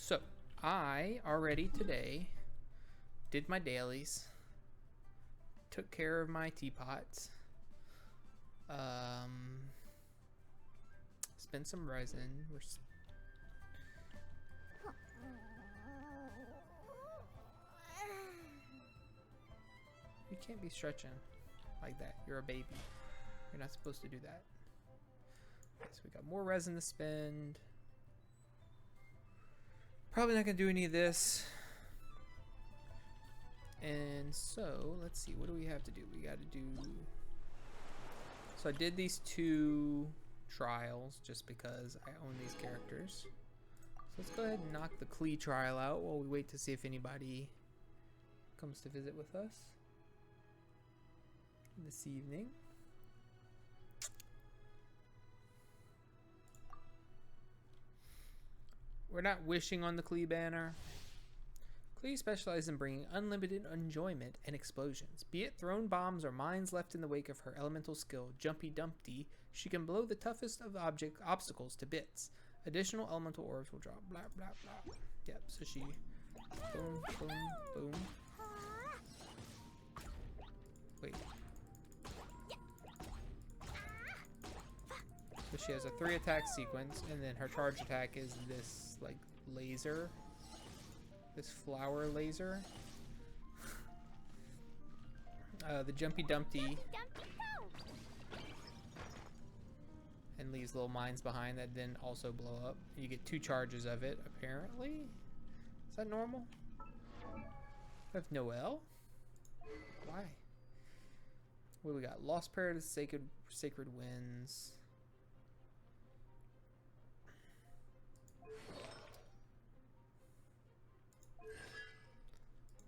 So, I already today did my dailies, took care of my teapots, spent some resin. You can't be stretching like that. You're a baby. You're not supposed to do that. Okay, so we got more resin to spend. Probably not gonna do any of this. And so, let's see, what do we have to do? We gotta do... So I did these 2 trials just because I own these characters. So let's go ahead and knock the Klee trial out while we wait to see if anybody comes to visit with us this evening. We're not wishing on the Klee banner. Klee specializes in bringing unlimited enjoyment and explosions. Be it thrown bombs or mines left in the wake of her elemental skill, Jumpy Dumpty, she can blow the toughest of obstacles to bits. Additional elemental orbs will drop. Blah, blah, blah. Yep, so she... Boom, boom, boom. Wait. So she has a 3 attack sequence, and then her charge attack is this, like, laser. This flower laser. The Jumpy Dumpty. And leaves little mines behind that then also blow up. You get 2 charges of it, apparently. Is that normal? I have Noelle? Why? What do we got? Lost Paradise, Sacred Winds.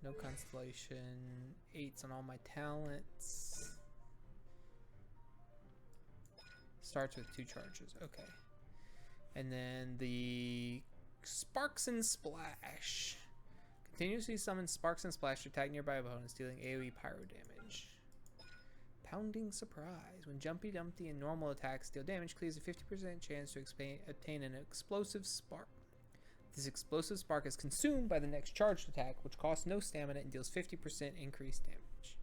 No constellation. 8s on all my talents. Starts with 2 charges. Okay. And then the Sparks and Splash. Continuously summon Sparks and Splash to attack nearby opponents, dealing AoE pyro damage. Pounding Surprise. When Jumpy Dumpty and normal attacks deal damage, Klee has a 50% chance to obtain an explosive spark. This explosive spark is consumed by the next charged attack, which costs no stamina and deals 50% increased damage.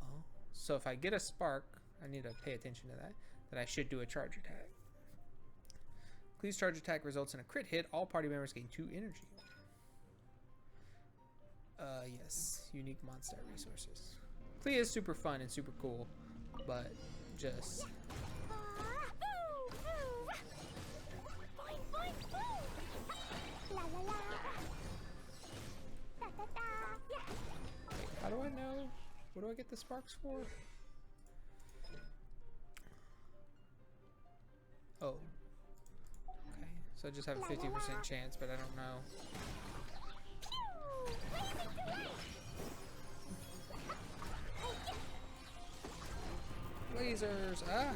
Oh, so if I get a spark, I need to pay attention to that, then I should do a charge attack. Klee's charge attack results in a crit hit. All party members gain 2 energy. Yes, unique monster resources. Klee is super fun and super cool, but just... How do I know? What do I get the sparks for? Oh. Okay. So I just have a 50% chance, but I don't know. Lasers! Ah!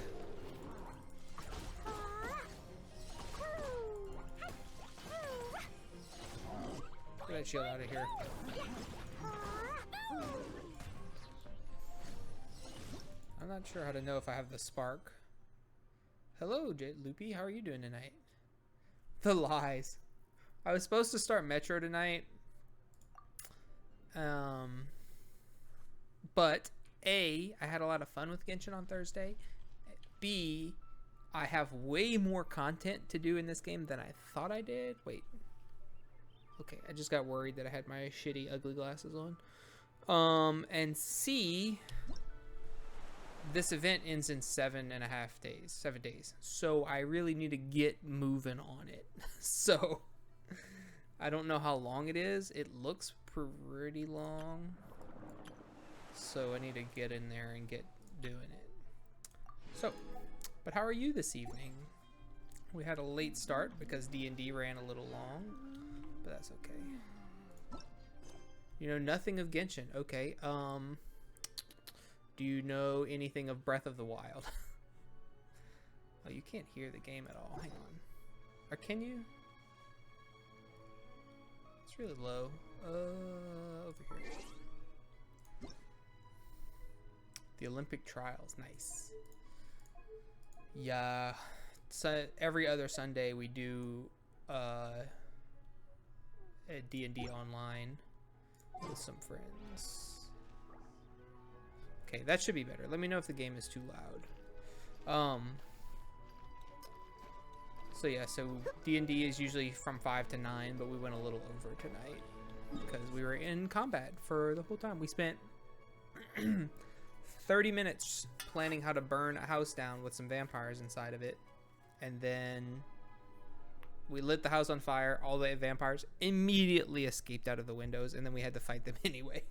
Get that shield out of here. I'm not sure how to know if I have the spark. Hello, Loopy. How are you doing tonight? The lies. I was supposed to start Metro tonight. But A, I had a lot of fun with Genshin on Thursday. B, I have way more content to do in this game than I thought I did. Wait. Okay, I just got worried that I had my shitty, ugly glasses on. And C, this event ends in 7.5 days. 7 days. So I really need to get moving on it. So I don't know how long it is. It looks pretty long. So I need to get in there and get doing it. So, but how are you this evening? We had a late start because D&D ran a little long, but that's okay. You know nothing of Genshin. Okay. Do you know anything of Breath of the Wild? Oh, you can't hear the game at all. Hang on. Or can you? It's really low. Over here. The Olympic Trials. Nice. Yeah. So every other Sunday we do at D&D online with some friends. Okay, that should be better. Let me know if the game is too loud. So yeah, so D&D is usually from 5 to 9, but we went a little over tonight because we were in combat for the whole time. We spent 30 minutes planning how to burn a house down with some vampires inside of it, and then we lit the house on fire. All the vampires immediately escaped out of the windows, and then we had to fight them anyway.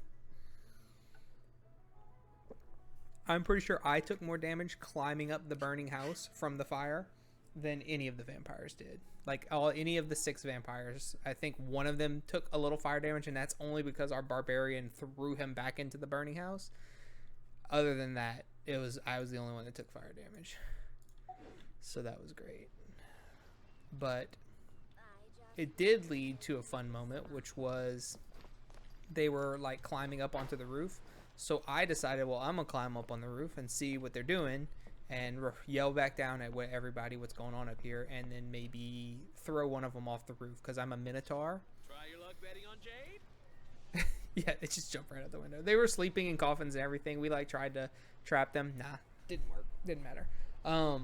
I'm pretty sure I took more damage climbing up the burning house from the fire than any of the vampires did. Like any of the 6 vampires, I think one of them took a little fire damage, and that's only because our barbarian threw him back into the burning house. Other than that, I was the only one that took fire damage. So that was great. But it did lead to a fun moment, which was they were like climbing up onto the roof. So I decided, well, I'm gonna climb up on the roof and see what they're doing and yell back down at what's going on up here, and then maybe throw one of them off the roof because I'm a minotaur. Try your luck betting on Jade? Yeah, they just jumped right out the window. They were sleeping in coffins and everything. We like tried to trap them. Nah, didn't work. Didn't matter. But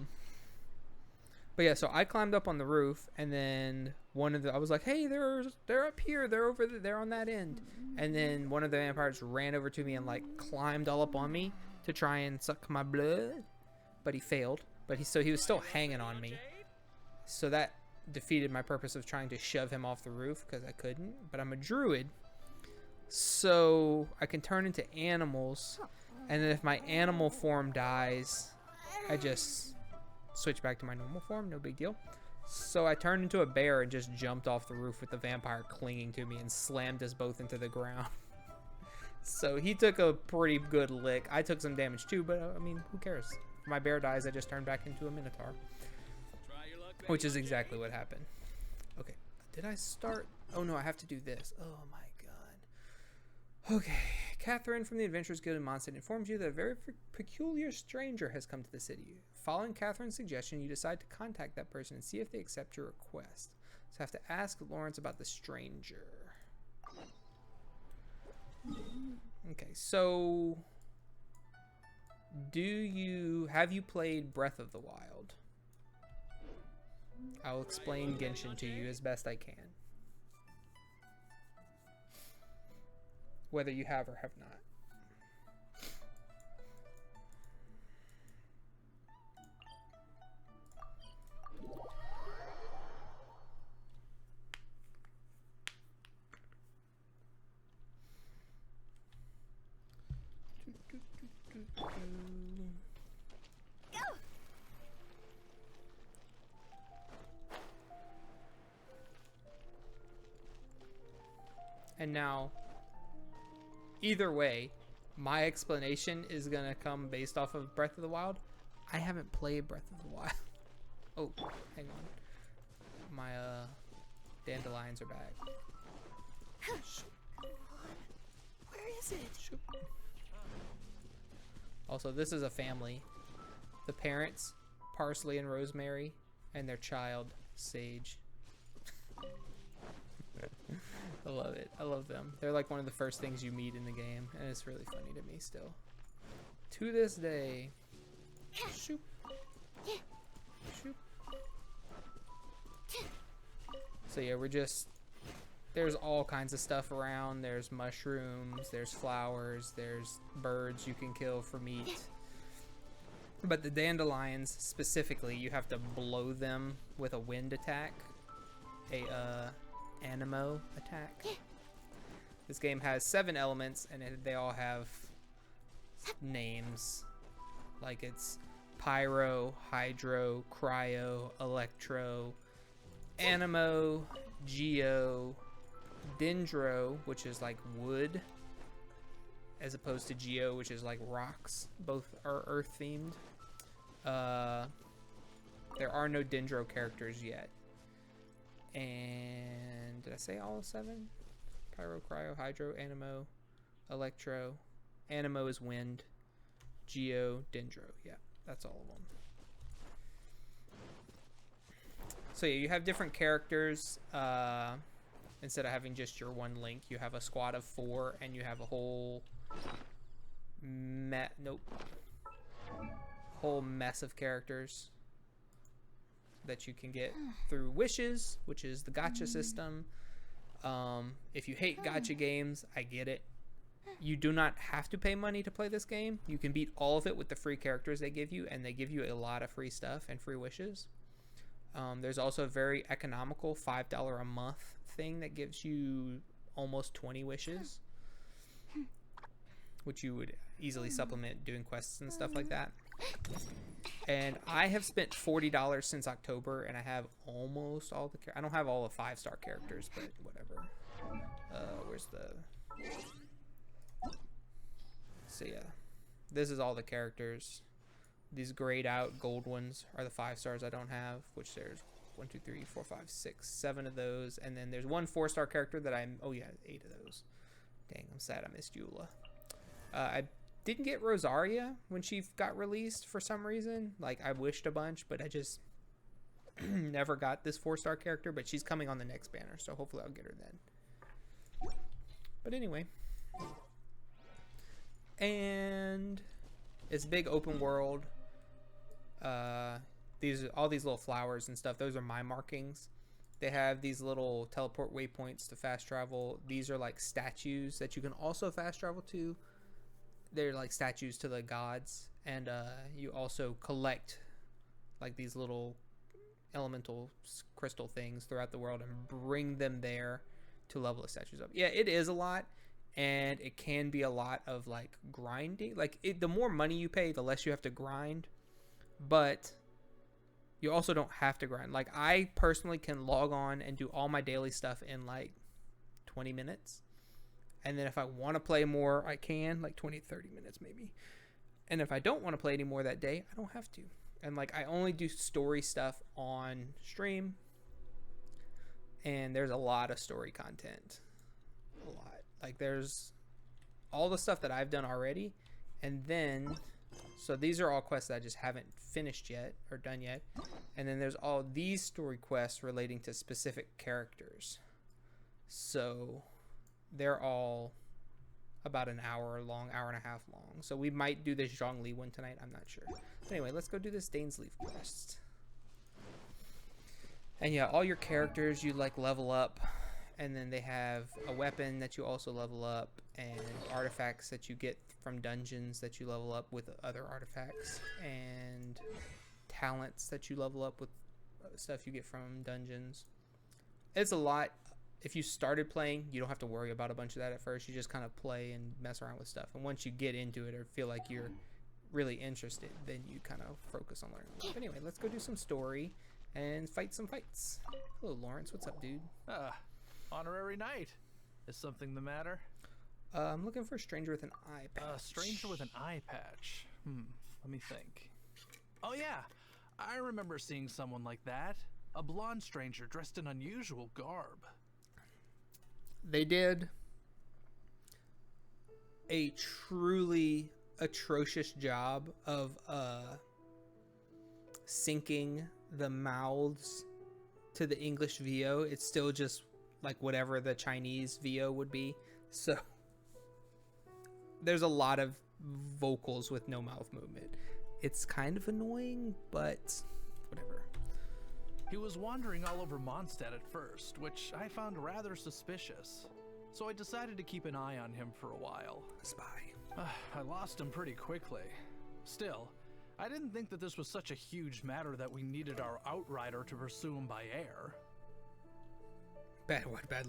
yeah, so I climbed up on the roof, and then I was like, hey, they're up here. They're over there. They're on that end. And then one of the vampires ran over to me and like climbed all up on me to try and suck my blood. But he failed. So he was still hanging on me. So that defeated my purpose of trying to shove him off the roof because I couldn't. But I'm a druid, so I can turn into animals. And then if my animal form dies, I just switch back to my normal form. No big deal. So I turned into a bear and just jumped off the roof with the vampire clinging to me and slammed us both into the ground. So he took a pretty good lick. I took some damage too, but I mean, who cares? If my bear dies, I just turn back into a minotaur. Which is exactly what happened. Okay, did I start? Oh no, I have to do this. Oh my god. Okay, Catherine from the Adventurers Guild in Mondstadt informs you that a very peculiar stranger has come to the city. Following Catherine's suggestion, you decide to contact that person and see if they accept your request. So I have to ask Lawrence about the stranger. Okay, so have you played Breath of the Wild? I'll explain Genshin to you as best I can. Whether you have or have not. And now, either way, my explanation is gonna come based off of Breath of the Wild. I haven't played Breath of the Wild. Oh, hang on. My dandelions are back. Where is it? Also, this is a family. The parents, Parsley and Rosemary, and their child, Sage. I love it. I love them. They're like one of the first things you meet in the game, and it's really funny to me still. To this day. Shoop. Shoop. So yeah, there's all kinds of stuff around. There's mushrooms, there's flowers, there's birds you can kill for meat. But the dandelions specifically, you have to blow them with a wind attack. Anemo attack. This game has 7 elements, and they all have names. Like it's pyro, hydro, cryo, electro, anemo, geo, dendro, which is like wood, as opposed to geo, which is like rocks. Both are earth themed. There are no dendro characters yet. And did I say all 7? Pyro, cryo, hydro, anemo, electro. Anemo is wind. Geo, dendro. Yeah, that's all of them. So yeah, you have different characters. Instead of having just your one Link, you have a squad of 4, and you have a whole whole mess of characters that you can get through wishes, which is the gacha system. If you hate gacha games, I get it. You do not have to pay money to play this game. You can beat all of it with the free characters they give you, and they give you a lot of free stuff and free wishes. There's also a very economical $5 a month thing that gives you almost 20 wishes, which you would easily supplement doing quests and stuff like that. And I have spent $40 since October, and I have almost all the I don't have all the 5-star characters, but whatever. Where's the... So yeah, this is all the characters. These grayed out gold ones are the 5 stars I don't have, which there's 1, 2, 3, 4, 5, 6, 7 of those. And then there's one 4-star character that I'm, oh yeah, 8 of those. Dang, I'm sad I missed Eula. I didn't get Rosaria when she got released for some reason. Like, I wished a bunch, but I just never got this 4-star character. But she's coming on the next banner, so hopefully I'll get her then. But anyway. And it's a big open world. All these little flowers and stuff, those are my markings. They have these little teleport waypoints to fast travel. These are like statues that you can also fast travel to. They're like statues to the gods, and you also collect like these little elemental crystal things throughout the world and bring them there to level the statues up. Yeah, it is a lot, and it can be a lot of like grinding. Like the more money you pay, the less you have to grind, but you also don't have to grind. Like, I personally can log on and do all my daily stuff in like 20 minutes. And then if I want to play more, I can, like 20, 30 minutes maybe. And if I don't want to play anymore that day, I don't have to. And like, I only do story stuff on stream. And there's a lot of story content. A lot. Like, there's all the stuff that I've done already. And then, so these are all quests that I just haven't finished yet or done yet. And then there's all these story quests relating to specific characters. So they're all about an hour long, hour and a half long. So we might do this Zhongli one tonight. I'm not sure. But anyway, let's go do this Dainsleif quest. And yeah, all your characters you like level up. And then they have a weapon that you also level up, and artifacts that you get from dungeons that you level up with other artifacts, and talents that you level up with stuff you get from dungeons. It's a lot. If you started playing, you don't have to worry about a bunch of that at first. You just kind of play and mess around with stuff. And once you get into it or feel like you're really interested, then you kind of focus on learning. But anyway, let's go do some story and fight some fights. Hello, Lawrence. What's up, dude? Honorary knight. Is something the matter? I'm looking for a stranger with an eye patch. A stranger with an eye patch. Let me think. Oh yeah, I remember seeing someone like that. A blonde stranger dressed in unusual garb. They did a truly atrocious job of syncing the mouths to the English VO. It's still just like whatever the Chinese VO would be. So there's a lot of vocals with no mouth movement. It's kind of annoying, but whatever. He was wandering all over Mondstadt at first, which I found rather suspicious. So I decided to keep an eye on him for a while. Spy. I lost him pretty quickly. Still, I didn't think that this was such a huge matter that we needed our outrider to pursue him by air. Bad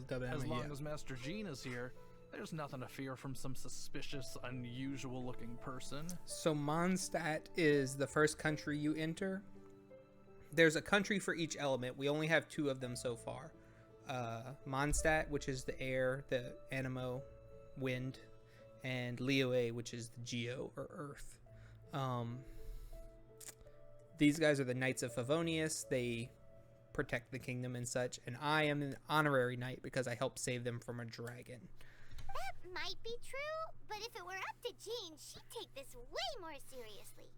WM, As long as Master Jean is here, there's nothing to fear from some suspicious, unusual-looking person. So Mondstadt is the first country you enter. There's a country for each element. We only have 2 of them so far. Mondstadt, which is the air, the Anemo, wind, and Liyue, which is the geo, or earth. These guys are the Knights of Favonius. They protect the kingdom and such, and I am an honorary knight because I helped save them from a dragon. That might be true, but if it were up to Jean, she'd take this way more seriously.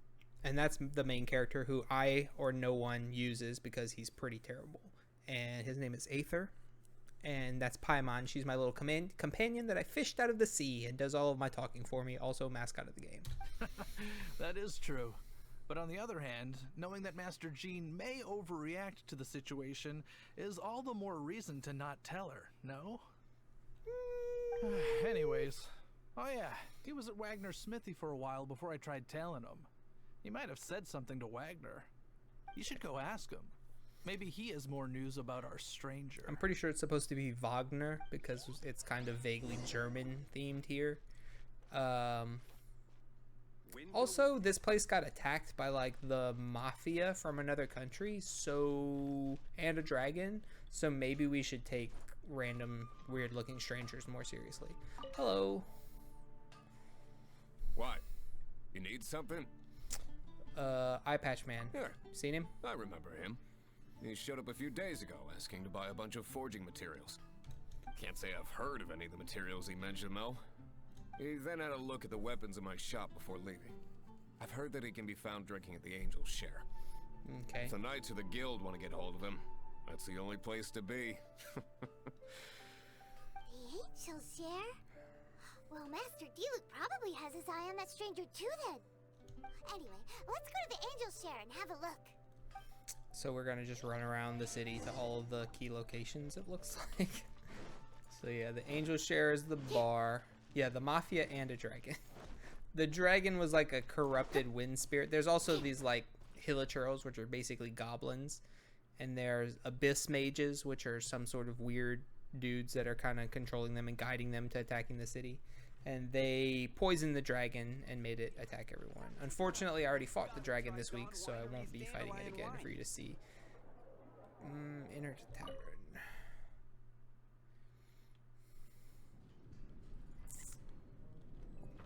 And that's the main character who I or no one uses because he's pretty terrible. And his name is Aether. And that's Paimon. She's my little companion that I fished out of the sea and does all of my talking for me. Also mascot of the game. That is true. But on the other hand, knowing that Master Jean may overreact to the situation is all the more reason to not tell her, no? Anyways, oh yeah, he was at Wagner's smithy for a while before I tried tailing him. He might have said something to Wagner. You should go ask him. Maybe he has more news about our stranger. I'm pretty sure it's supposed to be Wagner because it's kind of vaguely German themed here. Also, this place got attacked by like the mafia from another country, and a dragon. So maybe we should take random weird-looking strangers more seriously. Hello. What? You need something? Eye Patch Man. Here. Seen him? I remember him. He showed up a few days ago asking to buy a bunch of forging materials. Can't say I've heard of any of the materials he mentioned, though. He then had a look at the weapons in my shop before leaving. I've heard that he can be found drinking at the Angel's Share. Okay. If the Knights of the Guild want to get hold of him, that's the only place to be. The Angel's Share? Well, Master D-Luke probably has his eye on that stranger too then. Anyway, let's go to the Angel's Share and have a look. So we're gonna just run around the city to all of the key locations, it looks like. So yeah, the Angel's Share is the bar. Yeah, the mafia and a dragon. The dragon was like a corrupted wind spirit. There's also these like hilichurls, which are basically goblins. And there's abyss mages, which are some sort of weird dudes that are kind of controlling them and guiding them to attacking the city. And they poisoned the dragon and made it attack everyone. Unfortunately, I already fought the dragon this week, so I won't be fighting it again for you to see. Enter the tavern.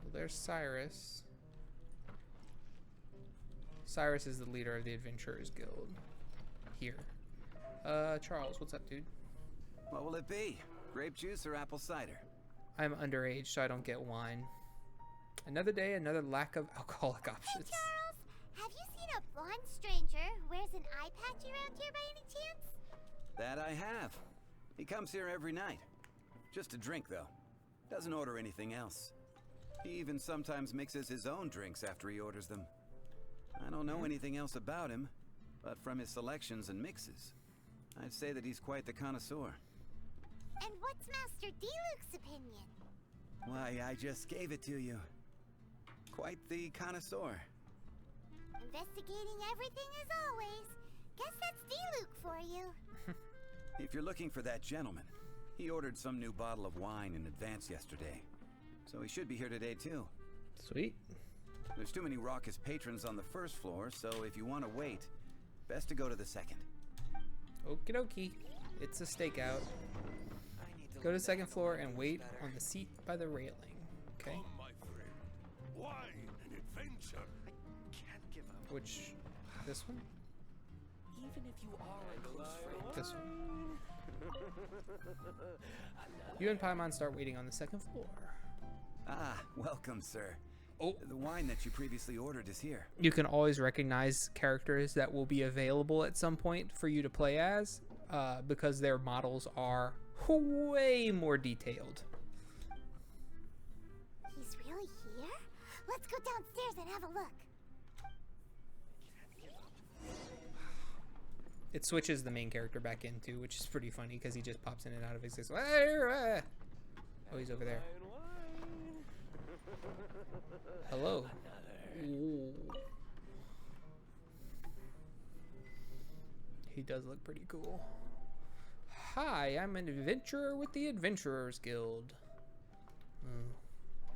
Well, there's Cyrus. Cyrus is the leader of the Adventurers Guild. Here. Charles, what's up, dude? What will it be? Grape juice or apple cider? I'm underage, so I don't get wine. Another day, another lack of alcoholic options. Hey, Charles! Have you seen a blonde stranger who wears an eye patch around here by any chance? That I have. He comes here every night. Just to drink, though. Doesn't order anything else. He even sometimes mixes his own drinks after he orders them. I don't know anything else about him, but from his selections and mixes, I'd say that he's quite the connoisseur. And what's Master D-Luke's opinion? Why, I just gave it to you. Quite the connoisseur. Investigating everything as always. Guess that's D-Luke for you. If you're looking for that gentleman, he ordered some new bottle of wine in advance yesterday. So he should be here today too. Sweet. There's too many raucous patrons on the first floor, so if you want to wait, best to go to the second. Okie dokie. It's a stakeout. Go to the second floor and wait on the seat by the railing. Okay. Come, my friend. Wine and adventure. Can't give up. Which, this one? Even if you are a close friend. This one. You and Paimon start waiting on the second floor. Ah, welcome, sir. Oh. The wine that you previously ordered is here. You can always recognize characters that will be available at some point for you to play as, because their models are way more detailed. He's really here? Let's go downstairs and have a look. It switches the main character back in too, which is pretty funny because he just pops in and out of existence. Oh, he's over there. Hello. Ooh. He does look pretty cool. Hi, I'm an adventurer with the Adventurers Guild.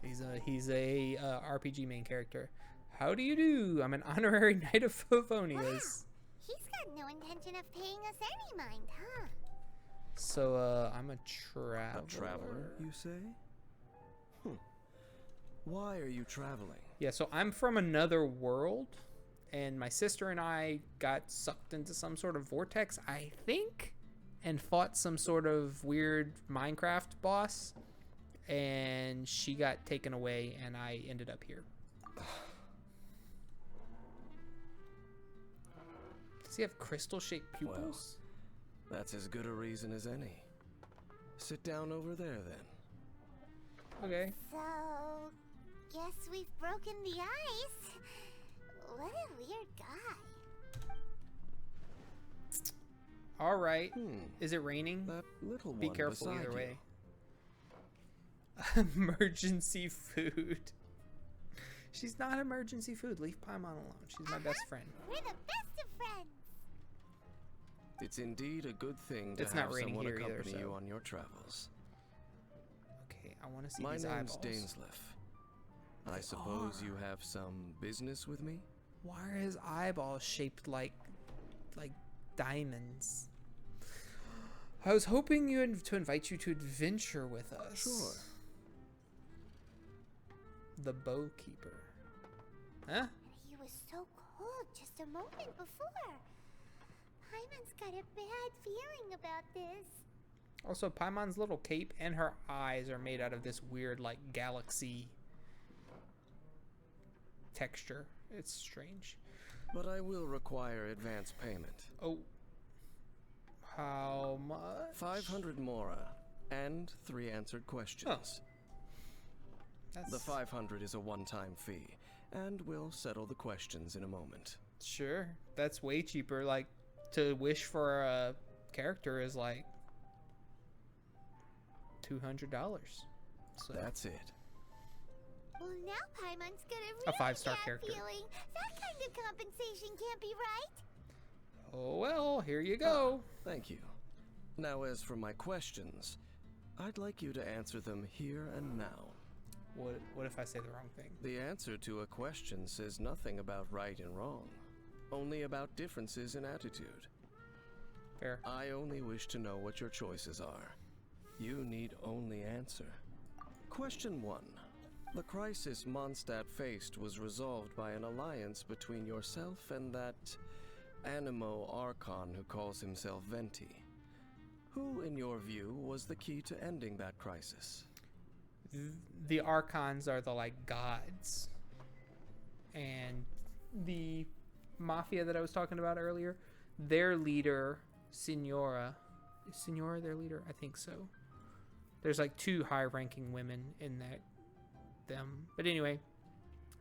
He's a RPG main character. How do you do? I'm an honorary knight of Favonius. Wow. He's got no intention of paying us any mind, huh? So, I'm a traveler. A traveler, you say? Why are you traveling? Yeah, so I'm from another world, and my sister and I got sucked into some sort of vortex, I think, and fought some sort of weird Minecraft boss, and she got taken away, and I ended up here. Does he have crystal-shaped pupils? Well, that's as good a reason as any. Sit down over there then. Okay. So, guess we've broken the ice. What a weird guy. All right. Hmm. Is it raining? That little Be one careful beside either you. way. Emergency food. She's not emergency food. Leave Paimon alone. She's my best friend. We're the best of friends. It's indeed a good thing to It's have not raining someone here either, accompany you so- on your travels. Okay, I want to see My these name's eyeballs. Dainsleif. I suppose you have some business with me? Why are his eyeballs shaped like diamonds? I was hoping to invite you to adventure with us. Sure. The Bowkeeper. Huh? He was so cold just a moment before. Paimon's got a bad feeling about this. Also, Paimon's little cape and her eyes are made out of this weird, like, galaxy texture. It's strange. But I will require advance payment. Oh. How much? 500 mora and 3 answered questions. That's... The 500 is a one-time fee, and we'll settle the questions in a moment. Sure. That's way cheaper. Like, to wish for a character is like $200. So That's it. Well, now Paimon's got a really 5-star bad character. feeling. That kind of compensation can't be right. oh well, here you go. Thank you. Now, as for my questions, I'd like you to answer them here and now. What if I say the wrong thing? The answer to a question says nothing about right and wrong, only about differences in attitude. Fair. I only wish to know what your choices are. You need only answer. Question 1. The crisis Mondstadt faced was resolved by an alliance between yourself and that Animo Archon who calls himself Venti. Who, in your view, was the key to ending that crisis? The Archons are the, like, gods. And the mafia that I was talking about earlier, their leader, Signora. Is Signora their leader? I think so. There's, like, 2 high-ranking women in them. But anyway,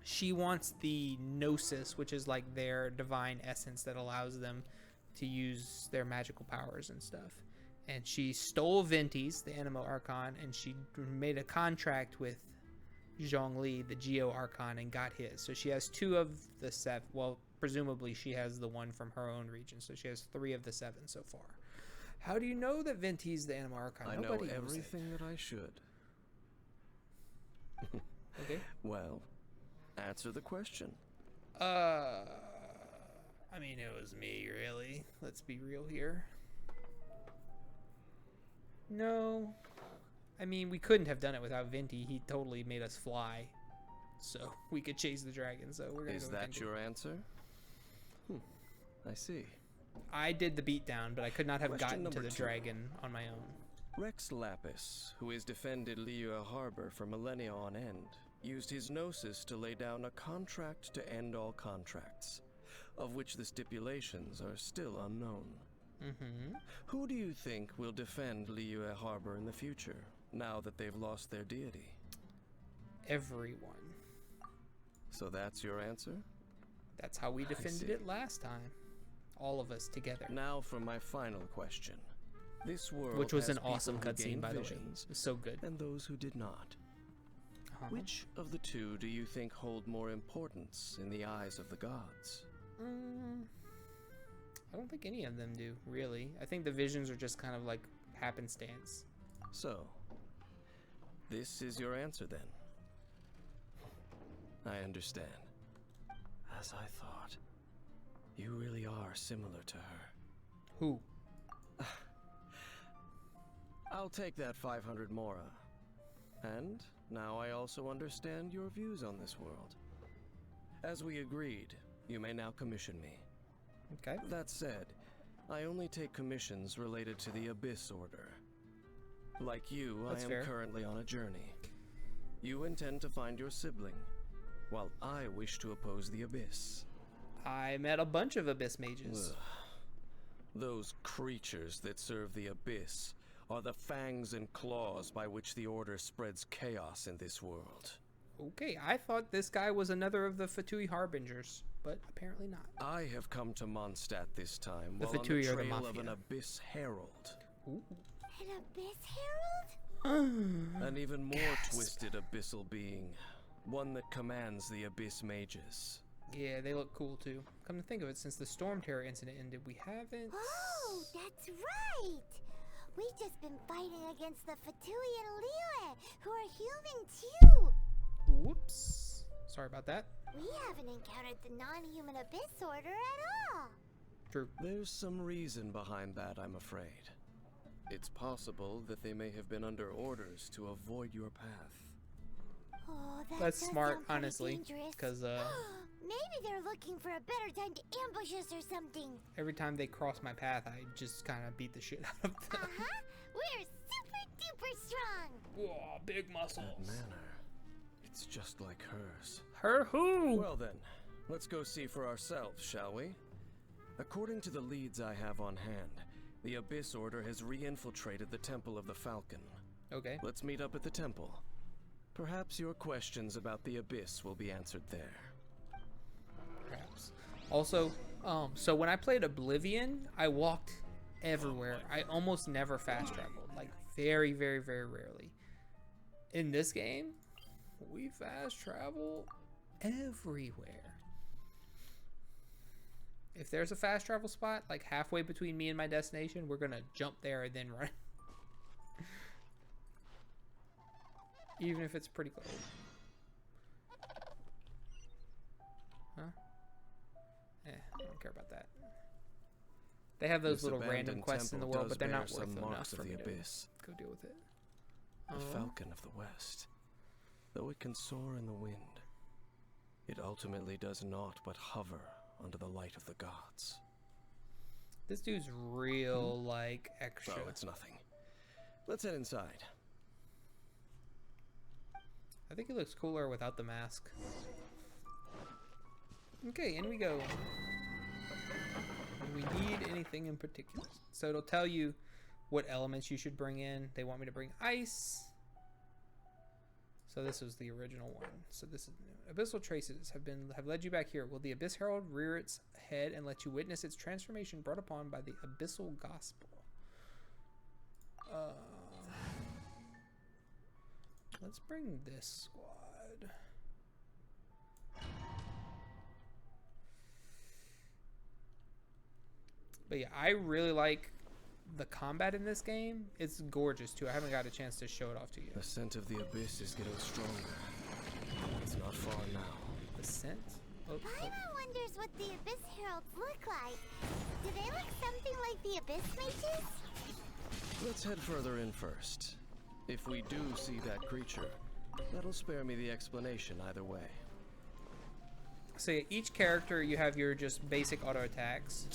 she wants the Gnosis, which is, like, their divine essence that allows them to use their magical powers and stuff. And she stole Venti's, the Animo Archon, and she made a contract with Zhongli, the Geo Archon, and got his. So she has 2 of the 7. Well, presumably she has the one from her own region. So she has 3 of the 7 so far. How do you know that Venti's the Animo Archon? I know Nobody knows everything that I should. Okay. Well, answer the question. I mean, it was me, really. Let's be real here. No. I mean, we couldn't have done it without Venti. He totally made us fly. So we could chase the dragon. So we're gonna Is go with that Venti. your answer? I see. I did the beatdown, but I could not have Question gotten to number the 2. dragon on my own. Rex Lapis, who has defended Liyue Harbor for millennia on end, used his Gnosis to lay down a contract to end all contracts, of which the stipulations are still unknown. Mm-hmm. Who do you think will defend Liyue Harbor in the future, now that they've lost their deity? Everyone. So that's your answer? That's how we defended see. it last time. All of us together. Now for my final question. This world Which was has an awesome people who cutscene, gained by the way. visions It was so good. and those who did not. Which of the 2 do you think hold more importance in the eyes of the gods? I don't think any of them do, really. I think the visions are just kind of like happenstance. So, this is your answer then. I understand. As I thought. You really are similar to her. Who? I'll take that 500 mora. And now I also understand your views on this world. As we agreed, you may now commission me. Okay. That said, I only take commissions related to the Abyss Order. Like you, That's I am fair. currently on a journey. You intend to find your sibling, while I wish to oppose the Abyss. I met a bunch of Abyss mages. Ugh. Those creatures that serve the Abyss are the fangs and claws by which the Order spreads chaos in this world. Okay, I thought this guy was another of the Fatui Harbingers, but apparently not. I have come to Mondstadt this time The while on Fatui the are the trail of Mafia. an Abyss Herald. Ooh. An Abyss Herald? An even more Gasp. twisted abyssal being. One that commands the Abyss Mages. Yeah, they look cool too. Come to think of it, since the Storm Terror incident ended, we haven't... Oh, that's right! We've just been fighting against the Fatui and Liyue, who are human too! Whoops. Sorry about that. We haven't encountered the non-human Abyss Order at all! True. There's some reason behind that, I'm afraid. It's possible that they may have been under orders to avoid your path. Oh, that That's does smart, sound pretty honestly, dangerous. because Maybe they're looking for a better time to ambush us or something. every time they cross my path, I just kind of beat the shit out of them. Uh-huh. We're super duper strong. Whoa, big That muscles. manner, it's just like hers. Her who? Well then, let's go see for ourselves, shall we? According to the leads I have on hand, the Abyss Order has re-infiltrated the Temple of the Falcon. Okay. Let's meet up at the temple. Perhaps your questions about the Abyss will be answered there. Perhaps. Also, so when I played Oblivion, I walked everywhere. I almost never fast traveled. Like, very, very, very rarely. In this game, we fast travel everywhere. If there's a fast travel spot, like halfway between me and my destination, we're gonna jump there and then run. Even if it's pretty close. Huh? I don't care about that. They have those This little random abandoned quests in the temple world, does but they're bear not worth some enough marks for of me the to Abyss. go deal with it. The Oh. Falcon of the West. Though it can soar in the wind, it ultimately does naught but hover under the light of the gods. This dude's real, like, extra. Oh, it's nothing. Let's head inside. I think he looks cooler without the mask. Okay, in we go. Do we need anything in particular? So it'll tell you what elements you should bring in. They want me to bring ice. So this was the original one. So this is new. Abyssal traces have led you back here. Will the Abyss Herald rear its head and let you witness its transformation brought upon by the Abyssal Gospel? Let's bring this squad. But yeah, I really like the combat in this game. It's gorgeous too. I haven't got a chance to show it off to you. The scent of the Abyss is getting stronger. It's not far now. The scent? Oh, oh. Paimon wonders what the Abyss Heralds look like. Do they look something like the Abyss Mages? Let's head further in first. If we do see that creature, that'll spare me the explanation either way. So yeah, each character you have your just basic auto attacks.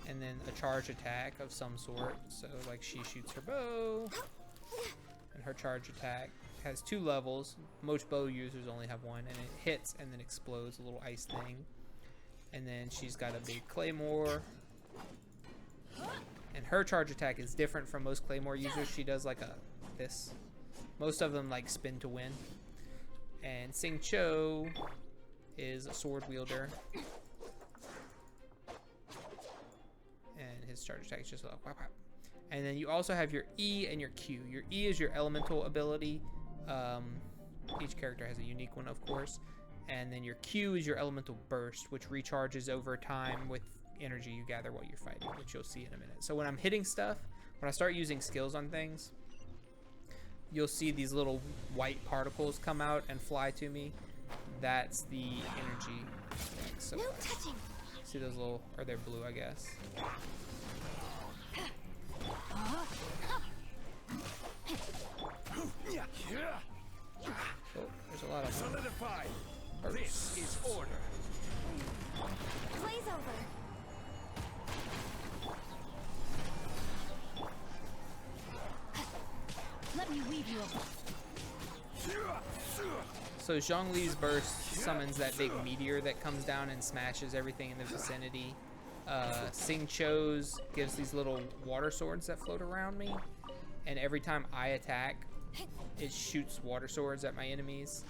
And then a charge attack of some sort. So like she shoots her bow. And her charge attack has 2 levels. Most bow users only have 1. And it hits and then explodes, a little ice thing. And then she's got a big claymore. And her charge attack is different from most claymore users. She does like this. Most of them like spin to win. And Sing Cho is a sword wielder. And his charge attack is just like whap, whap. And then you also have your E and your Q. Your E is your elemental ability. Each character has a unique one, of course. And then your Q is your elemental burst, which recharges over time with energy you gather while you're fighting, which you'll see in a minute. So when I'm hitting stuff, when I start using skills on things, you'll see these little white particles come out and fly to me. That's the energy. So No touching. see those little, or they're blue, I guess. Oh, there's a lot of them. Solidify. Bursts. This is order. Blaze over. Let me weave you up. So Zhongli's burst summons that big meteor that comes down and smashes everything in the vicinity. Sing Cho's gives these little water swords that float around me, and every time I attack, it shoots water swords at my enemies.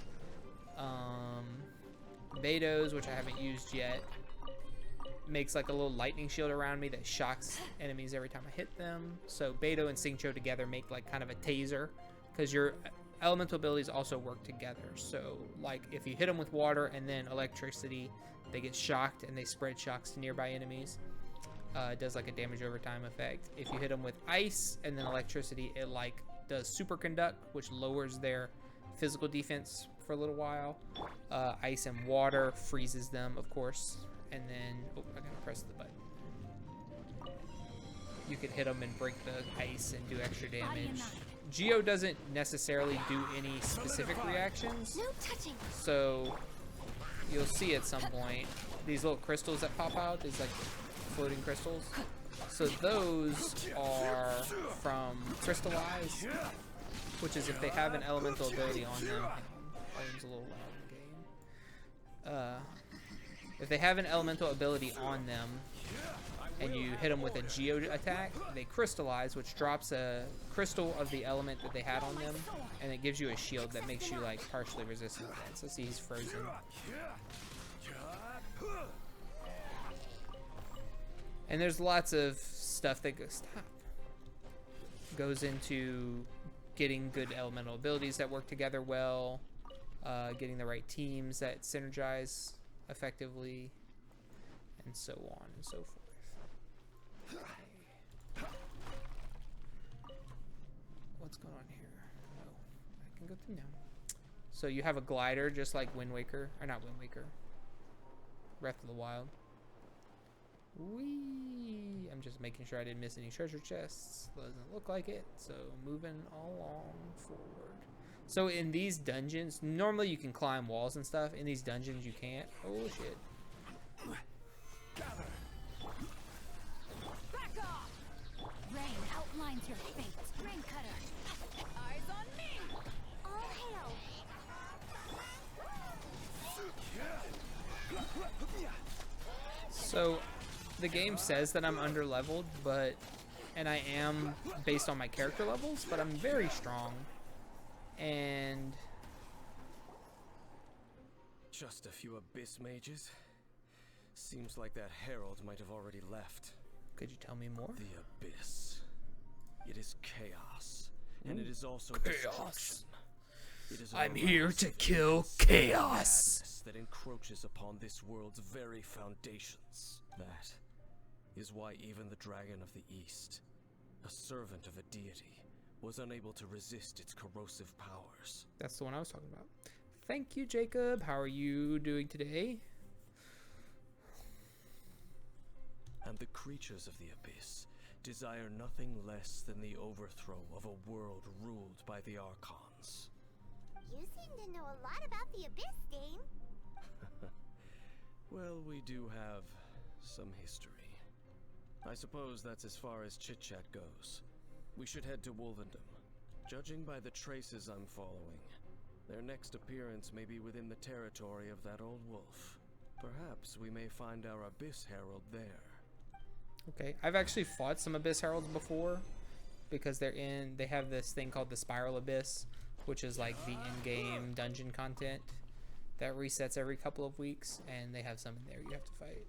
Beto's, which I haven't used yet, makes like a little lightning shield around me that shocks enemies every time I hit them. So Beto and Sing Cho together make like kind of a taser, because your elemental abilities also work together. So like if you hit them with water and then electricity, they get shocked and they spread shocks to nearby enemies. It does like a damage over time effect. If you hit them with ice and then electricity, it like does superconduct, which lowers their physical defense for a little while. Ice and water freezes them, of course. And then, oh, I gotta press the button. You can hit them and break the ice and do extra damage. Geo doesn't necessarily do any specific reactions. No touching. So you'll see at some point these little crystals that pop out, these like floating crystals. So those are from Crystallize, which is if they have an elemental ability on them. Volume's a little loud in the game. If they have an elemental ability on them and you hit them with a Geo attack, they crystallize, which drops a crystal of the element that they had on them, and it gives you a shield that makes you like partially resistant to that. So see, he's frozen. And there's lots of stuff that goes into getting good elemental abilities that work together well, getting the right teams that synergize effectively, and so on and so forth. Okay. What's going on here? Oh, I can go through now. So you have a glider just like Wind Waker, or not Wind Waker, Breath of the Wild. Whee! I'm just making sure I didn't miss any treasure chests. Doesn't look like it, so moving along forward. So in these dungeons, normally you can climb walls and stuff. In these dungeons you can't. Oh shit. Back off! Rain outlines your fate. Rain cutter. Eyes on me! All hail. So the game says that I'm under leveled, and I am based on my character levels, but I'm very strong. And Just a few abyss mages? Seems like that herald might have already left. could you tell me more? The abyss. It is chaos, and it is also Chaos. destruction. It is a I'm here horizon to of kill madness chaos. that encroaches upon this world's very foundations. That is why even the Dragon of the East, a servant of a deity, was unable to resist its corrosive powers. That's the one I was talking about. Thank you, Jacob. How are you doing today? And the creatures of the abyss desire nothing less than the overthrow of a world ruled by the Archons. You seem to know a lot about the Abyss, Dane. Well, we do have some history. I suppose that's as far as chit-chat goes. We should head to Wolvendom. Judging by the traces I'm following, their next appearance may be within the territory of that old wolf. Perhaps we may find our Abyss Herald there. Okay, I've actually fought some Abyss Heralds before, because they have this thing called the Spiral Abyss, which is like the in-game dungeon content that resets every couple of weeks, and they have some in there you have to fight.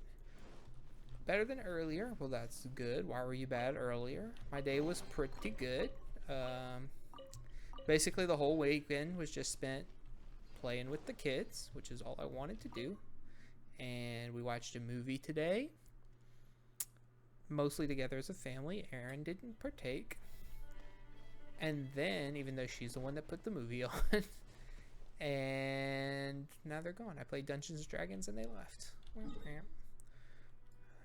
Better than earlier. Well, that's good. Why were you bad earlier? My day was pretty good. Basically the whole weekend was just spent playing with the kids, which is all I wanted to do. And we watched a movie today, mostly together as a family. Erin didn't partake. And then, even though she's the one that put the movie on, and now they're gone. I played Dungeons & Dragons and they left.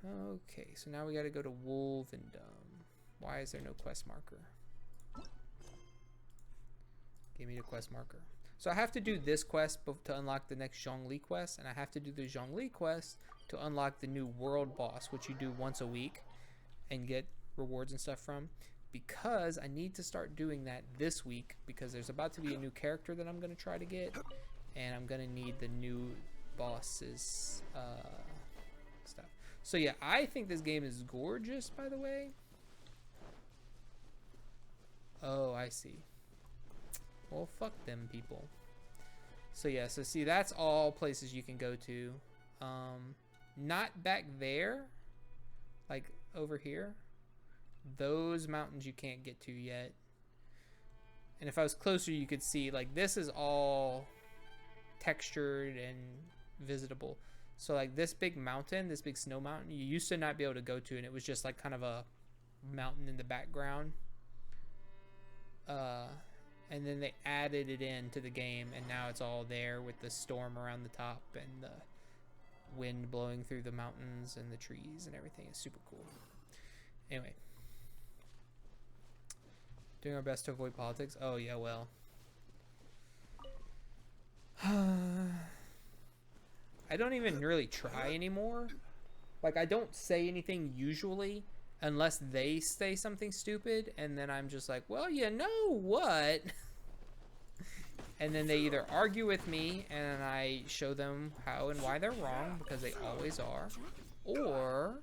Okay, so now we gotta go to Wolvendom. Why is there no quest marker? Give me the quest marker. So I have to do this quest to unlock the next Zhongli quest, and I have to do the Zhongli quest to unlock the new world boss, which you do once a week and get rewards and stuff from, because I need to start doing that this week, because there's about to be a new character that I'm going to try to get, and I'm going to need the new boss's stuff. So yeah, I think this game is gorgeous, by the way. Oh, I see. Well, fuck them people. So yeah, so see, that's all places you can go to. Not back there, like over here. Those mountains you can't get to yet. And if I was closer, you could see, like, this is all textured and visitable. So like this big mountain, this big snow mountain, you used to not be able to go to, and it was just like kind of a mountain in the background. And then they added it into the game, and now it's all there with the storm around the top and the wind blowing through the mountains and the trees and everything. Is super cool. Anyway, doing our best to avoid politics. Oh yeah, well. I don't even really try anymore. Like, I don't say anything usually unless they say something stupid, and then I'm just like, well, you know what? And then they either argue with me and I show them how and why they're wrong, because they always are, or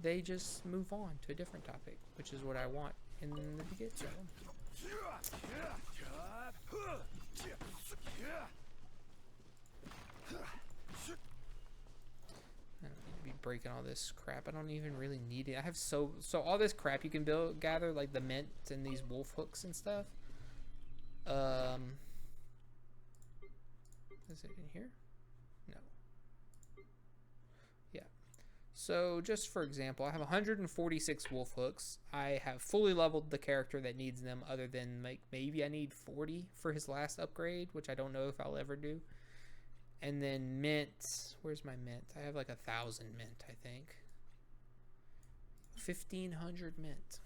they just move on to a different topic, which is what I want in the beginning. I don't need to be breaking all this crap. I don't even really need it. I have so all this crap you can gather, like the mint and these wolf hooks and stuff. Is it in here? No. Yeah. So just for example, I have 146 wolf hooks. I have fully leveled the character that needs them, other than like maybe I need 40 for his last upgrade, which I don't know if I'll ever do. And then mint. Where's my mint? I have like 1,000 mint, I think. 1,500 mint.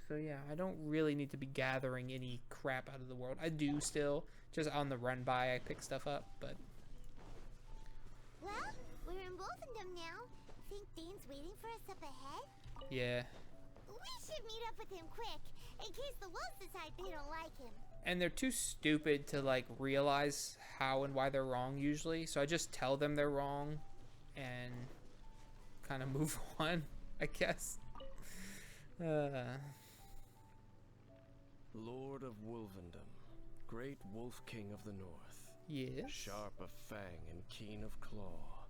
So yeah, I don't really need to be gathering any crap out of the world. I do still, just on the run by, I pick stuff up, but. Well, we're in Wolfendom now. Think Dane's waiting for us up ahead? Yeah. We should meet up with him quick, in case the wolves decide they don't like him. And they're too stupid to like realize how and why they're wrong usually, so I just tell them they're wrong and kind of move on, I guess. Lord of Wolvendom, great wolf king of the north. Yes. Sharp of fang and keen of claw,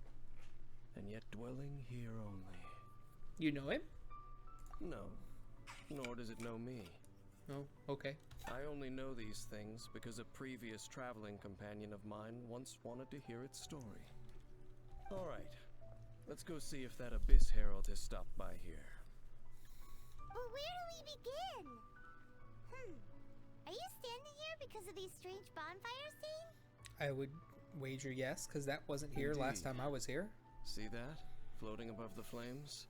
and yet dwelling here only. You know him? No, nor does it know me. Oh, okay. I only know these things because a previous traveling companion of mine once wanted to hear its story. All right, let's go see if that Abyss Herald has stopped by here. But where do we begin? Are you standing here because of these strange bonfires, Dane? I would wager yes, because that wasn't here last time I was here. See that? Floating above the flames?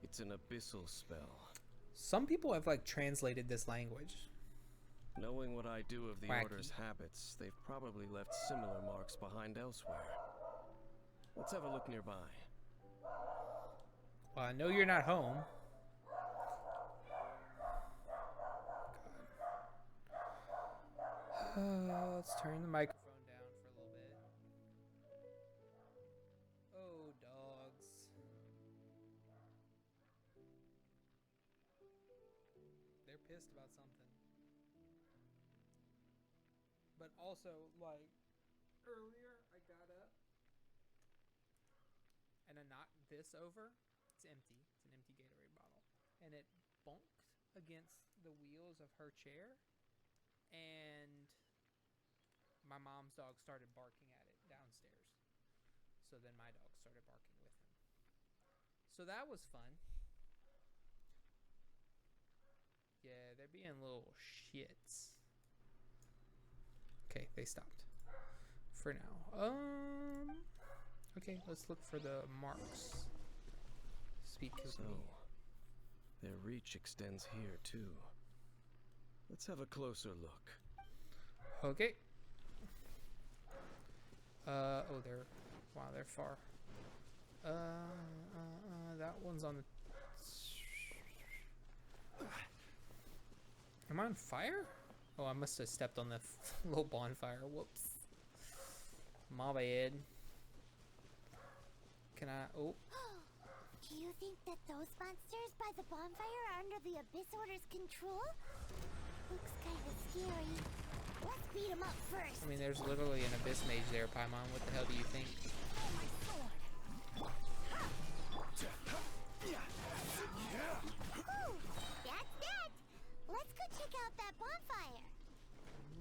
It's an abyssal spell. Some people have like translated this language. Knowing what I do of the Wacky. Order's habits, they've probably left similar marks behind elsewhere. Let's have a look nearby. Well, I know you're not home. Let's turn the microphone down for a little bit. Oh, dogs. They're pissed about something. But also, like, earlier I got up and I knocked this over. It's empty. It's an empty Gatorade bottle. And it bonked against the wheels of her chair. And my mom's dog started barking at it downstairs. So then my dog started barking with him. So that was fun. Yeah, they're being little shits. Okay, they stopped. For now. Okay, let's look for the marks. Speak of So, me. their reach extends here too. Let's have a closer look. Okay. Oh, they're far. That one's on the. Am I on fire? Oh, I must have stepped on the little bonfire. Whoops. My bad. Can I? Oh, Do you think that those monsters by the bonfire are under the Abyss Order's control? Looks kind of scary. Let's beat them up first. I mean, there's literally an abyss mage there, Paimon. What the hell do you think? Oh, my sword. Ooh, that's that. Let's go check out that bonfire.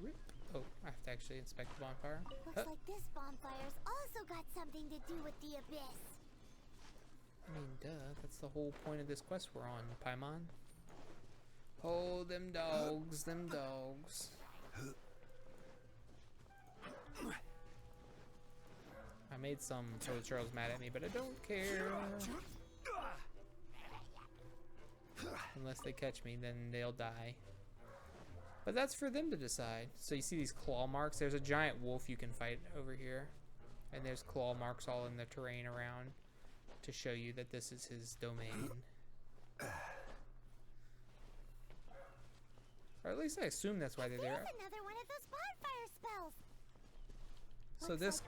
Rip. Oh, I have to actually inspect the bonfire. Looks like this bonfire's also got something to do with the Abyss. I mean, duh. That's the whole point of this quest we're on, Paimon. Oh, them dogs, them dogs. I made some so the Charles mad at me, but I don't care. Unless they catch me, then they'll die. But that's for them to decide. So you see these claw marks? There's a giant wolf you can fight over here. And there's claw marks all in the terrain around to show you that this is his domain. Or at least I assume that's why they're there. There's another one of those bonfire spells. So Looks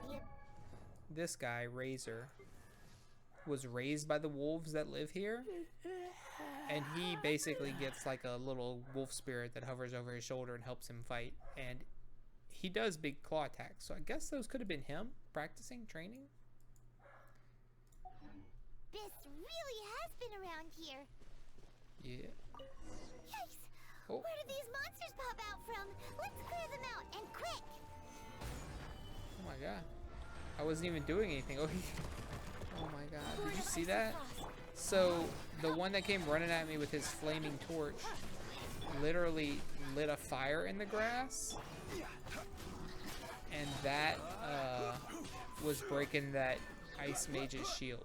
this guy, Razor, was raised by the wolves that live here. And he basically gets like a little wolf spirit that hovers over his shoulder and helps him fight. And he does big claw attacks. So I guess those could have been him practicing, training. This really has been around here. Yeah. Yikes! Oh. Where did these monsters pop out from? Let's clear them out, and quick! Oh my god. I wasn't even doing anything. Oh, oh my god. Did you see that? So the one that came running at me with his flaming torch literally lit a fire in the grass. And that was breaking that ice mage's shield.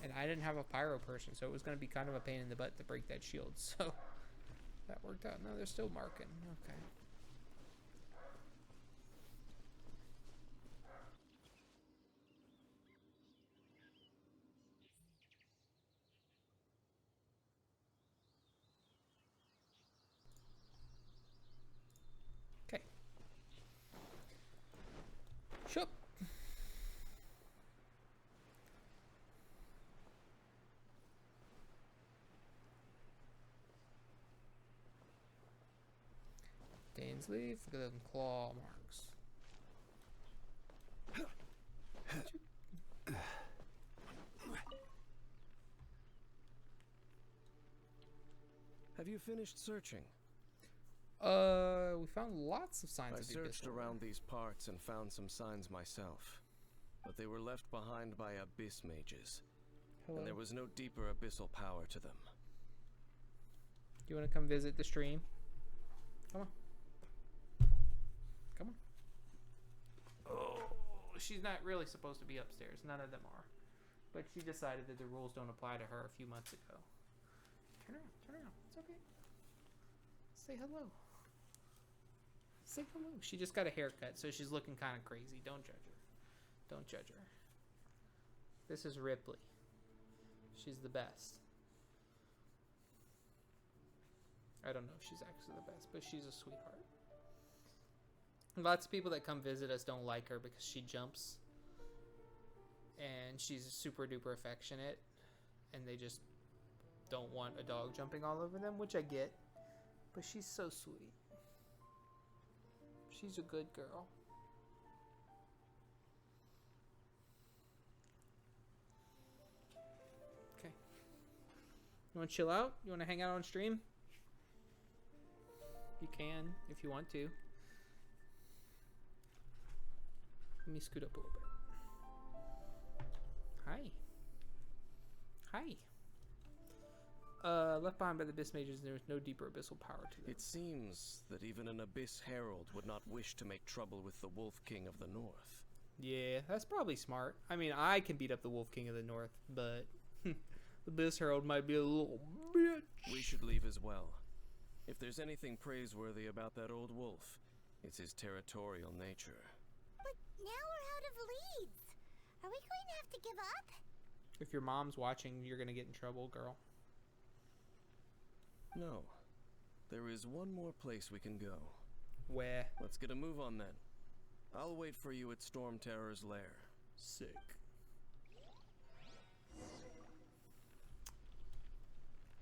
And I didn't have a pyro person, so it was going to be kind of a pain in the butt to break that shield. So that worked out. No, they're still marking. Okay. Okay. Shup. Dainsleif, look at them claw marks. Have you finished searching? We found lots of signs I of the searched abyss around these parts and found some signs myself, but they were left behind by abyss mages, Hello. and there was no deeper abyssal power to them. You want to come visit the stream? Come on. Come on. Oh, she's not really supposed to be upstairs. None of them are. But she decided that the rules don't apply to her a few months ago. Turn around. Turn around. It's okay. Say hello. Say hello. She just got a haircut, so she's looking kind of crazy. Don't judge her. Don't judge her. This is Ripley. She's the best. I don't know if she's actually the best, but she's a sweetheart. Lots of people that come visit us don't like her because she jumps. And she's super duper affectionate. And they just don't want a dog jumping all over them, which I get. But she's so sweet. She's a good girl. Okay. You want to chill out? You want to hang out on stream? You can, if you want to. Let me scoot up a little bit. Hi. Hi. Left behind by the abyss mages, there is no deeper abyssal power to them. It seems that even an abyss herald would not wish to make trouble with the Wolf King of the North. Yeah, that's probably smart. I mean, I can beat up the Wolf King of the North, but the abyss herald might be a little bitch. We should leave as well. If there's anything praiseworthy about that old wolf, it's his territorial nature. But now we're out of leads. Are we going to have to give up? If your mom's watching, you're gonna get in trouble, girl. No. There is one more place we can go. Where? Let's get a move on then. I'll wait for you at Storm Terror's lair. Sick.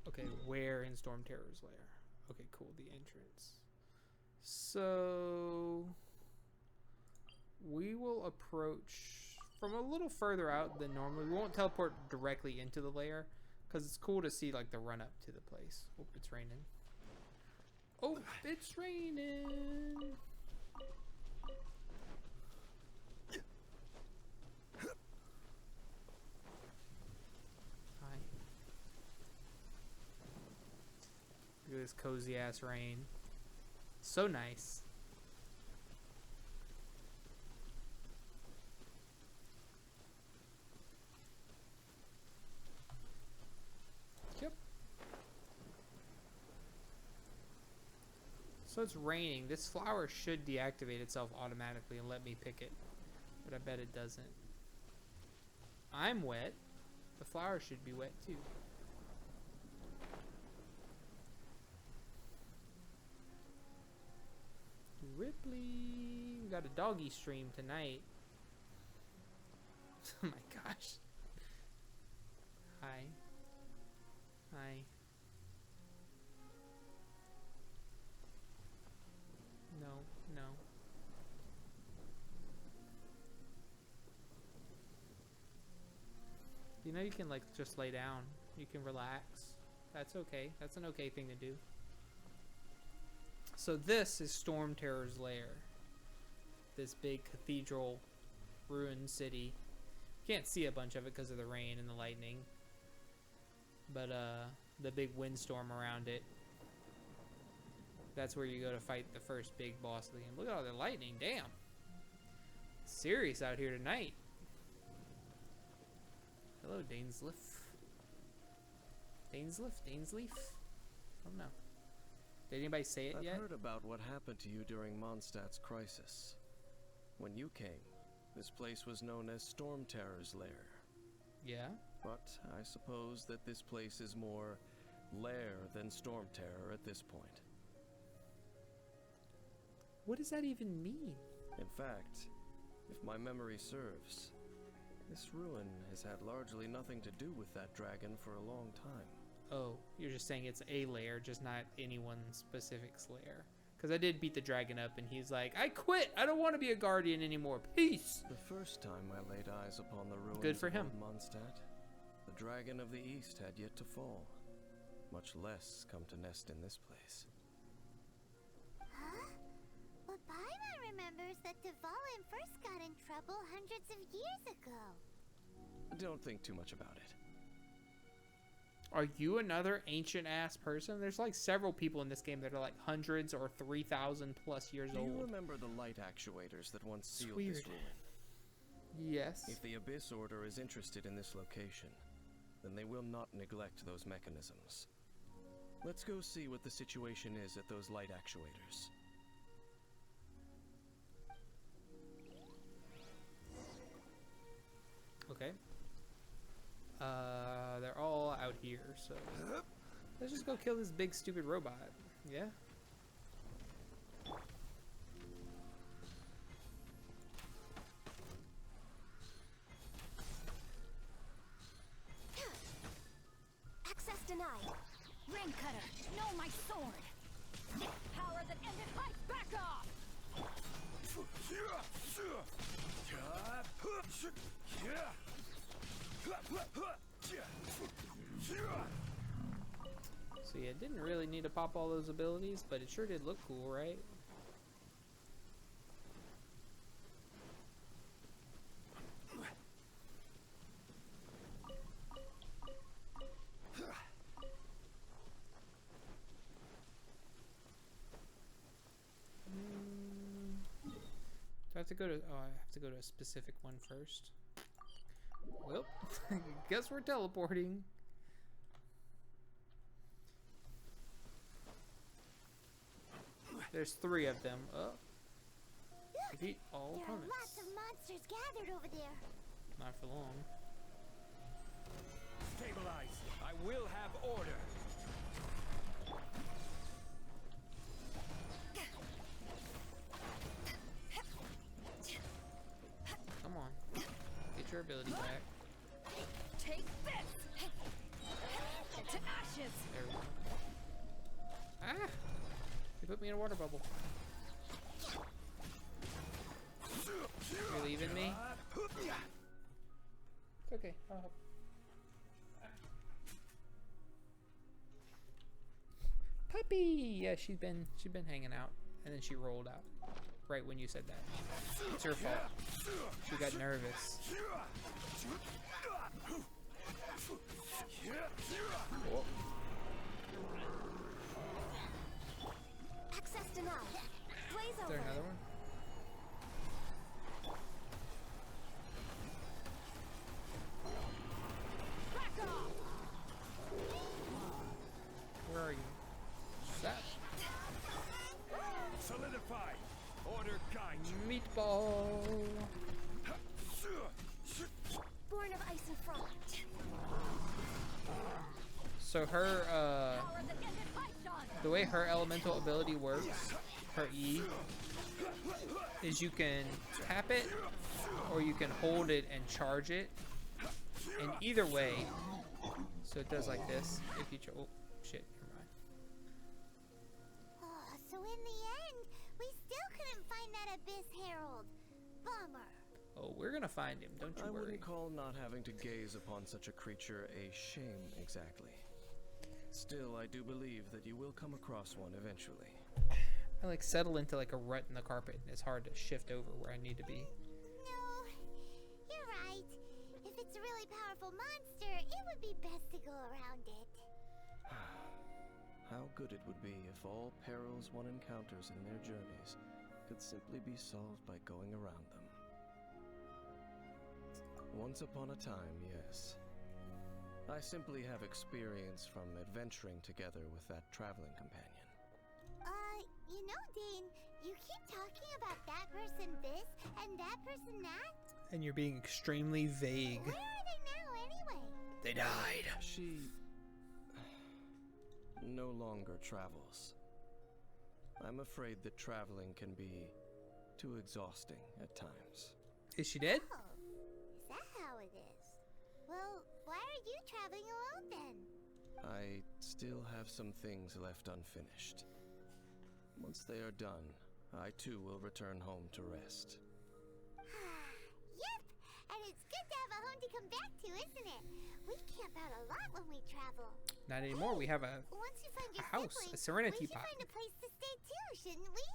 Okay, where in Storm Terror's lair? Okay, cool, the entrance. So we will approach from a little further out than normally. We won't teleport directly into the lair because it's cool to see like the run up to the place. Oh, it's raining. Oh, it's raining. Hi. Look at this cozy ass rain. So nice. Yep. So it's raining. This flower should deactivate itself automatically and let me pick it. But I bet it doesn't. I'm wet. The flower should be wet too. Ripley, we got a doggy stream tonight. Oh my gosh. Hi. Hi. No, no. You know you can like just lay down. You can relax. That's okay. That's an okay thing to do. So this is Storm Terror's lair. This big cathedral ruined city. Can't see a bunch of it because of the rain and the lightning. But the big windstorm around it. That's where you go to fight the first big boss of the game. Look at all the lightning, damn. Serious out here tonight. Hello, Dainsleif. Dainsleif? I don't know. Did anybody say it yet? I've heard about what happened to you during Mondstadt's crisis. When you came, this place was known as Storm Terror's lair. Yeah? But I suppose that this place is more lair than Storm Terror at this point. What does that even mean? In fact, if my memory serves, this ruin has had largely nothing to do with that dragon for a long time. Oh, you're just saying it's a lair, just not anyone's specific lair. Because I did beat the dragon up and he's like, I quit! I don't want to be a guardian anymore. Peace! The first time I laid eyes upon the ruins Good for of him. Old Mondstadt, the dragon of the east had yet to fall, much less come to nest in this place. Huh? But Paimon remembers that Dvalin first got in trouble hundreds of years ago. Don't think too much about it. Are you another ancient ass person? There's like several people in this game that are like hundreds or 3,000 plus years Do you old. remember the light actuators that once sealed weird. this ruin? Yes. If the Abyss Order is interested in this location, then they will not neglect those mechanisms. Let's go see what the situation is at those light actuators. Okay. They're all out here, so let's just go kill this big stupid robot. Yeah. Access denied. Rain cutter, no my sword. Power that ended life, back off. So yeah, it didn't really need to pop all those abilities, but it sure did look cool, right? Do I have to go to, oh, I have to go to a specific one first. Well, guess we're teleporting. There's 3 of them. Oh. Defeat all There are opponents. lots of monsters gathered over there. Not for long. Stabilize. I will have order. Come on. Get your ability back. Take this. to ashes. There we go. Ah! You put me in a water bubble. You're leaving me? It's okay. I'll help. Puppy! Yeah, she's been hanging out, and then she rolled out right when you said that. It's her fault. She got nervous. Oh. Access denied. Blaze Is there over. another one? Back off. Where are you? That Solidify. Order guide you. meatball. Born of ice and frost. So her Power that ended Python. the way her elemental ability works, her E, is you can tap it or you can hold it and charge it. And either way, so it does like this. If you oh shit, never mind. Oh, so in the end, we still couldn't find that Abyss Herald. Bummer. Oh, we're gonna find him, don't you I worry. wouldn't call not having to gaze upon such a creature a shame exactly. Still, I do believe that you will come across one eventually. I like settle into like a rut in the carpet and it's hard to shift over where I need to be. No, you're right. If it's a really powerful monster, it would be best to go around it. How good it would be if all perils one encounters in their journeys could simply be solved by going around them. Once upon a time, yes. I simply have experience from adventuring together with that traveling companion. You know, Dane, you keep talking about that person this and that person that. And you're being extremely vague. Where are they now, anyway? They died. She no longer travels. I'm afraid that traveling can be too exhausting at times. Is she dead? Oh, is that how it is? Well, why are you traveling alone then? I still have some things left unfinished. Once they are done, I too will return home to rest. Yep, and it's good to have a home to come back to, isn't it? We camp out a lot when we travel. Not anymore. We have a Once you find your house, sibling, a serenity we should pot. find a place to stay too, shouldn't we?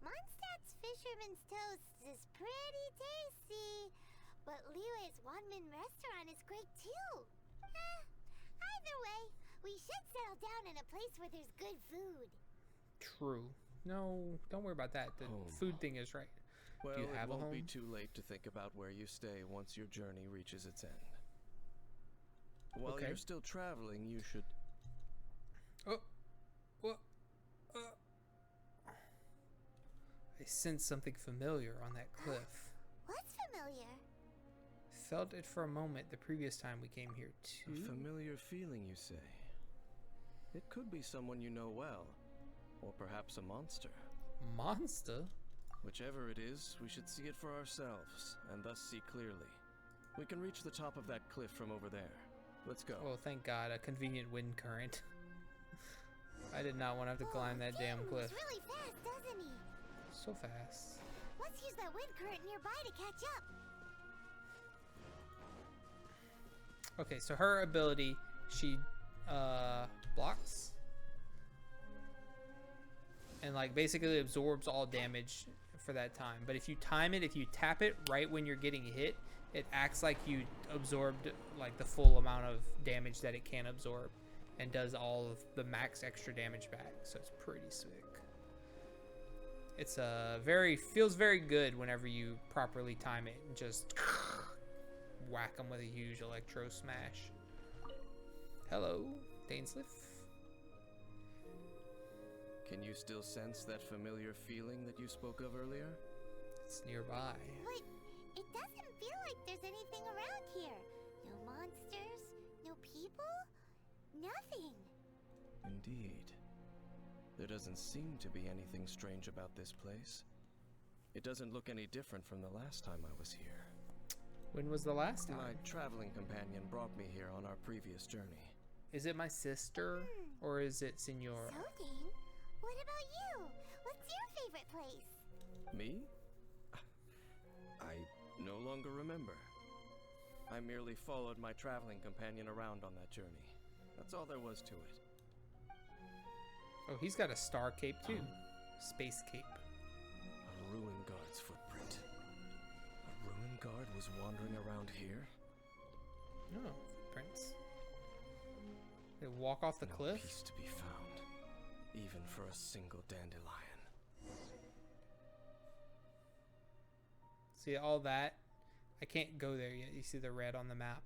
Mondstadt's Fisherman's Toast is pretty tasty, but Liu's Wanmin restaurant is great too. Either way, we should settle down in a place where there's good food. True. No, don't worry about that. The Home. food thing is right. Well, you have it a won't be home? too late to think about where you stay once your journey reaches its end. While Okay. you're still traveling, you should... Oh, what? I sense something familiar on that cliff. What's familiar? Felt it for a moment the previous time we came here A too. familiar feeling, you say? It could be someone you know well, or perhaps a monster. Monster? Whichever it is, we should see it for ourselves, and thus see clearly. We can reach the top of that cliff from over there. Let's go. Oh, thank God, a convenient wind current. I did not want to have to climb that damn Dane cliff. moves really fast, doesn't he? So fast. Let's use that wind current nearby to catch up. Okay, so her ability, she blocks and like basically absorbs all damage for that time. But if you time it, if you tap it right when you're getting hit, it acts like you absorbed like the full amount of damage that it can absorb and does all of the max extra damage back. So it's pretty sick. It's feels very good whenever you properly time it and just whack them with a huge electro smash. Hello, Dainsleif. Can you still sense that familiar feeling that you spoke of earlier? It's nearby. But it doesn't feel like there's anything around here. No monsters, no people, nothing. Indeed. There doesn't seem to be anything strange about this place. It doesn't look any different from the last time I was here. When was the last time? My traveling companion brought me here on our previous journey. Is it my sister or is it Senora? So, Dane, what about you? What's your favorite place? Me? I no longer remember. I merely followed my traveling companion around on that journey. That's all there was to it. Oh, he's got a star cape too. Space cape. A ruin guard's footprint. A ruin guard was wandering around here? No, footprints. They walk off the No cliff? peace to be found, even for a single dandelion. See all that? I can't go there yet. You see the red on the map.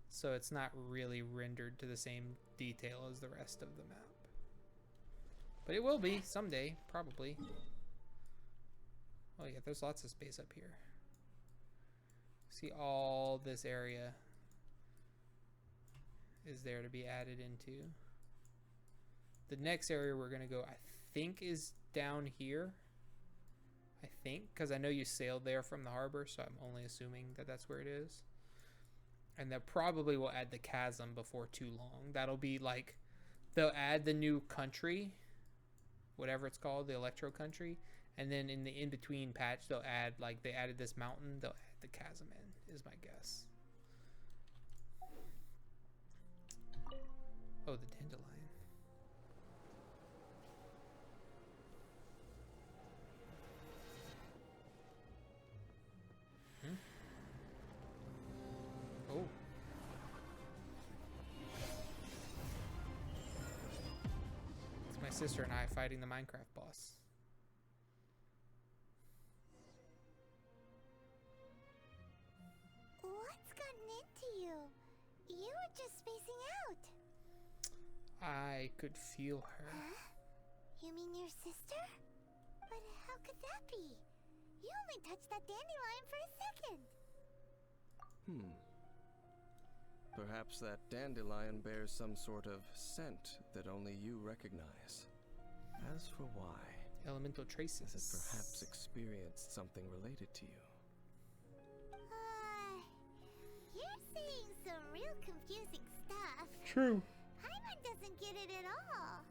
So it's not really rendered to the same detail as the rest of the map. But it will be someday, probably. Oh yeah, there's lots of space up here. See all this area is there to be added into. The next area we're gonna go, I think, is down here. I think, because I know you sailed there from the harbor, so I'm only assuming that that's where it is. And that probably will add the chasm before too long. That'll be like, they'll add the new country, whatever it's called, the Electro country, and then in the in-between patch, they'll add, like they added this mountain, they'll add the chasm in, is my guess. Oh, the dandelion. Oh. It's my sister and I fighting the Minecraft boss. What's gotten into you? You were just spacing out. I could feel her. Huh? You mean your sister? But how could that be? You only touched that dandelion for a second. Perhaps that dandelion bears some sort of scent that only you recognize. As for why, Elemental traces. has it perhaps experienced something related to you? You're saying some real confusing stuff. True. Paimon doesn't get it at all.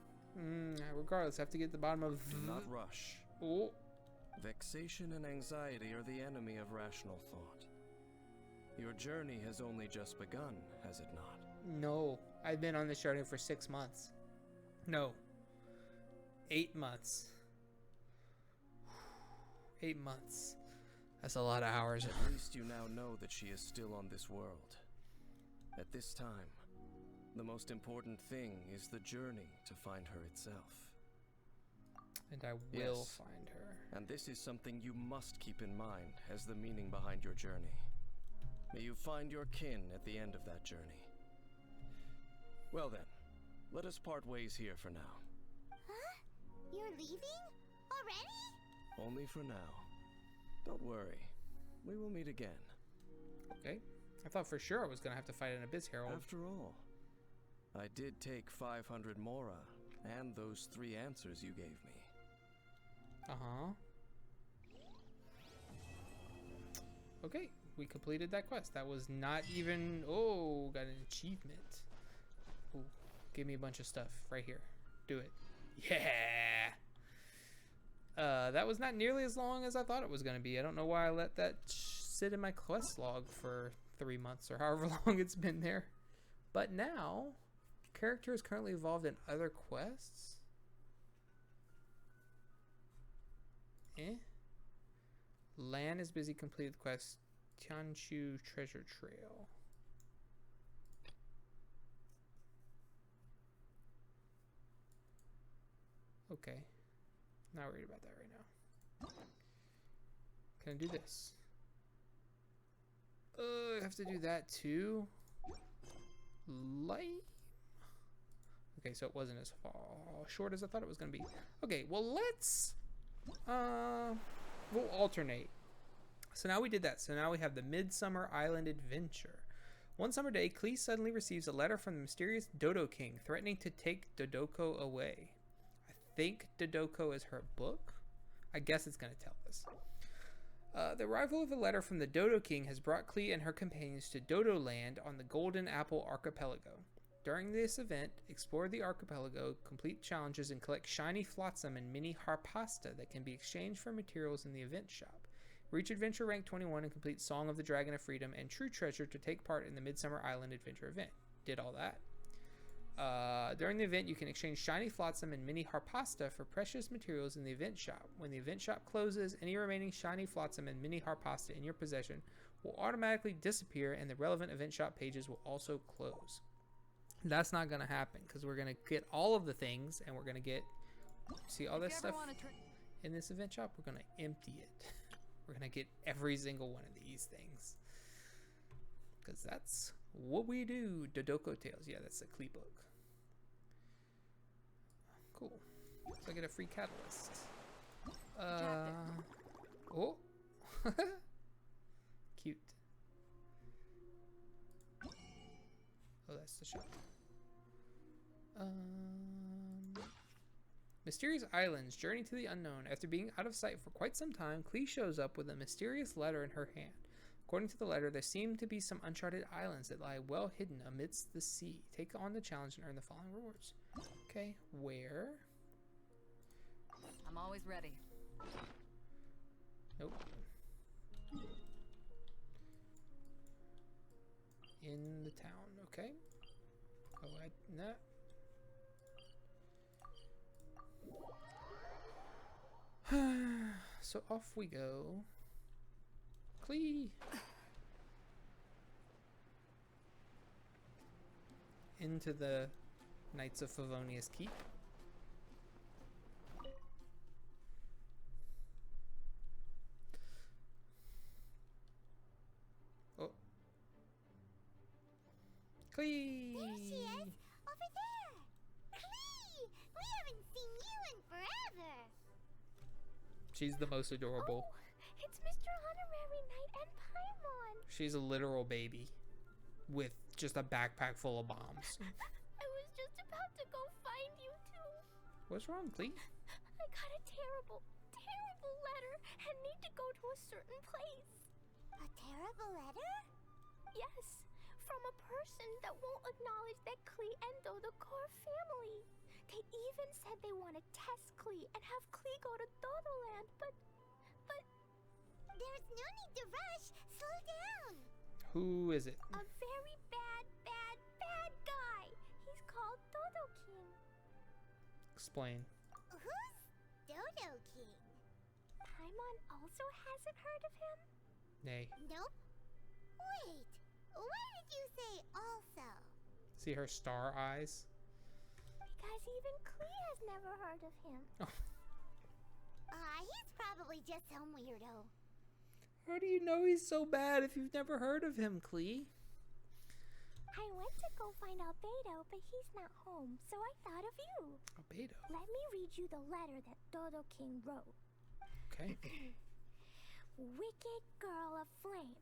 Regardless, I have to get to the bottom of. Do not rush. Oh. Vexation and anxiety are the enemy of rational thought. Your journey has only just begun, has it not? No, I've been on this journey for 6 months. No. 8 months. 8 months. That's a lot of hours. At least you now know that she is still on this world. At this time, the most important thing is the journey to find her itself. And I will Yes. find her. And this is something you must keep in mind as the meaning behind your journey. May you find your kin at the end of that journey. Well then, let us part ways here for now. Huh? You're leaving? Already? Only for now. Don't worry, we will meet again. Okay. I thought for sure I was going to have to fight an Abyss Herald. After all, I did take 500 Mora and those 3 answers you gave me. Uh-huh. Okay, we completed that quest. That was not even... Oh, got an achievement. Ooh, give me a bunch of stuff right here. Do it. Yeah! That was not nearly as long as I thought it was going to be. I don't know why I let that sit in my quest log for 3 months or however long it's been there. But now, character is currently involved in other quests. Lan is busy completing the quest Tianchu Treasure Trail. Okay. Not worried about that right now. Can I do this? I have to do that too. Light. Okay, so it wasn't as short as I thought it was gonna be. Okay, well let's we'll alternate. So now we did that. So now we have the Midsummer Island Adventure. One summer day, Klee suddenly receives a letter from the mysterious Dodo King threatening to take Dodoko away. I think Dodoko is her book. I guess it's going to tell us. The arrival of a letter from the Dodo King has brought Klee and her companions to Dodo Land on the Golden Apple Archipelago. During this event, explore the archipelago, complete challenges, and collect shiny flotsam and mini harpasta that can be exchanged for materials in the event shop. Reach adventure rank 21 and complete Song of the Dragon of Freedom and True Treasure to take part in the Midsummer Island Adventure event. Did all that. During the event, you can exchange shiny flotsam and mini harpasta for precious materials in the event shop. When the event shop closes, any remaining shiny flotsam and mini harpasta in your possession will automatically disappear, and the relevant event shop pages will also close. That's not going to happen because we're going to get all of the things, and we're going to get, see all this stuff in this event shop? We're going to empty it. We're going to get every single one of these things because that's what we do. Dodoko Tales. Yeah, that's a Klee book. Cool. So I get a free catalyst. Oh. Cute. Oh, that's the shop. Mysterious Islands, Journey to the Unknown. After being out of sight for quite some time, Klee shows up with a mysterious letter in her hand. According to the letter, there seem to be some uncharted islands that lie well hidden amidst the sea. Take on the challenge and earn the following rewards. Okay, where? I'm always ready. Nope. In the town, okay. Oh, no. So off we go. Klee. Into the Knights of Favonius Keep. Oh. Klee! There she is! Over there! Klee! We haven't seen you in forever! She's the most adorable. Oh, it's Mr. Honorary Knight and Paimon! She's a literal baby with just a backpack full of bombs. I was just about to go find you two. What's wrong, Klee? I got a terrible, terrible letter and need to go to a certain place. A terrible letter? Yes, from a person that won't acknowledge that Klee and Dodoko are family. They even said they want to test Klee and have Klee go to Dodoland, but... There's no need to rush. Slow down. Who is it? A very bad guy. He's called Dodo King. Explain. Who's Dodo King? Paimon also hasn't heard of him? Nay. Nope. Wait, why did you say also? See her star eyes? Because even Klee has never heard of him. Oh. He's probably just some weirdo. How do you know he's so bad if you've never heard of him, Klee? I went to go find Albedo, but he's not home, so I thought of you. Albedo. Let me read you the letter that Dodo King wrote. Okay. Wicked girl of flame,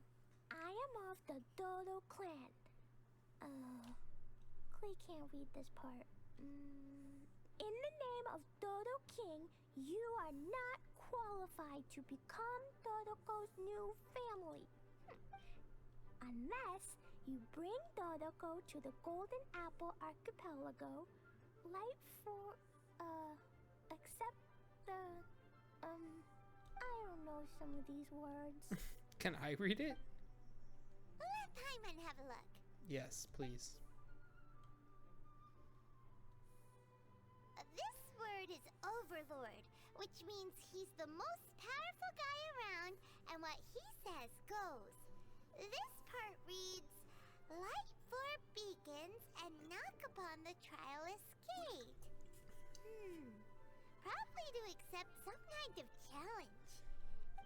I am of the Dodo clan. Klee can't read this part. In the name of Dodo King, you are not qualified to become Dodoko's new family. Unless you bring Dodoko to the Golden Apple Archipelago, light for, accept the, I don't know some of these words. Can I read it? Let Paimon have a look. Yes, please. This word is Overlord, which means he's the most powerful guy around, and what he says goes. This part reads, light four beacons and knock upon the trialist's gate. Probably to accept some kind of challenge.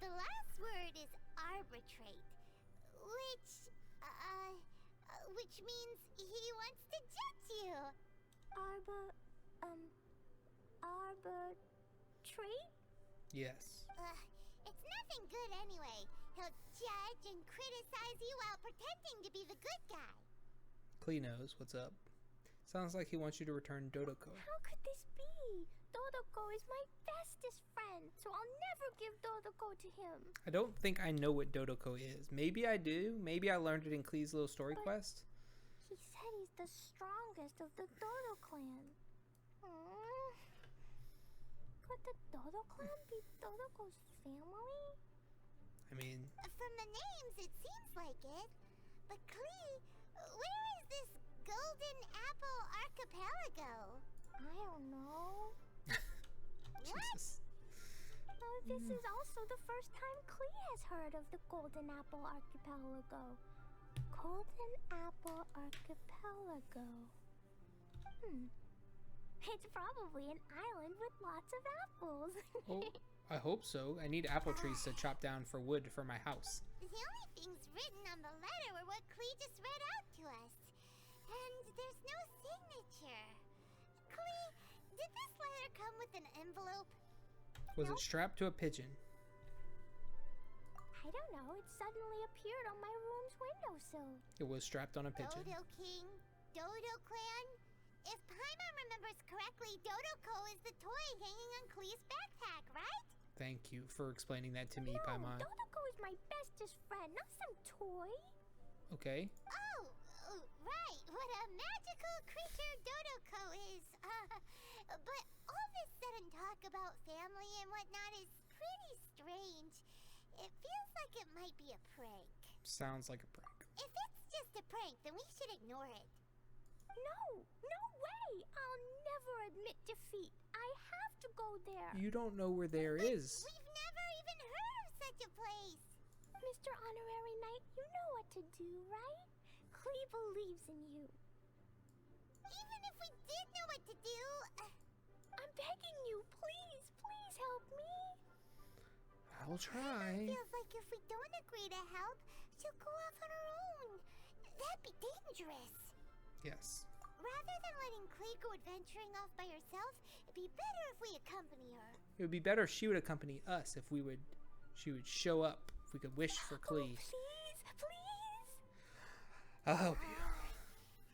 The last word is arbitrate, which means he wants to judge you. Arbitrate? Yes. It's nothing good anyway. He'll judge and criticize you while pretending to be the good guy. Klee knows what's up. Sounds like he wants you to return Dodoko. How could this be? Dodoko is my bestest friend, so I'll never give Dodoko to him. I don't think I know what Dodoko is. Maybe I do. Maybe I learned it in Klee's little story quest. He said he's the strongest of the Dodo clan. Could the Dodo clan be Dodoko's family? I mean, From the names, it seems like it. But Klee, where is this Golden Apple Archipelago? I don't know. Jesus. This is also the first time Klee has heard of the Golden Apple Archipelago. Golden Apple Archipelago. It's probably an island with lots of apples. Oh, I hope so. I need apple trees to chop down for wood for my house. The only things written on the letter were what Klee just read out to us. And there's no signature. Klee, did this letter come with an envelope? Was it strapped to a pigeon? I don't know. It suddenly appeared on my room's windowsill. It was strapped on a pigeon. Dodo King, Dodo Clan. If Paimon remembers correctly, Dodoko is the toy hanging on Klee's backpack, right? Thank you for explaining that to me, No, Paimon. Dodoko is my bestest friend, not some toy. Okay. Oh, right. What a magical creature Dodoko is. But all this sudden talk about family and whatnot is pretty strange. It feels like it might be a prank. Sounds like a prank. If it's just a prank, then we should ignore it. No way! I'll never admit defeat. I have to go there. You don't know where there is. We've never even heard of such a place. Mr. Honorary Knight, you know what to do, right? Klee believes in you. Even if we did know what to do, I'm begging you, please help me. I'll try. feels like if we don't agree to help, she'll go off on her own. That'd be dangerous. Yes. Rather than letting Klee go adventuring off by herself, it'd be better if we accompany her. It would be better if she would accompany us if she would show up, if we could wish for Klee. Please. I'll help you.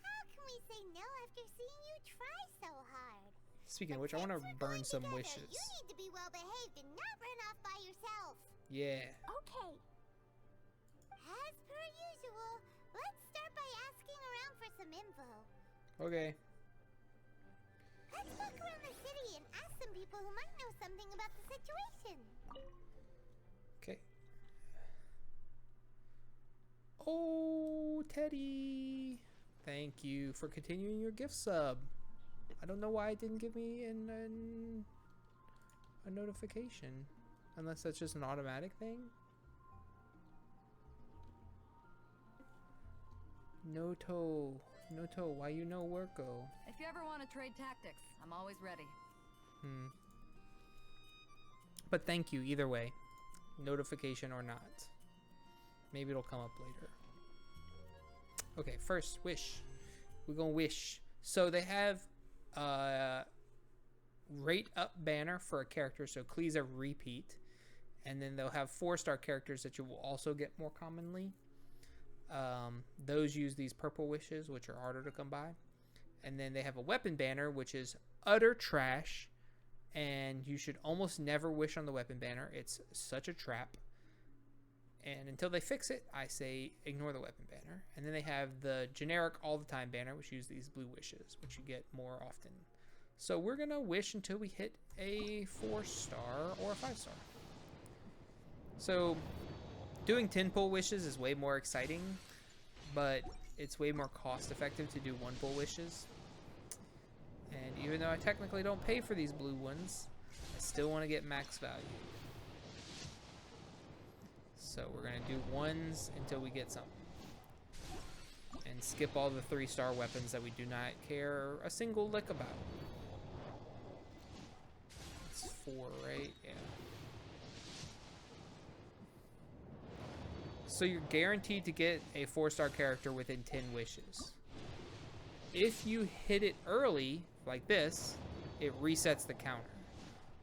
How can we say no after seeing you try so hard? Speaking of which, I want to Since we're burn going some together, wishes. You need to be well behaved and not run off by yourself. Yeah. Okay. As per usual, let's start by asking around for some info. Okay. Let's walk around the city and ask some people who might know something about the situation. Okay. Oh, Teddy. Thank you for continuing your gift sub. I don't know why it didn't give me a notification. Unless that's just an automatic thing. Noto, why you no worko? If you ever want to trade tactics, I'm always ready. But thank you either way. Notification or not. Maybe it'll come up later. Okay, first wish. We're gonna wish. So they have rate up banner for a character, so Klee's a repeat. And then they'll have 4-star characters that you will also get more commonly. Those use these purple wishes, which are harder to come by. And then they have a weapon banner, which is utter trash. And you should almost never wish on the weapon banner. It's such a trap. And until they fix it, I say ignore the weapon banner. And then they have the generic all the time banner, which use these blue wishes, which you get more often. So we're going to wish until we hit a 4-star or a 5-star. So doing 10 pull wishes is way more exciting, but it's way more cost effective to do 1 pull wishes. And even though I technically don't pay for these blue ones, I still want to get max value. So we're going to do 1s until we get something. And skip all the 3-star weapons that we do not care a single lick about. It's 4, right? Yeah. So you're guaranteed to get a 4-star character within 10 wishes. If you hit it early, like this, it resets the counter.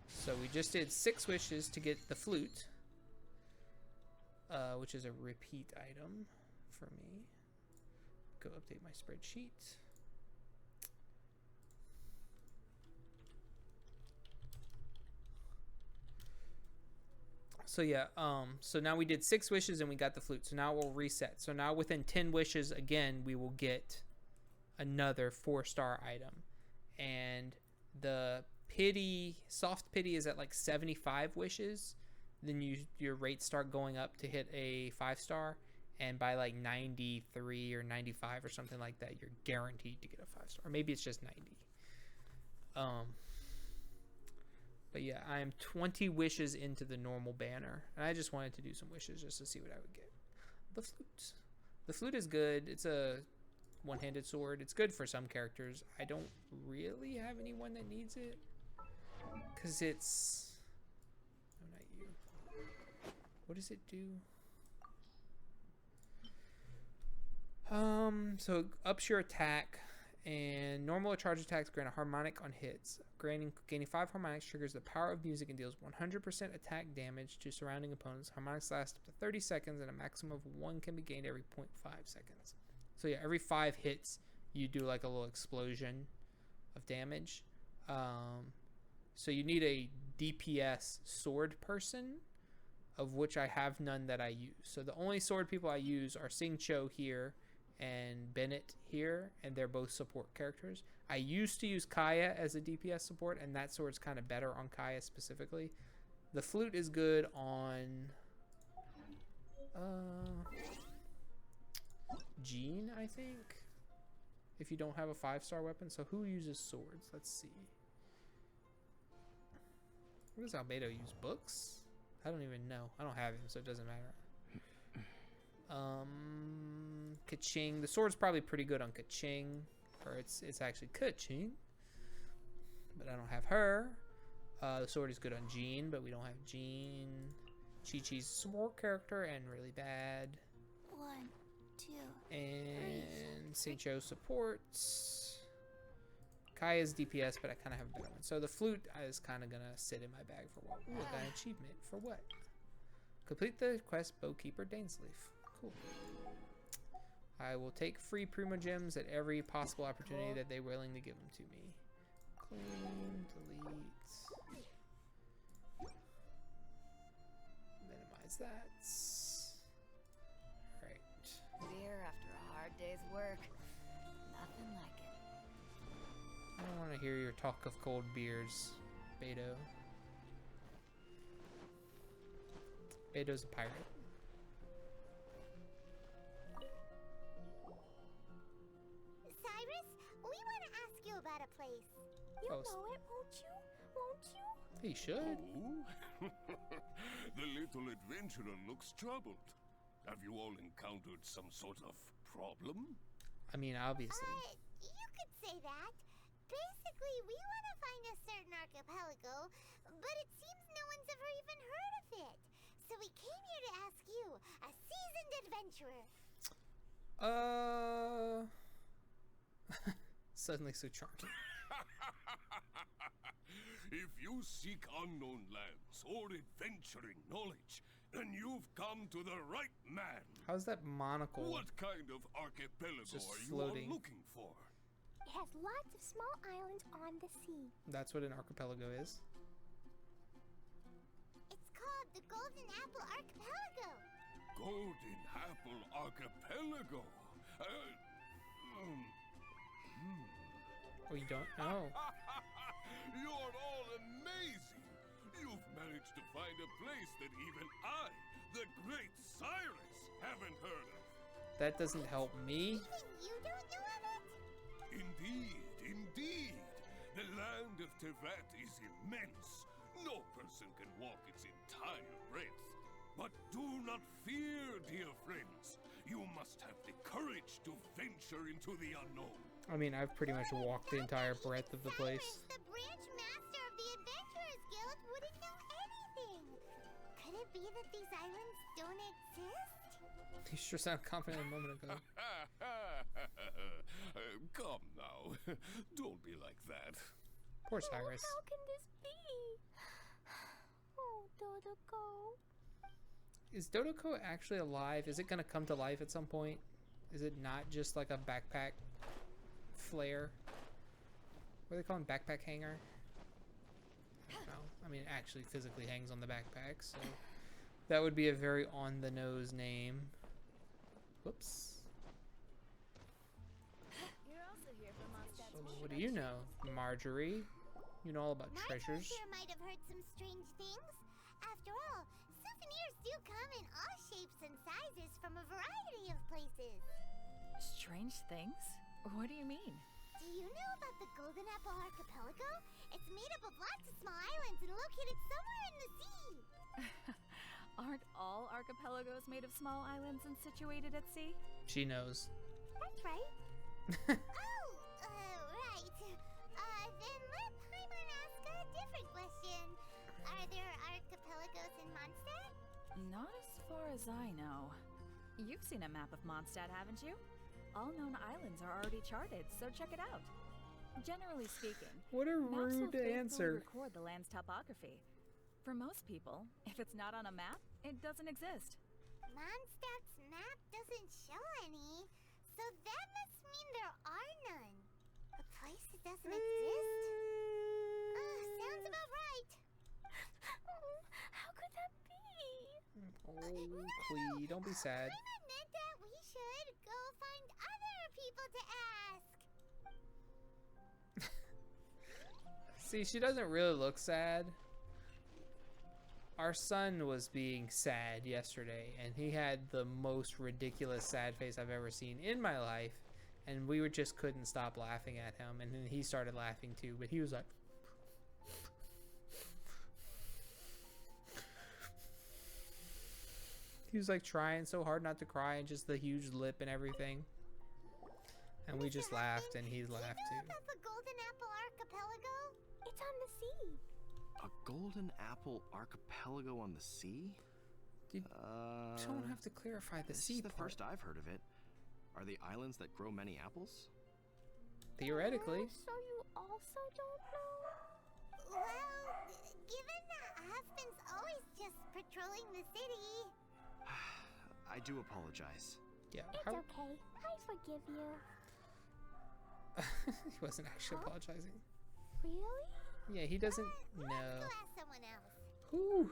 So we just did 6 wishes to get the flute, which is a repeat item for me. Go update my spreadsheet. So yeah, so now we did 6 wishes and we got the flute. So now we'll reset. So now within 10 wishes again, we will get another 4-star item. And the pity, soft pity is at like 75 wishes. Then your rates start going up to hit a 5-star. And by like 93 or 95 or something like that, you're guaranteed to get a 5-star. Or maybe it's just 90. But yeah, I am 20 wishes into the normal banner. And I just wanted to do some wishes just to see what I would get. The flute. The flute is good. It's a one-handed sword. It's good for some characters. I don't really have anyone that needs it. Because it's... No, not you. What does it do? So ups your attack, and normal or charge attacks grant a harmonic on hits. Gaining 5 harmonics triggers the power of music and deals 100% attack damage to surrounding opponents. Harmonics last up to 30 seconds, and a maximum of 1 can be gained every 0.5 seconds. So yeah, every 5 hits, you do like a little explosion of damage. So you need a DPS sword person, of which I have none that I use. So the only sword people I use are Sing Cho here and Bennett here, and they're both support characters. I used to use Kaya as a DPS support, and that sword's kind of better on Kaya specifically. The flute is good on Jean, I think, if you don't have a 5-star weapon. So who uses swords? Let's see. What does Albedo use? Books? I don't even know. I don't have him, so it doesn't matter. Kaching. The sword's probably pretty good on Kaching. Or it's actually Kaching. But I don't have her. The sword is good on Jean, but we don't have Jean. Chi-Chi's a support character and really bad. 1, 2, and Seicho supports. Kaya's DPS, but I kind of have a better one. So the flute is kind of going to sit in my bag for what? Ooh, I got an achievement. For what? Complete the quest, Bowkeeper Dainsleif. Cool. I will take free Primo Gems at every possible opportunity that they're willing to give them to me. Clean, delete. Minimize that. Alright. Beer after a hard day's work. Nothing like it. I don't want to hear your talk of cold beers, Beto. Beto's a pirate. Cyrus, we want to ask you about a place. You'll know it, won't you? Won't you? He should. Oh? The little adventurer looks troubled. Have you all encountered some sort of problem? I mean, obviously. You could say that. Basically, we want to find a certain archipelago, but it seems no one's ever even heard of it. So we came here to ask you, a seasoned adventurer. Suddenly so charming. If you seek unknown lands or adventuring knowledge, then you've come to the right man. How's that monocle? What kind of archipelago Just are floating. you all looking for? It has lots of small islands on the sea. That's what an archipelago is. It's called the Golden Apple Archipelago. Golden Apple Archipelago. Oh, you don't know? You're all amazing. You've managed to find a place that even I, the great Cyrus, haven't heard of. That doesn't help me. Even you don't know of it? Indeed, indeed. The land of Tevat is immense. No person can walk its entire breadth. But do not fear, dear friends. You must have the courage to venture into the unknown. I mean, I've pretty much walked the entire breadth of the place. The branch master of the Adventurers Guild wouldn't know anything. Could it be that these islands don't exist? You sure sounded confident a moment ago. Come now. Don't be like that. Poor Cyrus. How can this be? Oh, Dodoko. Is Dodoko actually alive? Is it going to come to life at some point? Is it not just like a backpack flare? What do they call him? Backpack hanger? I don't know. I mean, it actually physically hangs on the backpack, so... That would be a very on-the-nose name. Whoops. You're also here for Mondstadt's What do you know, Marjorie? You know all about treasures. Here might have heard some strange things. After all, souvenirs do come in all shapes and sizes from a variety of places. Strange things? What do you mean? Do you know about the Golden Apple Archipelago? It's made up of lots of small islands and located somewhere in the sea. Aren't all archipelagos made of small islands and situated at sea? She knows. That's right. Oh, right. Then let Paimon ask a different question. Are there archipelagos in Mondstadt? Not as far as I know. You've seen a map of Mondstadt, haven't you? All known islands are already charted, so check it out. Generally speaking, What a maps will rude faithfully answer. record the land's topography. For most people, if it's not on a map, it doesn't exist. Mondstadt's map doesn't show any, so that must mean there are none. A place that doesn't exist? Sounds about right. How could that be? Oh, Clee, don't be sad. Paimon meant that we should go find other people to ask. See, she doesn't really look sad. Our son was being sad yesterday, and he had the most ridiculous sad face I've ever seen in my life, and we just couldn't stop laughing at him, and then he started laughing too, but he was like... He was like trying so hard not to cry, and just the huge lip and everything. And we just laughed, and he laughed Do you know too. about the Golden Apple Archipelago? It's on the sea. A golden apple archipelago on the sea? You don't have to clarify the This sea is the part. first I've heard of it. Are the islands that grow many apples? Theoretically. So you also don't know? Well, given that Aspen's always just patrolling the city. I do apologize. Yeah. It's How... okay. I forgive you. He wasn't actually apologizing. Really? Yeah, he doesn't Let's know. go ask someone else. Who?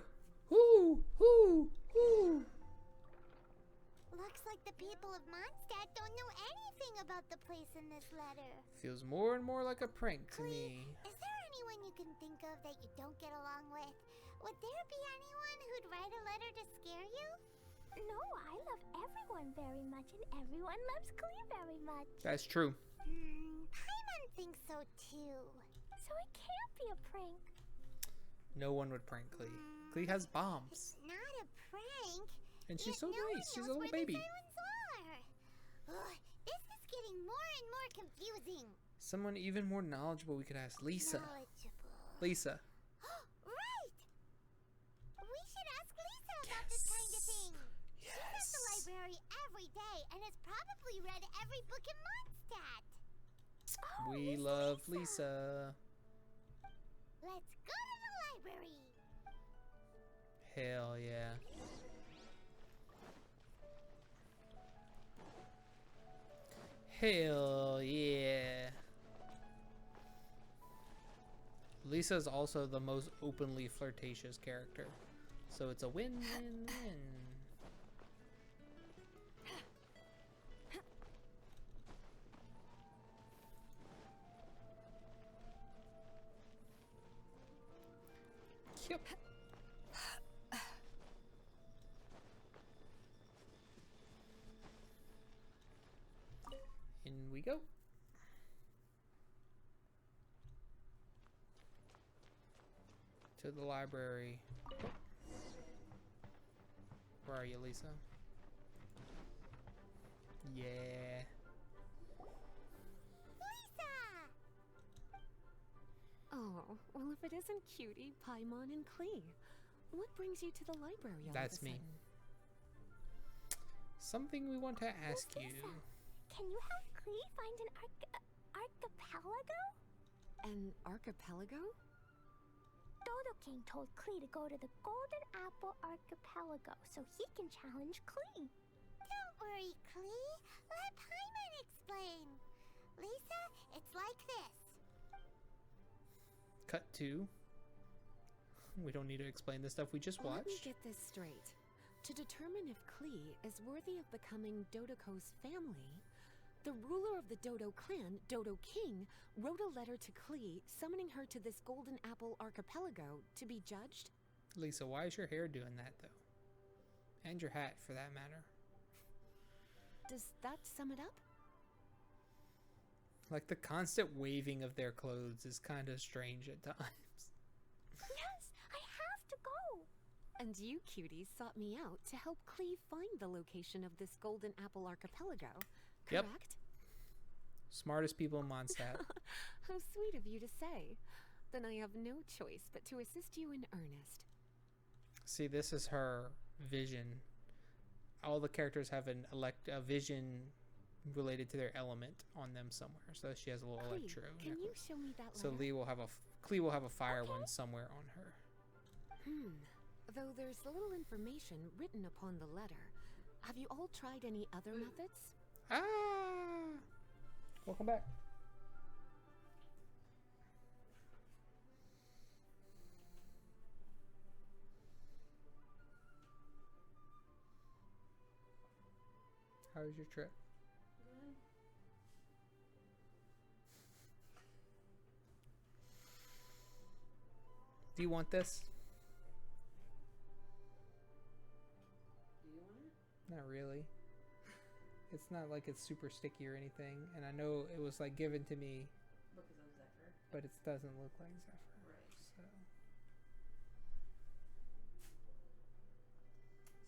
Looks like the people of Mondstadt don't know anything about the place in this letter. Feels more and more like a prank to Clee, me. is there anyone you can think of that you don't get along with? Would there be anyone who'd write a letter to scare you? No, I love everyone very much, and everyone loves Clee very much. That's true. Paimon thinks so too. So it can't be a prank. No one would prank Clee. Clee has bombs. It's not a prank. And she's Yet so no one nice. She's a knows little where baby. these islands are. Ugh, this is getting more and more confusing. Someone even more knowledgeable we could ask. Lisa. Knowledgeable. Lisa. Right! We should ask Lisa about this kind of thing. She's at the library every day and has probably read every book in Mondstadt. Oh, We Miss love Lisa. Let's go to the library. Hell yeah. Hell yeah. Lisa's also the most openly flirtatious character. So it's a win-win-win. Yep. In we go. To the library. Where are you, Lisa? Yeah. Lisa! Oh, well, if it isn't Cutie, Paimon, and Clee, what brings you to the library all That's of a me. sudden? Something we want to ask Miss you. Lisa, can you help Clee find an archipelago? An archipelago? Dodo King told Clee to go to the Golden Apple Archipelago so he can challenge Clee. Don't worry, Clee. Let Paimon explain. Lisa, it's like this. Cut to. We don't need to explain the stuff we just Let me watched. get this straight. To determine if Klee is worthy of becoming Dodoko's family, the ruler of the Dodo clan, Dodo King, wrote a letter to Klee summoning her to this Golden Apple Archipelago to be judged. Lisa, why is your hair doing that, though? And your hat, for that matter. Does that sum it up? Like, the constant waving of their clothes is kind of strange at times. Yes, I have to go! And you cuties sought me out to help Klee find the location of this Golden Apple Archipelago, Yep. correct? Smartest people in Mondstadt. How sweet of you to say. Then I have no choice but to assist you in earnest. See, this is her vision. All the characters have a vision related to their element on them somewhere. So she has a little Klee, electro can you necklace. show me that So letter? Klee will have a fire one somewhere on her. Though there's little information written upon the letter, have you all tried any other methods? Ah! Welcome back. How was your trip? Good. Do you want this? Do you want it? Not really. It's not like it's super sticky or anything, and I know it was like given to me, Because of Zephyr. but it doesn't look like Zephyr. Right.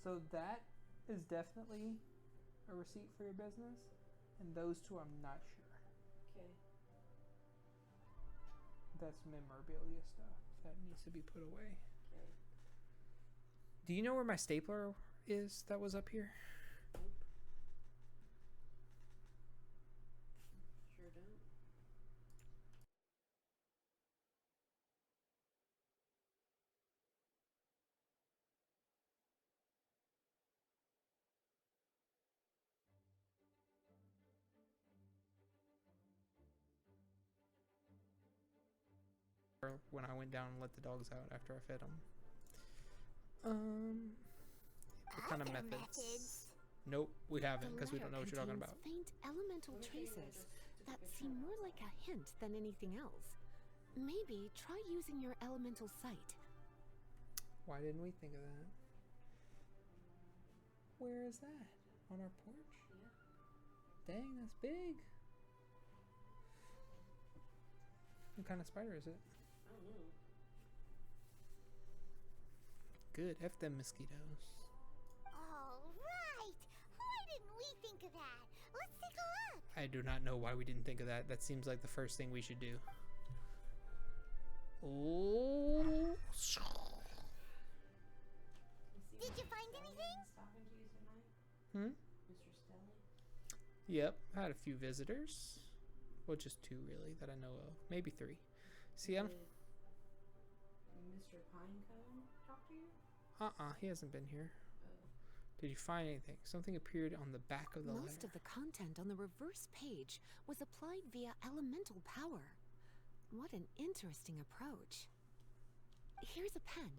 So that is definitely a receipt for your business, and those two I'm not sure. Okay. That's memorabilia stuff that needs to be put away. Okay. Do you know where my stapler is that was up here? Nope. Sure don't. Or when I went down and let the dogs out after I fed them. What kind of Other methods? Nope, we haven't because we don't know what you're talking about. Faint elemental traces that seem more like a hint than anything else. Maybe try using your elemental sight. Why didn't we think of that? Where is that? On our porch? Yeah. Dang, that's big. What kind of spider is it? I don't know. Good, F them mosquitoes. All right. Why didn't we think of that? Let's take a look. I do not know why we didn't think of that. That seems like the first thing we should do. Oh. Did you find anything? Talking to you tonight, Hmm? Mr. Stelly? Yep, I had a few visitors. Well, just two really that I know of. Maybe three. See, I'm... Did Mr. Pinecone talk to you? he hasn't been here. Oh. Did you find anything? Something appeared on the back of the Most letter. of the content on the reverse page was applied via elemental power. What an interesting approach. Here's a pen.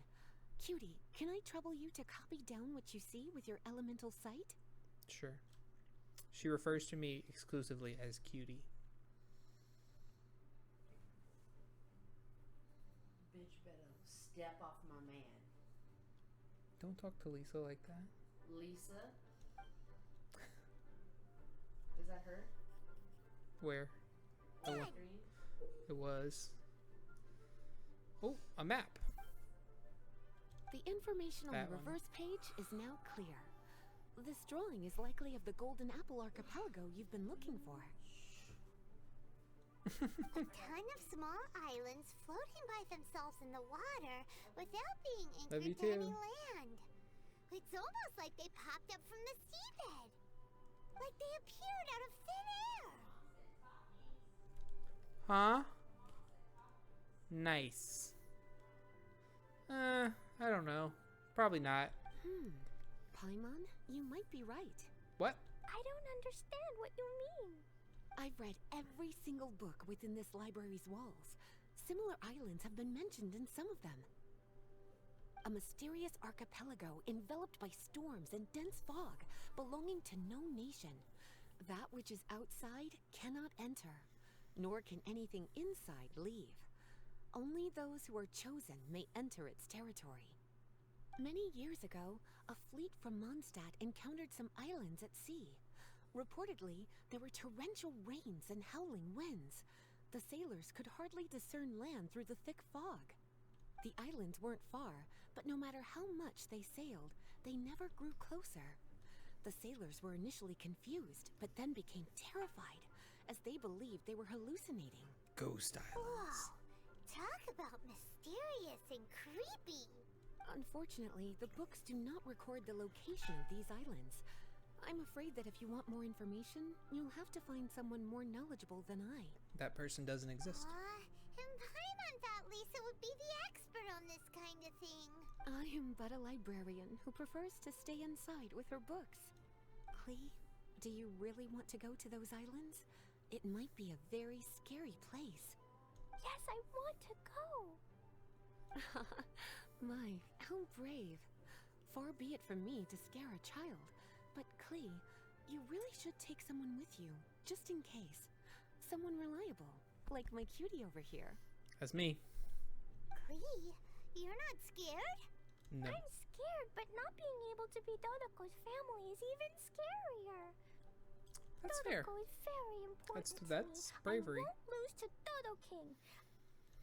Cutie, can I trouble you to copy down what you see with your elemental sight? Sure. She refers to me exclusively as Cutie. Bitch better step off my man. Don't talk to Lisa like that. Lisa? Is that her? Where? The one- Screen? It was. Oh, a map. The information on That the one. reverse page is now clear. This drawing is likely of the Golden Apple Archipelago you've been looking for. A ton of small islands floating by themselves in the water without being Love you anchored to any too. land. It's almost like they popped up from the seabed. Like they appeared out of thin air. Huh? Nice. I don't know. Probably not. Paimon, you might be right. What? I don't understand what you mean. I've read every single book within this library's walls. Similar islands have been mentioned in some of them. A mysterious archipelago enveloped by storms and dense fog, belonging to no nation. That which is outside cannot enter, nor can anything inside leave. Only those who are chosen may enter its territory. Many years ago, a fleet from Mondstadt encountered some islands at sea. Reportedly, there were torrential rains and howling winds. The sailors could hardly discern land through the thick fog. The islands weren't far, but no matter how much they sailed, they never grew closer. The sailors were initially confused, but then became terrified, as they believed they were hallucinating. Ghost Islands. Wow. Talk about mysterious and creepy. Unfortunately, the books do not record the location of these islands. I'm afraid that if you want more information, you'll have to find someone more knowledgeable than I. That person doesn't exist. And Paimon thought Lisa would be the expert on this kind of thing. I am but a librarian who prefers to stay inside with her books. Clee, do you really want to go to those islands? It might be a very scary place. Yes, I want to go. My, how brave. Far be it from me to scare a child, but Clee, you really should take someone with you, just in case. Someone reliable, like my cutie over here. That's me. Clee, you're not scared? No. I'm scared, but not being able to be Dodoko's family is even scarier. That's fair. Dodoko is very important to That's me. bravery. I won't lose to Dodo King.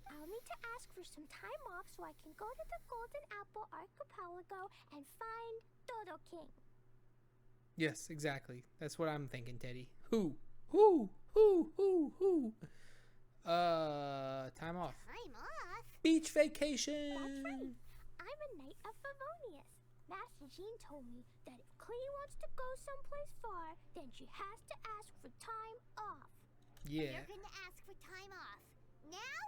I'll need to ask for some time off so I can go to the Golden Apple Archipelago and find Dodo King. Yes, exactly. That's what I'm thinking, Teddy. Who? Time off. Time off? Beach vacation. That's right. I'm a knight of Favonius. Master Jean told me that if Clee wants to go someplace far, then she has to ask for time off. Yeah. You're gonna ask for time off. Now?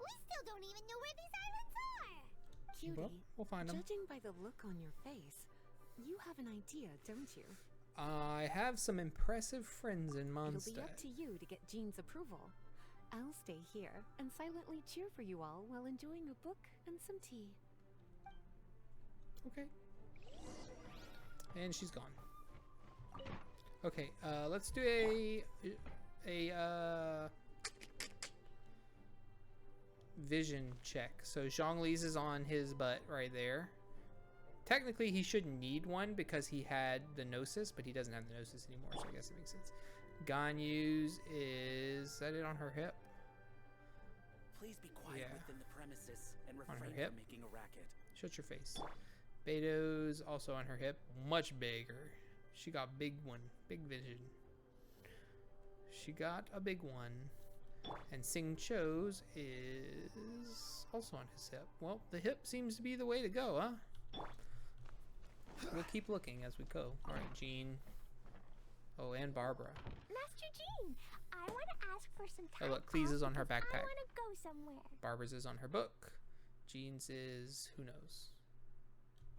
We still don't even know where these islands are. Cutie, Well, we'll find them. judging by the look on your face, you have an idea, don't you? I have some impressive friends in It'll be Mondstadt. up to you to get Jean's approval. I'll stay here and silently cheer for you all while enjoying a book and some tea. Okay. And she's gone. Okay, let's do a vision check. So Zhongli's is on his butt right there. Technically, he shouldn't need one because he had the Gnosis, but he doesn't have the Gnosis anymore, so I guess it makes sense. Ganyu's is that it on her hip? Please be quiet Yeah. within the premises and On her refrain hip? from making a racket. Shut your face. Beto's also on her hip, much bigger. She got big one, big vision. She got a big one. And Sing Cho's is also on his hip. Well, the hip seems to be the way to go, huh? We'll keep looking as we go. All right, Jean. Oh, and Barbara. Master Jean, I want to ask for some time Oh, look, Clee's is on her because backpack. I want to go somewhere. Barbara's is on her book. Jean's is who knows.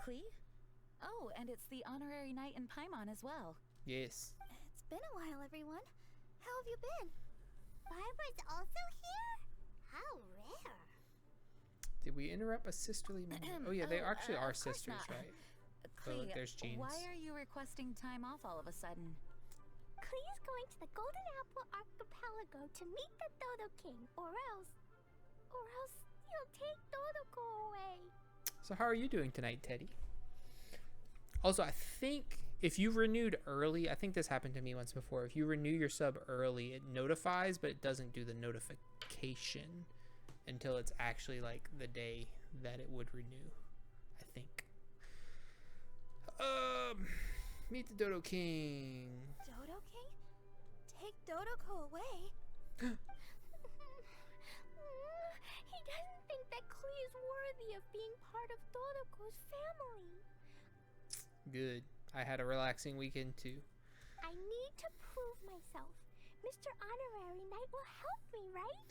Clee? Oh, and it's the honorary knight in Paimon as well. Yes. It's been a while, everyone. How have you been? Barbara's also here? How rare. Did we interrupt a sisterly moment? Oh yeah, they actually are of course sisters, not. right? Clee, look, there's Jean's. why are you requesting time off all of a sudden? Clee's going to the Golden Apple Archipelago to meet the Dodo King, or else he'll take Dodoko away. So how are you doing tonight, Teddy? Also, I think if you renewed early, I think this happened to me once before. If you renew your sub early, it notifies, but it doesn't do the notification until it's actually like the day that it would renew, I think. Meet the Dodo King. Dodo King? Take Dodoko away? He doesn't think that Clee is worthy of being part of Dodoko's family. Good. I had a relaxing weekend too. I need to prove myself. Mr. Honorary Knight will help me, right?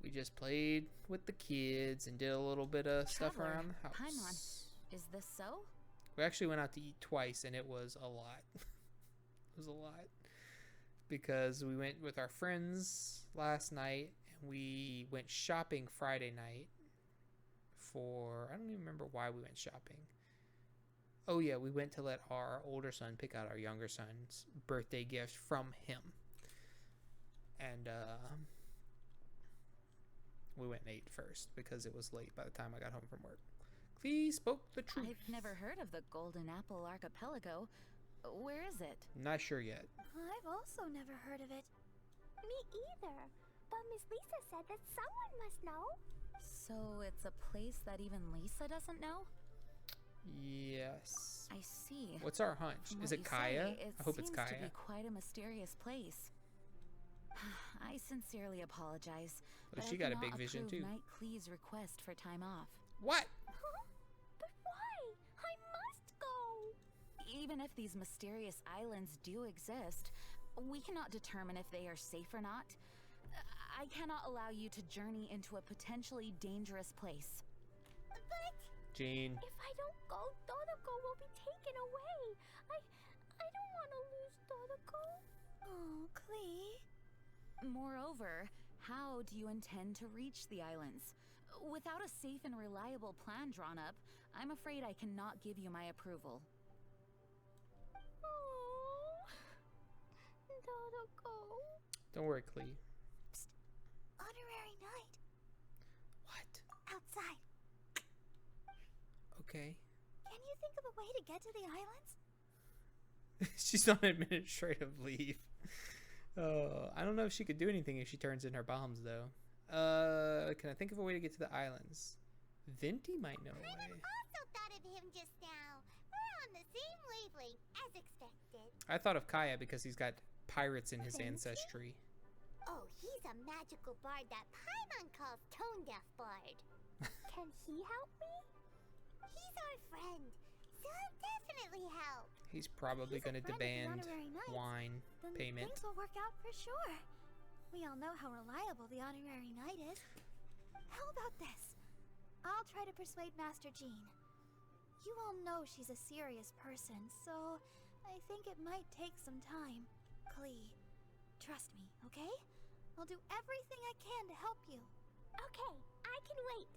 We just played with the kids and did a little bit of stuff Traveler, around the house. Paimon, is this so? We actually went out to eat twice, and it was a lot. It was a lot. Because we went with our friends last night, and we went shopping Friday night for... I don't even remember why we went shopping. Oh yeah, we went to let our older son pick out our younger son's birthday gift from him. And we went and ate first because it was late by the time I got home from work. Clee spoke the truth. I've never heard of the Golden Apple Archipelago. Where is it? Not sure yet. I've also never heard of it. Me either. But Miss Lisa said that someone must know. So it's a place that even Lisa doesn't know? Yes. I see. What's our hunch? From Is what it you Kaya? say, I hope it's seems to Kaya. be quite a mysterious place. I sincerely apologize. Oh, but she I got a cannot big vision approve too. Knight Klee's request for time off. What? Huh? But why? I must go. Even if these mysterious islands do exist, we cannot determine if they are safe or not. I cannot allow you to journey into a potentially dangerous place. But Jean. if I don't go, Dodoko will be taken away. I don't want to lose Dodoko. Oh, Klee. Moreover, how do you intend to reach the islands? Without a safe and reliable plan drawn up, I'm afraid I cannot give you my approval. Oh, Dodoko. Don't worry, Clee. Honorary night. What? Outside. Okay. Can you think of a way to get to the islands? She's on administrative leave. I don't know if she could do anything if she turns in her bombs, though. Can I think of a way to get to the islands? Venti might know a way. Also thought of him just now. We're on the same wavelength as expected. I thought of Kaya because he's got pirates in his ancestry. Oh, he's a magical bard that Paimon calls Tone Deaf Bard. Can he help me? He's our friend, so he'll definitely help. He's probably going to demand wine Then payment. things will work out for sure. We all know how reliable the honorary knight is. How about this? I'll try to persuade Master Jean. You all know she's a serious person, so I think it might take some time. Klee, trust me, okay? I'll do everything I can to help you. Okay, I can wait.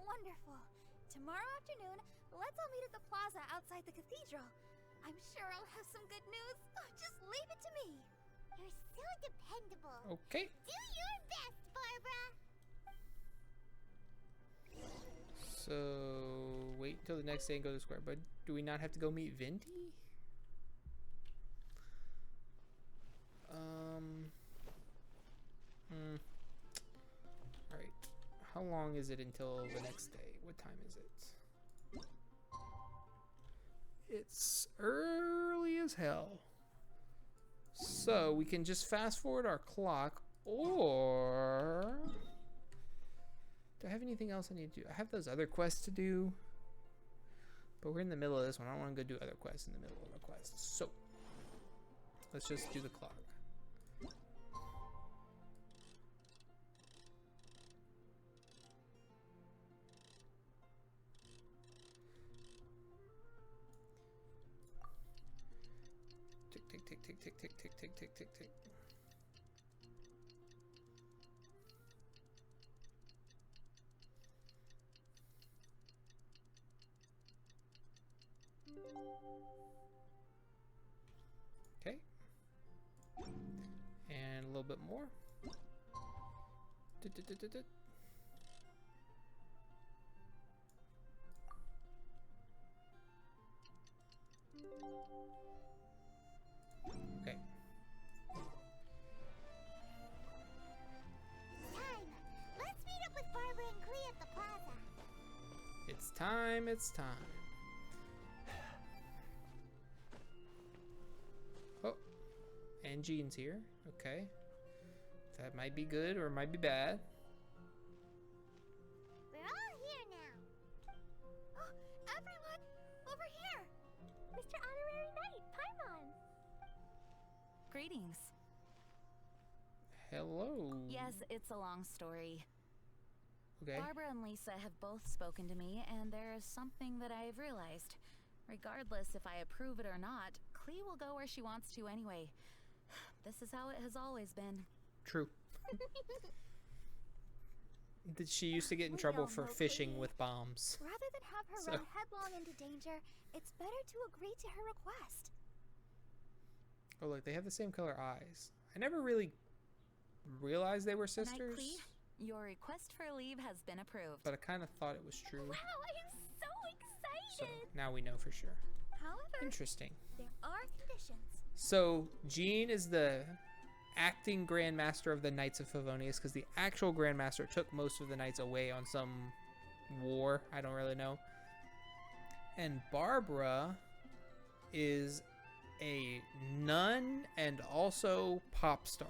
Wonderful. Tomorrow afternoon, let's all meet at the plaza outside the cathedral. I'm sure I'll have some good news. Oh, just leave it to me. You're so dependable. Okay. Do your best, Barbara. So, wait until the next day and go to the square. But do we not have to go meet Venti? Alright. How long is it until the next day? What time is it? It's early as hell. So, we can just fast forward our clock, or... Do I have anything else I need to do? I have those other quests to do. But we're in the middle of this one. I don't want to go do other quests in the middle of a quest. So, let's just do the clock. Tick, tick, tick, tick, tick, tick, tick, tick, tick, tick, tick. Okay. And a little bit more. Okay. Time. Let's meet up with Barbara and Klee at the plaza. It's time, it's time. Oh, and Jean's here. Okay. That might be good or it might be bad. We're all here now. Oh, everyone, over here! Mr. Honorary Knight, Paimon! Greetings. Hello. Yes, it's a long story. Okay. Barbara and Lisa have both spoken to me, and there is something that I have realized. Regardless if I approve it or not, Klee will go where she wants to anyway. This is how it has always been. True. that she used to get in We trouble all for know fishing Katie. with bombs. Rather than have her So- run headlong into danger, it's better to agree to her request. Oh, look, they have the same color eyes. I never really realized they were sisters, Knightley, your request for leave has been approved. but I kind of thought it was true. Wow, I am so So excited! now we know for sure. However, Interesting. there are conditions. So Jean is the acting Grandmaster of the Knights of Favonius because the actual Grandmaster took most of the knights away on some war. I don't really know. And Barbara is a nun and also pop star.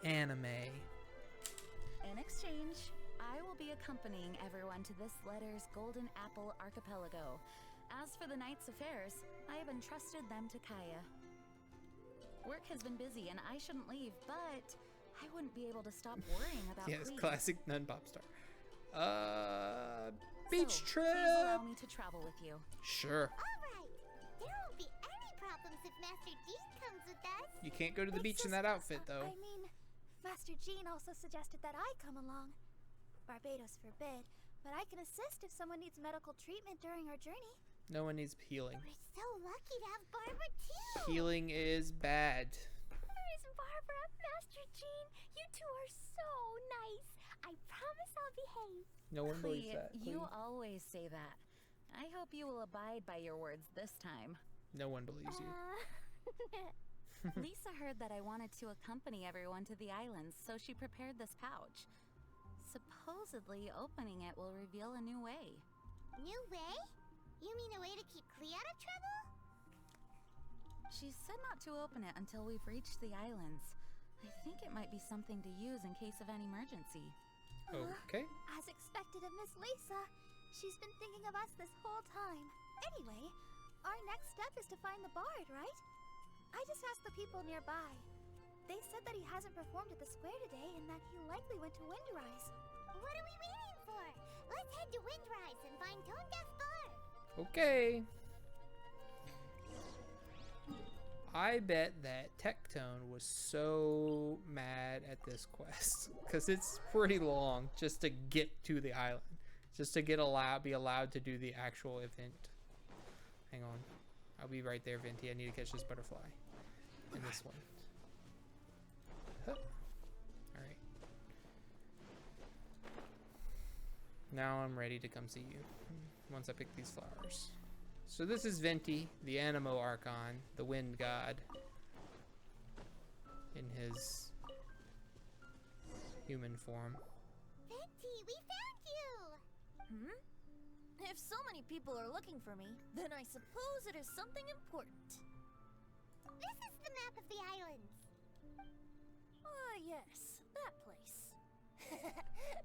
Anime. In exchange, I will be accompanying everyone to this letter's Golden Apple Archipelago. As for the Knight's affairs, I have entrusted them to Kaya. Work has been busy and I shouldn't leave, but I wouldn't be able to stop worrying about Yes, Cleve. classic nun pop star. Beach So, trip. Please allow me to travel with you. Sure. Alright, there won't be any problems if Master Dean comes with us. You can't go to the beach in It's that outfit just- though. I mean, Master Jean also suggested that I come along. Barbados forbid, but I can assist if someone needs medical treatment during our journey. No one needs healing. We're so lucky to have Barbara too. Healing is bad. Where's Barbara? Master Jean, you two are so nice. I promise I'll behave. No one believes Cleve, that. you Cleve. always say that. I hope you will abide by your words this time. No one believes you. Lisa heard that I wanted to accompany everyone to the islands, so she prepared this pouch. Supposedly, opening it will reveal a new way. New way? You mean a way to keep Clea out of trouble? She said not to open it until we've reached the islands. I think it might be something to use in case of an emergency. Okay. As expected of Miss Lisa, she's been thinking of us this whole time. Anyway, our next step is to find the bard, right? I just asked the people nearby. They said that he hasn't performed at the square today and that he likely went to Windrise. What are we waiting for? Let's head to Windrise and find Tone Deaf Bard. Okay. I bet that Tectone was so mad at this quest because it's pretty long just to get to the island, just to be allowed to do the actual event. Hang on, I'll be right there, Venti. I need to catch this butterfly and this one. Huh. All right. Now I'm ready to come see you once I pick these flowers. So this is Venti, the Animo Archon, the wind god, in his human form. Venti, we found you! If so many people are looking for me, then I suppose it is something important. This is the map of the islands. Ah, yes, that place.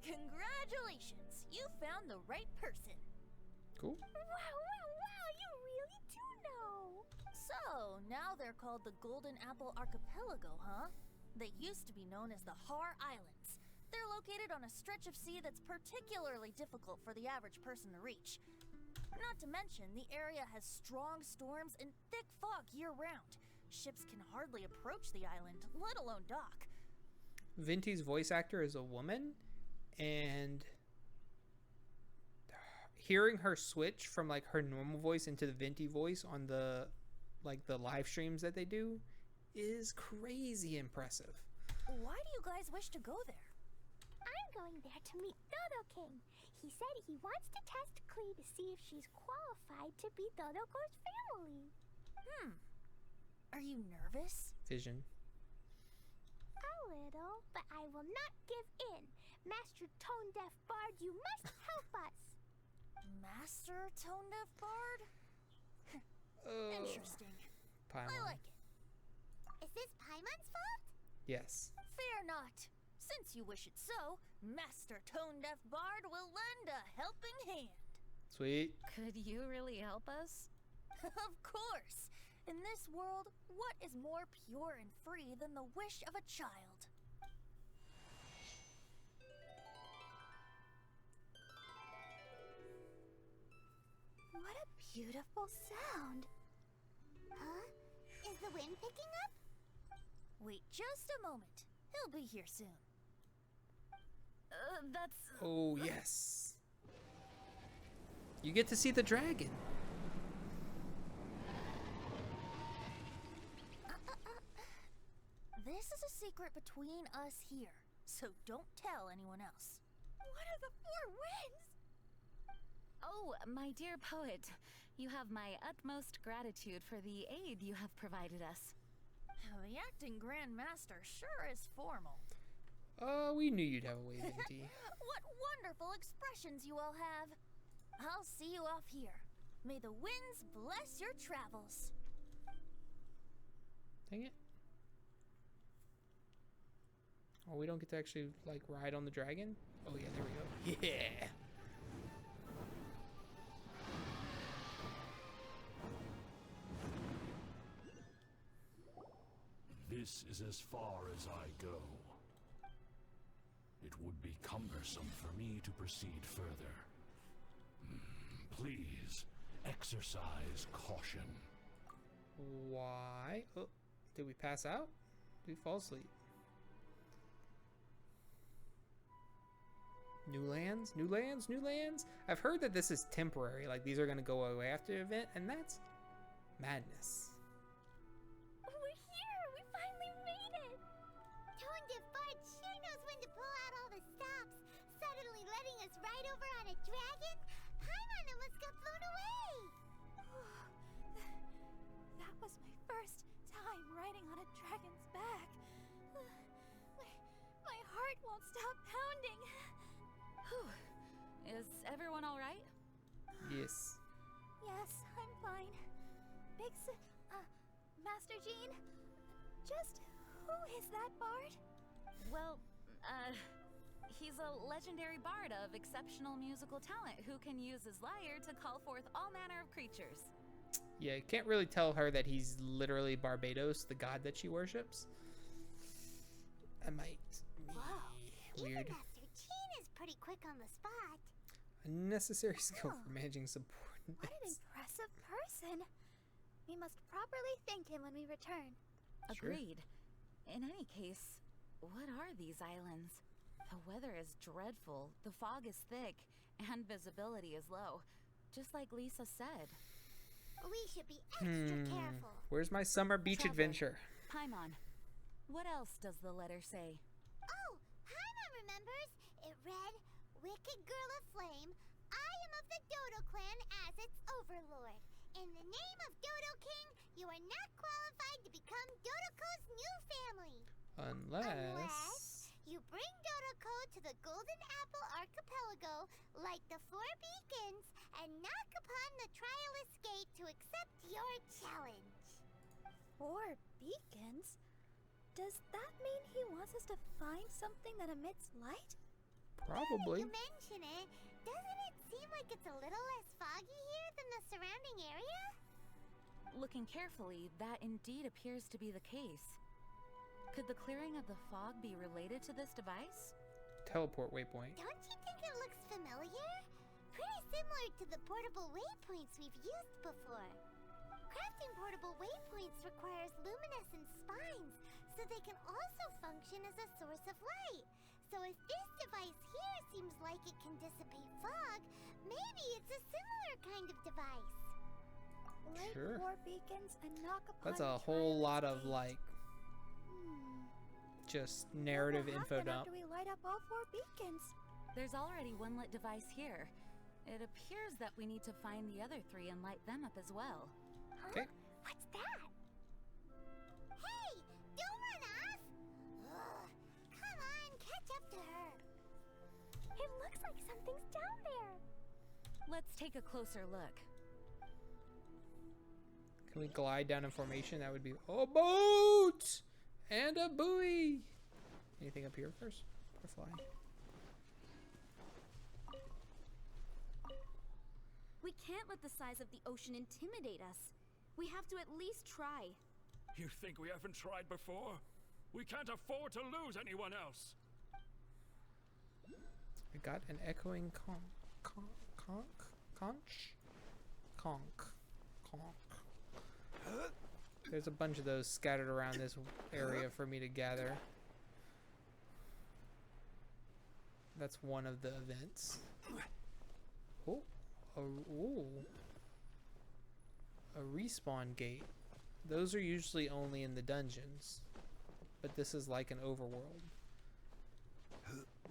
Congratulations, you found the right person. Cool. Wow, you really do know. So, now they're called the Golden Apple Archipelago, huh? They used to be known as the Har Islands. They're located on a stretch of sea that's particularly difficult for the average person to reach. Not to mention, the area has strong storms and thick fog year-round. Ships can hardly approach the island, let alone dock. Venti's voice actor is a woman, and hearing her switch from like her normal voice into the Venti voice on the live streams that they do is crazy impressive. Why do you guys wish to go there? I'm going there to meet Dodo King. He said he wants to test Clee to see if she's qualified to be Dodoko's family. Are you nervous? Vision. A little, but I will not give in. Master Tone Deaf Bard, you must help us. Master Tone Deaf Bard? Interesting. Paimon. I like it. Is this Paimon's fault? Yes. Fear not. Since you wish it so, Master Tone Deaf Bard will lend a helping hand. Sweet. Could you really help us? Of course. In this world, what is more pure and free than the wish of a child? What a beautiful sound. Huh? Is the wind picking up? Wait just a moment. He'll be here soon. That's... Oh, yes. You get to see the dragon. This is a secret between us here, so don't tell anyone else. What are the four winds? Oh, my dear poet, you have my utmost gratitude for the aid you have provided us. The acting Grand Master sure is formal. We knew you'd have a wave in tea. What wonderful expressions you all have. I'll see you off here. May the winds bless your travels. Dang it. Oh, we don't get to actually, like, ride on the dragon? Oh, yeah, there we go. Yeah! This is as far as I go. It would be cumbersome for me to proceed further. Please, exercise caution. Why? Oh, did we pass out? Did we fall asleep? New lands? New lands? New lands? I've heard that this is temporary. Like, these are going to go away after the event, and that's madness. We're here! We finally made it! Tone Fart sure knows when to pull out all the stops. Suddenly letting us ride over on a dragon? Paimon almost got blown away! That was my first time riding on a dragon's back. My heart won't stop pounding. Whew. Is everyone all right? Yes. Yes, I'm fine. Master Jean, just who is that bard? Well, he's a legendary bard of exceptional musical talent who can use his lyre to call forth all manner of creatures. Yeah, you can't really tell her that he's literally Barbados, the god that she worships. I might. Whoa. Weird. Even Master Jean is pretty quick on the spot. A necessary skill for managing subordinates. What an impressive person. We must properly thank him when we return. Agreed. In any case, what are these islands? The weather is dreadful, the fog is thick, and visibility is low. Just like Lisa said. We should be extra careful. Where's my summer beach Traveler, adventure? Paimon, what else does the letter say? Oh, Paimon remembers. It read, Wicked Girl of Flame, I am of the Dodo clan as its overlord. In the name of Dodo King, you are not qualified to become Dodoko's new family. Unless you bring Dodoko to the Golden Apple Archipelago, light the 4 beacons, and knock upon the Trialist Gate to accept your challenge. 4 beacons? Does that mean he wants us to find something that emits light? probably. Now that you mention it, doesn't it seem like it's a little less foggy here than the surrounding area? Looking carefully, that indeed appears to be the case. Could the clearing of the fog be related to this device? Teleport waypoint. Don't you think it looks familiar? Pretty similar to the portable waypoints we've used before. Crafting portable waypoints requires luminescent spines, so they can also function as a source of light. So if this device here seems like it can dissipate fog, maybe it's a similar kind of device. Light Sure. 4 beacons and knock upon That's a the whole Trialist lot of Gate. like just narrative What will info happen dump. after we light up all 4 beacons? There's already one lit device here. It appears that we need to find the other 3 and light them up as well. Huh? Okay. What's that? Hey, don't run off! Ugh, come on, catch up to her. It looks like something's down there. Let's take a closer look. Can we glide down in formation? That would be a boat and a buoy. Anything up here first? Or fly? We can't let the size of the ocean intimidate us. We have to at least try. You think we haven't tried before? We can't afford to lose anyone else. We got an echoing conch. There's a bunch of those scattered around this area for me to gather. That's one of the events. Oh, ooh. A respawn gate. Those are usually only in the dungeons, but this is like an overworld.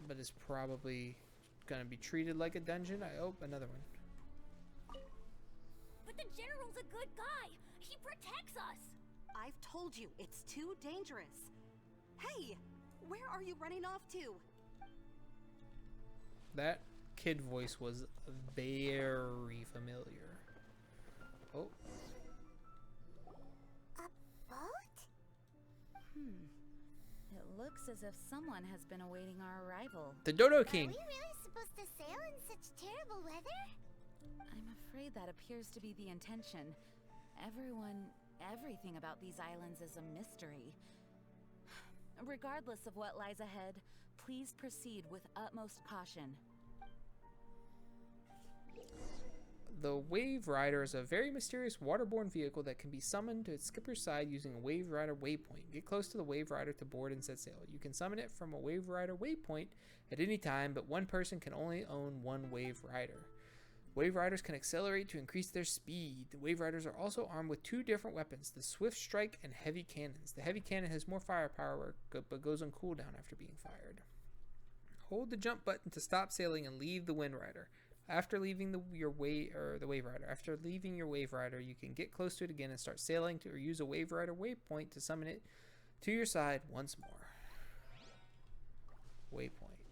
But it's probably gonna be treated like a dungeon. I hope. Another one. But the General's a good guy. He protects us. I've told you, it's too dangerous. Hey, where are you running off to? That kid voice was very familiar. Oh. A boat? It looks as if someone has been awaiting our arrival. The Dodo King. Are we really supposed to sail in such terrible weather? I'm afraid that appears to be the intention. Everything about these islands is a mystery. Regardless of what lies ahead, please proceed with utmost caution. The Wave Rider is a very mysterious waterborne vehicle that can be summoned to its skipper's side using a Wave Rider waypoint. Get close to the Wave Rider to board and set sail. You can summon it from a Wave Rider waypoint at any time, but one person can only own one Wave Rider. Wave Riders can accelerate to increase their speed. The Wave Riders are also armed with two different weapons, the Swift Strike and Heavy Cannons. The Heavy Cannon has more firepower, but goes on cooldown after being fired. Hold the jump button to stop sailing and leave the Wind Rider. After leaving the Wave Rider, you can get close to it again and start sailing or use a Wave Rider waypoint to summon it to your side once more. Waypoint.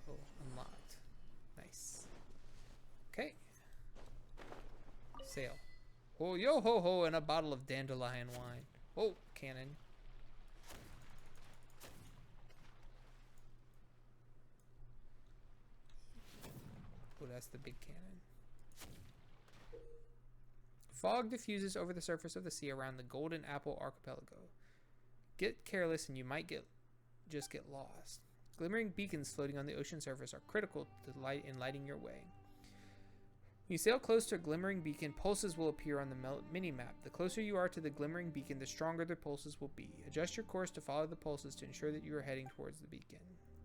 Oh, unlocked. Nice. Okay. Sail. Oh, yo ho ho, and a bottle of dandelion wine. Oh, cannon. Oh, that's the big cannon. Fog diffuses over the surface of the sea around the Golden Apple Archipelago. Get careless and you might just get lost. Glimmering beacons floating on the ocean surface are critical to lighting your way. When you sail close to a glimmering beacon, pulses will appear on the mini-map. The closer you are to the glimmering beacon, the stronger the pulses will be. Adjust your course to follow the pulses to ensure that you are heading towards the beacon.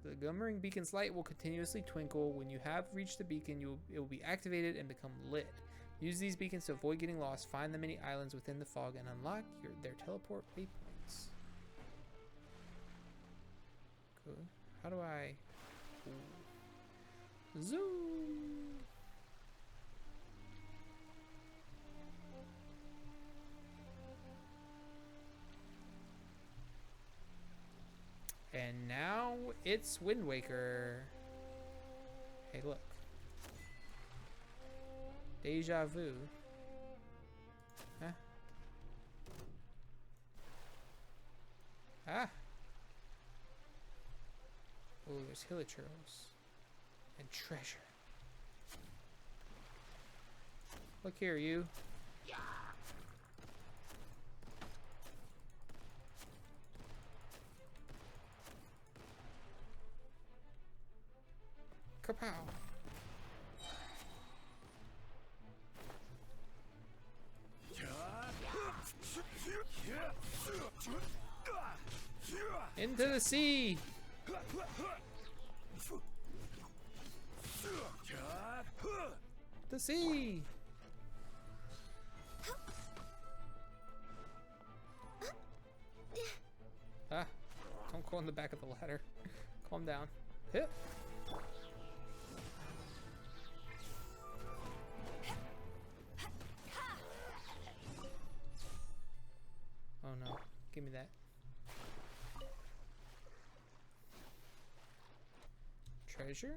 The glimmering beacon's light will continuously twinkle. When you have reached the beacon, it will be activated and become lit. Use these beacons to avoid getting lost, find the many islands within the fog, and unlock their teleport waypoints. Cool. How do I... Ooh. Zoom! And now it's Wind Waker. Hey, look. Deja vu. Huh? Ah! Oh, there's hilichurls. And treasure. Look here, you. Kapow. Into the sea. The sea. Ah, don't go on the back of the ladder. Calm down. Hit. Oh no, give me that. Treasure?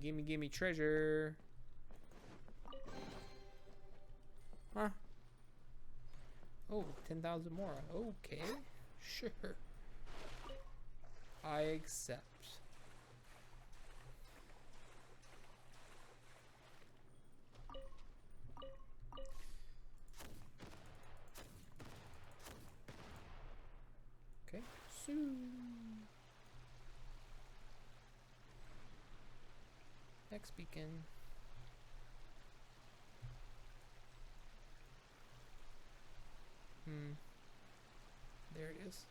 Gimme treasure. Huh? Oh, 10,000 more. Okay, sure. I accept. Okay, next beacon. There it is.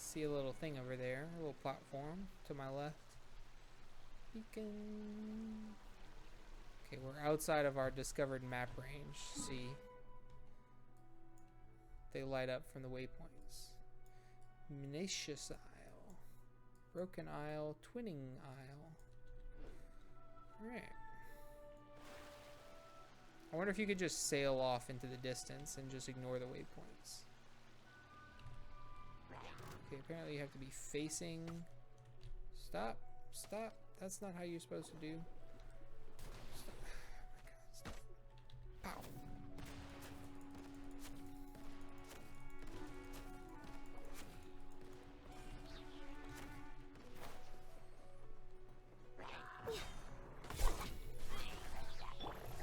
see a little thing over there, a little platform to my left. Beacon. Okay, we're outside of our discovered map range. See, they light up from the waypoints. Minacious Isle, Broken Isle, Twinning Isle. All right. I wonder if you could just sail off into the distance and just ignore the waypoints. Okay, apparently you have to be facing. Stop. Stop. That's not how you're supposed to do. Stop. Oh my God, stop. Pow.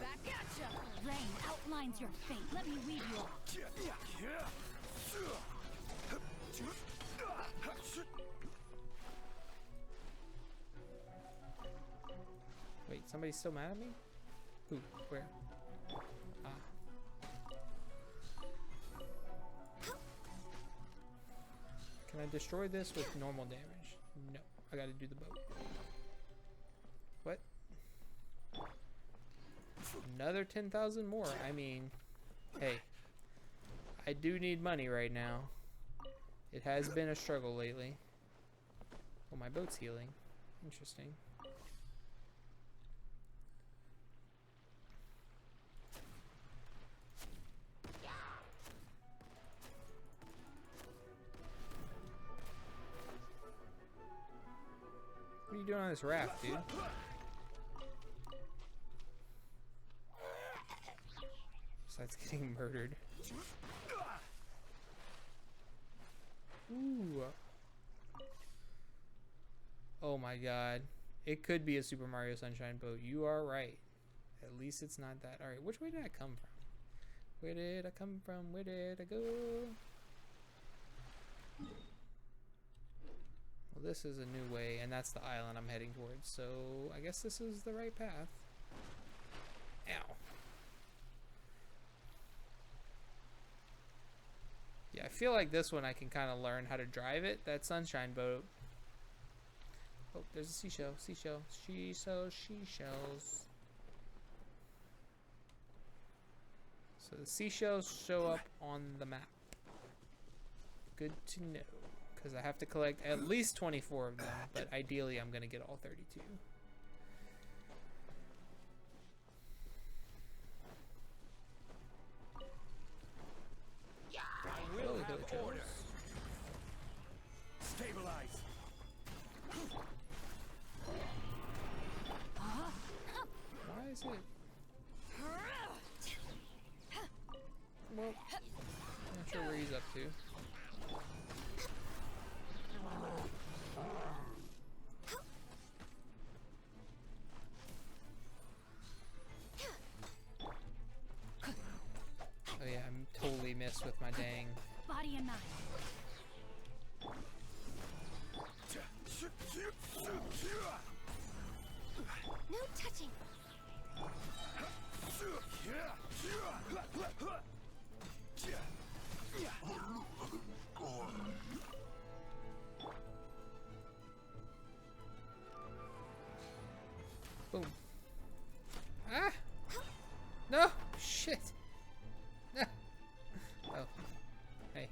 Back at ya! Rain outlines your fate. Let me weed you off. Wait, somebody's still mad at me? Who? Where? Ah. Can I destroy this with normal damage? No. I gotta do the boat. What? Another 10,000 more. I mean, hey. I do need money right now. It has been a struggle lately. Oh, my boat's healing. Interesting. What are you doing on this raft, dude? Besides getting murdered. Ooh. Oh my God. It could be a Super Mario Sunshine boat. You are right. At least it's not that. Alright, which way did I come from? Where did I come from? Where did I go? Well, this is a new way, and that's the island I'm heading towards, so I guess this is the right path. Ow. Yeah, I feel like this one I can kind of learn how to drive it. That Sunshine boat. Oh, there's a seashell. Seashell. Seashells. So the seashells show up on the map. Good to know. Because I have to collect at least 24 of them, but ideally I'm going to get all 32. Will have order. Stabilize. Why is it? Well, not sure where he's up to. Oh yeah, I'm totally missed with my dang. Body and mind. No touching. Boom. Ah! No! Shit! No! Oh. Hey.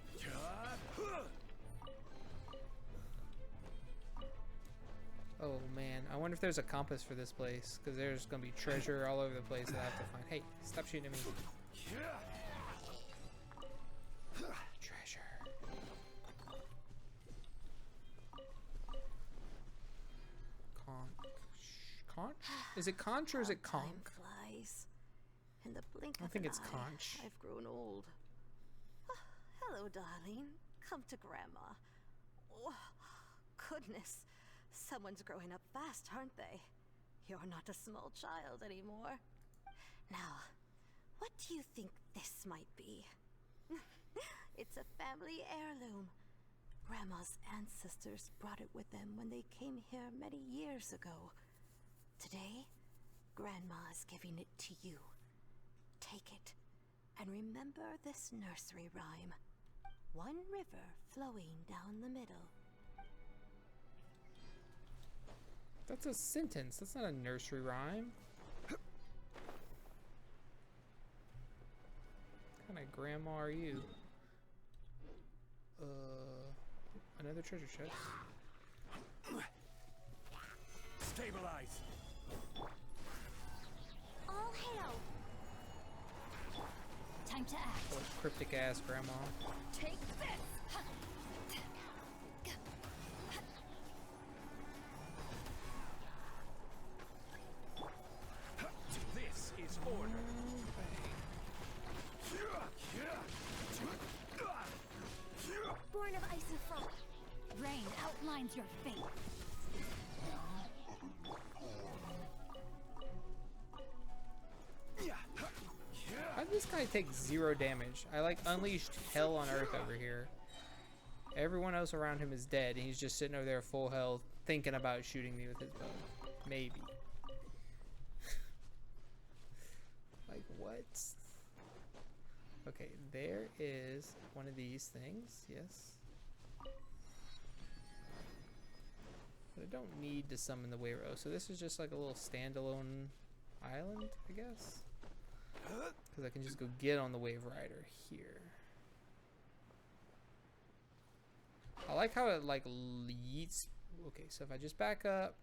Oh man, I wonder if there's a compass for this place, because there's gonna be treasure all over the place that I have to find. Hey, stop shooting at me. Treasure. Conch? Is it conch or is it conch? Time flies. In the blink I of think an it's eye, conch. I've grown old. Hello, darling. Come to Grandma. Oh, goodness. Someone's growing up fast, aren't they? You're not a small child anymore. Now, what do you think this might be? It's a family heirloom. Grandma's ancestors brought it with them when they came here many years ago. Today, Grandma is giving it to you. Take it, and remember this nursery rhyme. one river flowing down the middle. That's a sentence. That's not a nursery rhyme. What kind of grandma are you? Another treasure chest. Stabilize. All hail! Time to act. Oh, cryptic ass grandma. Take this! This is order. Born of ice and frost. Rain outlines your fate. How did this guy take 0 damage? I like unleashed hell on earth over here. Everyone else around him is dead, and he's just sitting over there full health, thinking about shooting me with his bow. Maybe. Like, what? Okay, there is one of these things, yes. But I don't need to summon the Wayro, so this is just like a little standalone island, I guess. Because I can just go get on the Wave Rider here. I like how it like yeets. Okay, so if I just back up.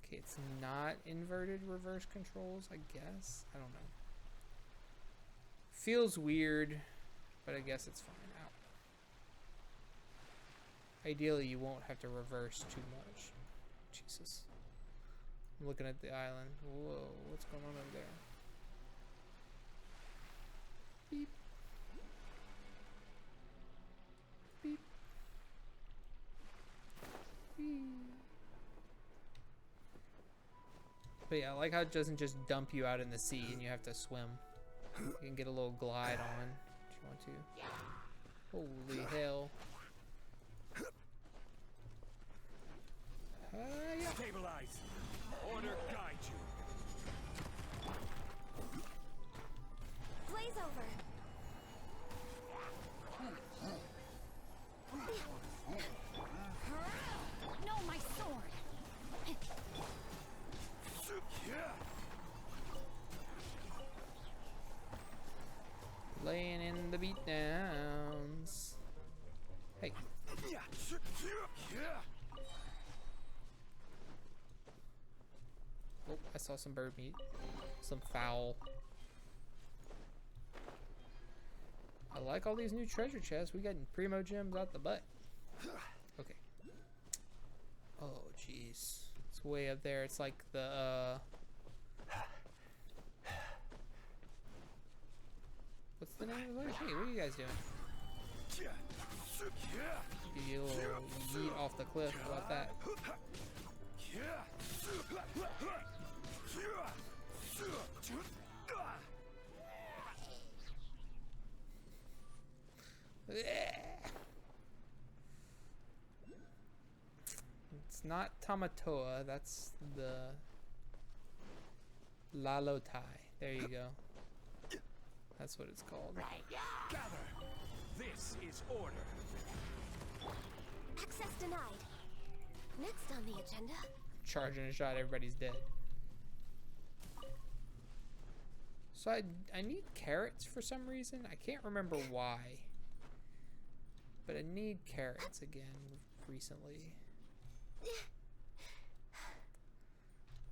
Okay, it's not inverted reverse controls, I guess. I don't know. Feels weird, but I guess it's fine. Ow. Ideally, you won't have to reverse too much. Jesus. I'm looking at the island. Whoa, what's going on over there? Beep. Beep. Beep. But yeah, I like how it doesn't just dump you out in the sea and you have to swim. You can get a little glide on if you want to. Holy hell. Yeah. Stabilize. Order guide you. Blaze over. No, my sword. Laying in the beatdowns. Hey. Oh, I saw some bird meat. Some fowl. I like all these new treasure chests. We got primo gems out the butt. Okay. Oh, jeez. It's way up there. It's like the, what's the name of the place? Hey, what are you guys doing? Give you a little yeet off the cliff. How about that? It's not Tamatoa, that's the Lalotai. There you go. That's what it's called. Gather. This is order. Access denied. Next on the agenda. Charging a shot, everybody's dead. So I need carrots for some reason. I can't remember why. But I need carrots again recently.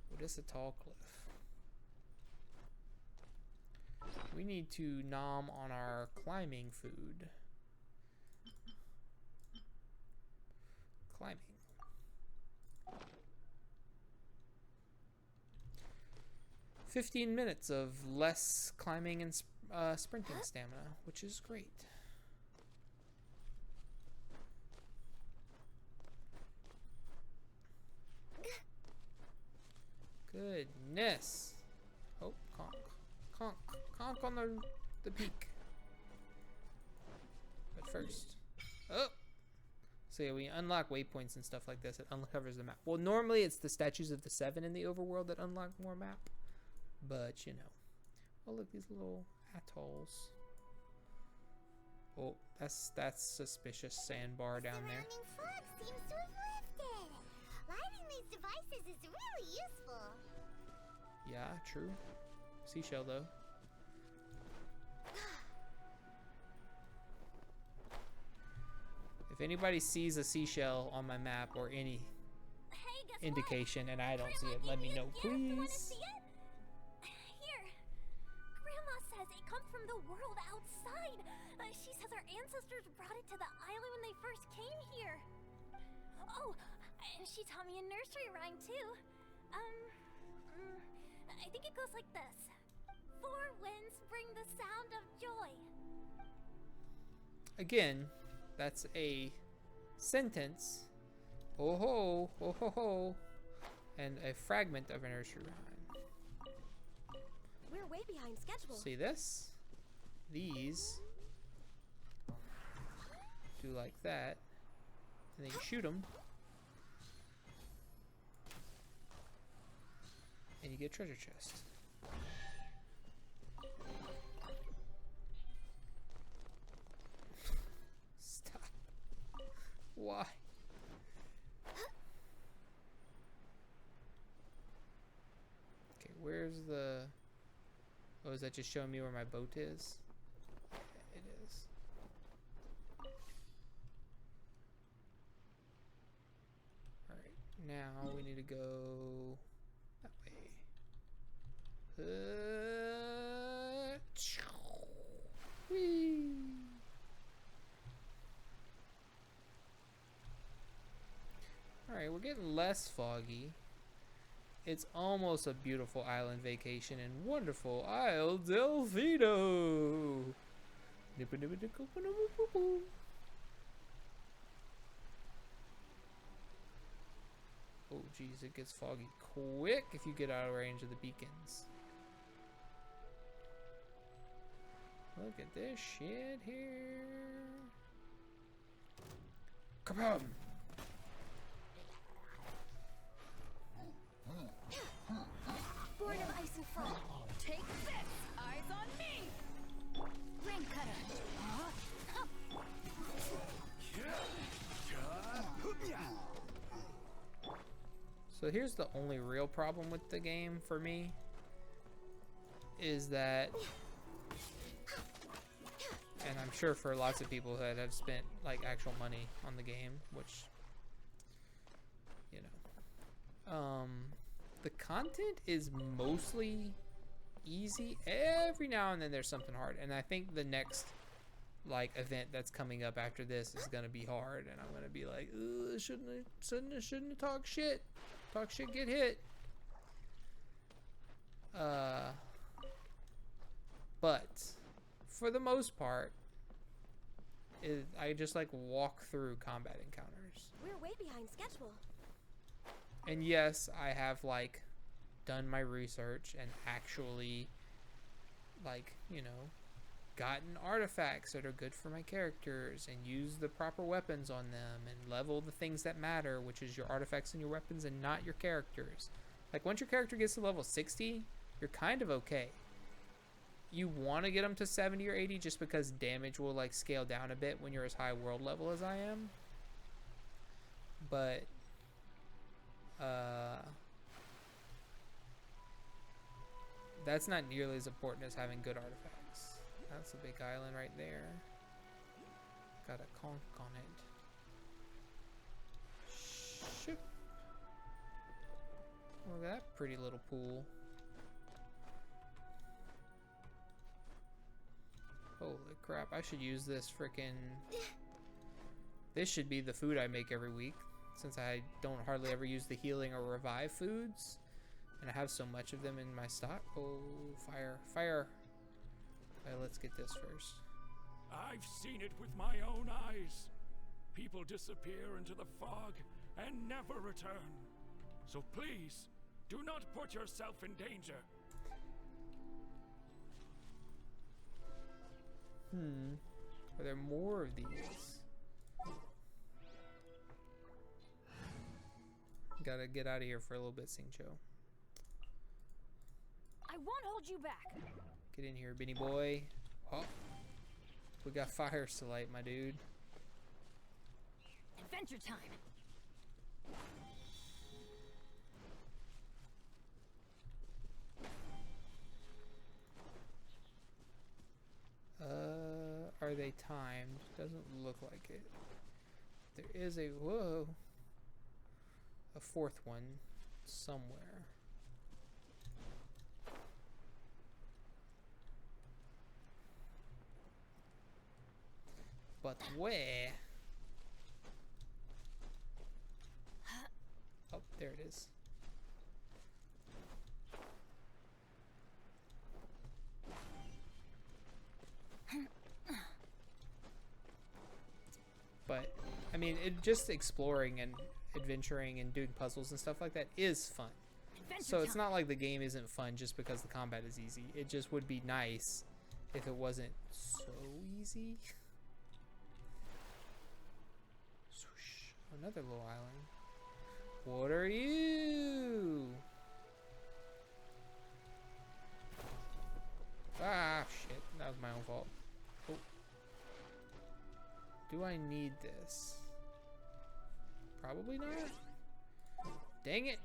What is a tall cliff? We need to nom on our climbing food. Climbing. $15 minutes of less climbing and sprinting stamina, which is great. Goodness. Oh, conk. Conk. Conk on the peak. But first. Oh! So yeah, when you unlock waypoints and stuff like this, it uncovers the map. Well, normally it's the statues of the 7 in the overworld that unlock more map. But, you know. Oh, look, these little atolls. Oh, That's suspicious sandbar down there. Surrounding fog seems to have lifted. Lighting these devices is really useful. Yeah, true. Seashell though. If anybody sees a seashell on my map or any indication and I don't see it, let me know, please. Here. Grandma says it comes from the world outside. She says our ancestors brought it to the island when they first came here. Oh, and she taught me a nursery rhyme too. I think it goes like this. 4 winds bring the sound of joy. Again, that's a sentence. Oh ho, oh ho ho, and a fragment of a nursery rhyme. We're way behind schedule. See this? These do like that, and then you shoot them, and you get a treasure chest. Stop. Why? Okay, where's the... Oh, is that just showing me where my boat is? Yeah, it is. Alright, now we need to go that way. Whee! Alright, we're getting less foggy. It's almost a beautiful island vacation in wonderful Isle Delfino. Oh geez, it gets foggy quick if you get out of range of the beacons. Look at this shit here. Kaboom! Born of ice and frost. Take this! Eyes on me! Ring cutter. So here's the only real problem with the game for me. Is that... And I'm sure for lots of people that have spent like actual money on the game, which... You know. The content is mostly easy. Every now and then there's something hard, and I think the next like event that's coming up after this is gonna be hard, and I'm gonna be like, shouldn't have talked shit. Talk shit, get hit. But for the most part, I just like walk through combat encounters. We're way behind schedule. And yes, I have like done my research and actually like, you know, gotten artifacts that are good for my characters and used the proper weapons on them and level the things that matter, which is your artifacts and your weapons and not your characters. Like once your character gets to level 60, you're kind of okay. You want to get them to 70 or 80 just because damage will like scale down a bit when you're as high world level as I am. But that's not nearly as important as having good artifacts. That's a big island right there. Got a conch on it. Shoot. Look at that pretty little pool. Holy crap, I should use this frickin'... This should be the food I make every week, since I don't hardly ever use the healing or revive foods. And I have so much of them in my stock. Oh, fire, fire. Alright, let's get this first. I've seen it with my own eyes. People disappear into the fog and never return. So please, do not put yourself in danger. Are there more of these? Gotta get out of here for a little bit, Singcho. I won't hold you back. Get in here, Benny boy. Oh. We got fires to light, my dude. Adventure time. Are they timed? Doesn't look like it. There is a whoa. A fourth one somewhere. But where? Oh, there it is. But, I mean, just exploring and adventuring and doing puzzles and stuff like that is fun. So it's not like the game isn't fun just because the combat is easy. It just would be nice if it wasn't so easy. Swoosh. Another little island. What are you? Ah, shit. That was my own fault. Oh. Do I need this? Probably not. Dang it.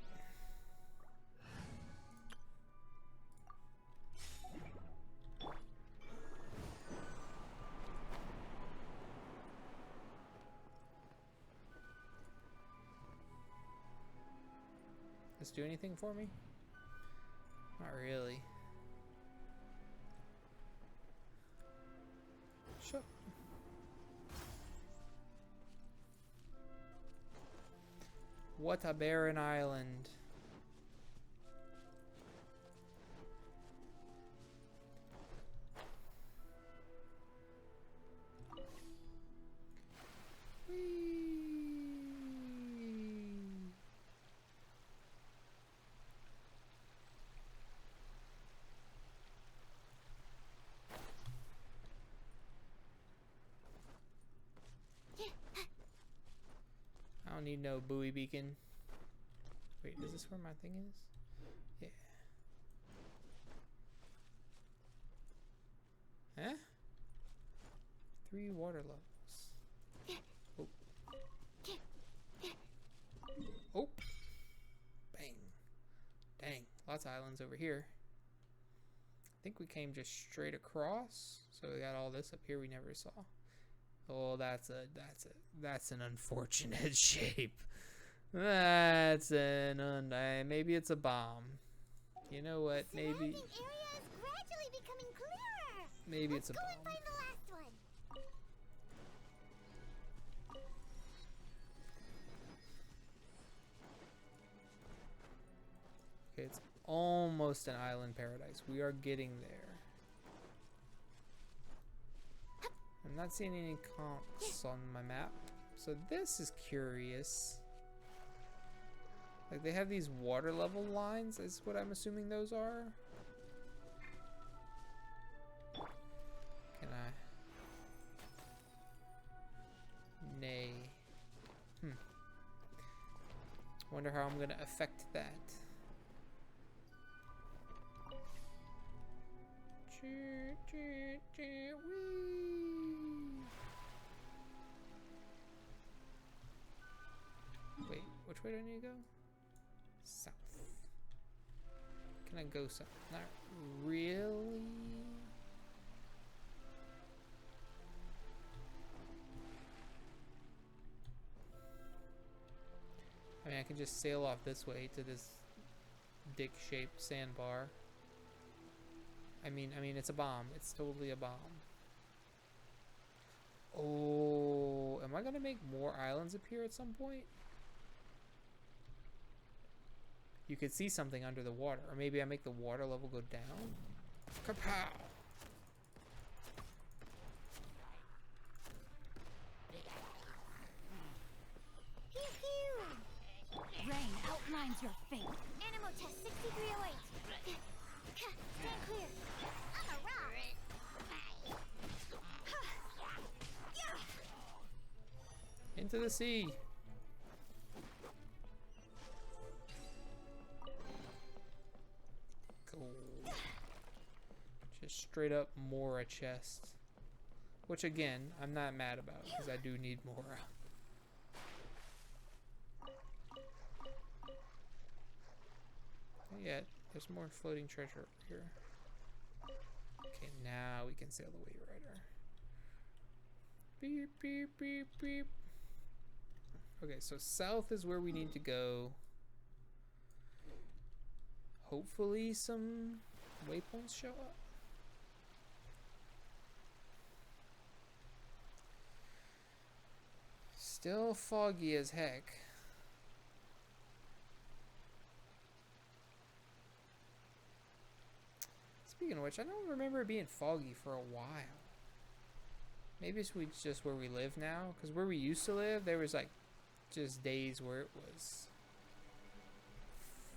Does this do anything for me? Not really. Sure. What a barren island. I don't need no buoy beacon. Wait, is this where my thing is? Yeah. Huh? 3 water levels. Oh. Oh. Bang. Dang. Lots of islands over here. I think we came just straight across. So we got all this up here we never saw. Oh, that's an unfortunate shape. That's an maybe it's a bomb. You know what? Maybe Area is gradually becoming clearer. Maybe Let's it's a go bomb. and find the last one. Okay, it's almost an island paradise. We are getting there. I'm not seeing any conchs on my map, so this is curious. Like, they have these water level lines, is what I'm assuming those are. Can I? Nay. Wonder how I'm gonna affect that. Wait, which way do I need to go? South. Can I go south? Not really. I mean, I can just sail off this way to this dick-shaped sandbar. I mean, it's a bomb. It's totally a bomb. Oh, am I gonna make more islands appear at some point? You could see something under the water, or maybe I make the water level go down. Kapow! Rain outlines your fate. Animal test 6308. Stand clear. I'm a rock. Into the sea. Cool. Just straight up more a chest. which again, I'm not mad about because I do need more. Not yet. There's more floating treasure over here. Okay, now we can sail the Wave Rider. Beep, beep, beep, beep. Okay, so south is where we need to go. Hopefully some waypoints show up. Still foggy as heck. Speaking of which, I don't remember it being foggy for a while. Maybe it's just where we live now, because where we used to live, there was like just days where it was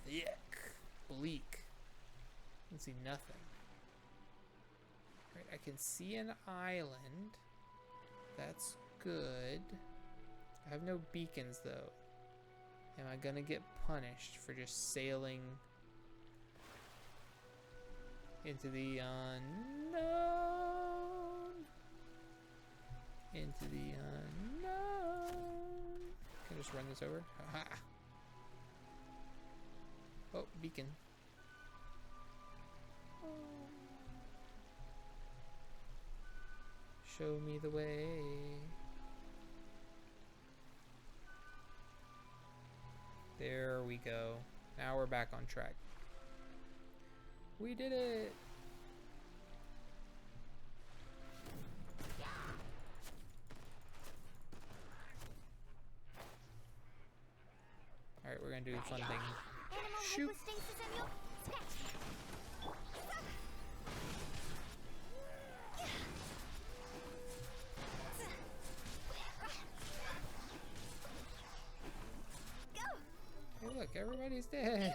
thick, bleak. I can see nothing. Right, I can see an island. That's good. I have no beacons though. Am I gonna get punished for just sailing into the unknown? Into the unknown. Can I just run this over? Aha! Oh, beacon. Show me the way. There we go. Now we're back on track. We did it! Alright, we're gonna do a fun thing. Shoot! Hey, look, everybody's dead.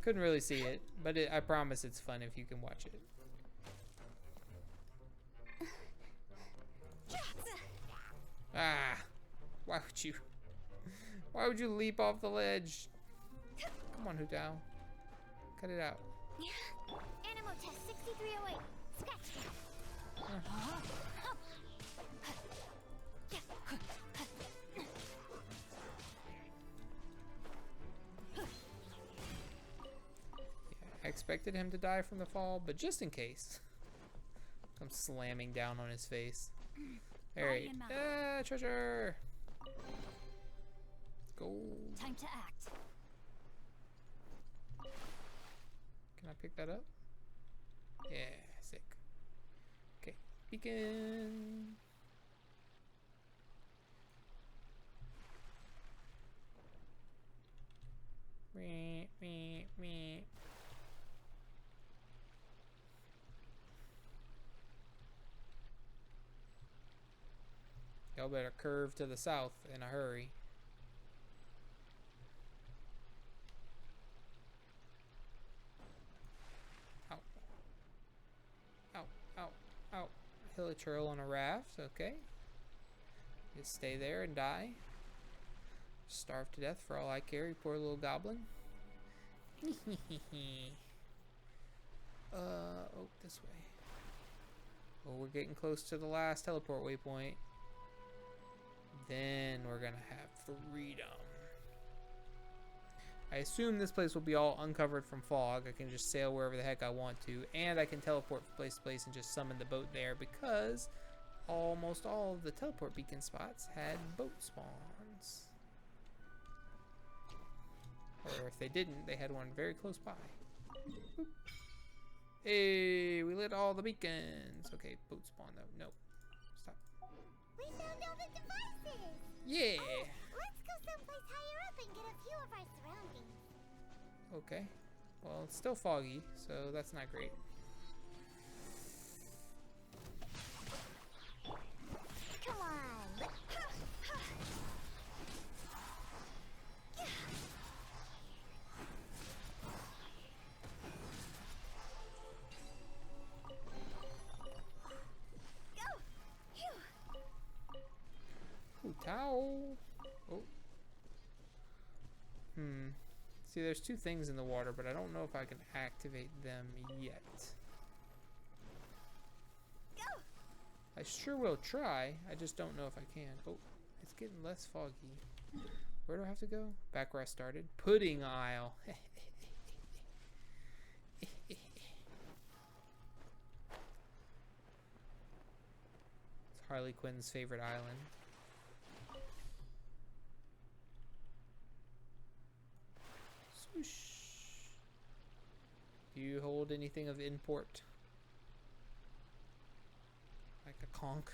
Couldn't really see it, but I promise it's fun if you can watch it. Ah! Why would you leap off the ledge? Come on, Hutao. Cut it out. Animal test 6308. Scratch. I expected him to die from the fall, but just in case. I'm slamming down on his face. Alright. Ah, treasure! Gold. Time to act. Can I pick that up? Yeah, sick. Okay, beacon. Me, me, me. Y'all better curve to the south in a hurry. Ow. Ow, ow, ow. Hilichurl on a raft, okay. Just stay there and die. Starve to death for all I care, you poor little goblin. Oh, this way. Oh, we're getting close to the last teleport waypoint. Then we're gonna have freedom. I assume this place will be all uncovered from fog. I can just sail wherever the heck I want to, and I can teleport from place to place and just summon the boat there because almost all of the teleport beacon spots had boat spawns. Or if they didn't, they had one very close by. Boop. Hey, we lit all the beacons. Okay, boat spawn though. Nope. Stop. We found all the devices! Yeah! Oh, let's go someplace higher up and get a view of our surroundings. Okay. Well, it's still foggy, so that's not great. Come on! Hutao. Oh. See, there's two things in the water, but I don't know if I can activate them yet. I sure will try. I just don't know if I can. Oh, it's getting less foggy. Where do I have to go? Back where I started. Pudding aisle. It's Harley Quinn's favorite island. Swoosh. Do you hold anything of import? Like a conch?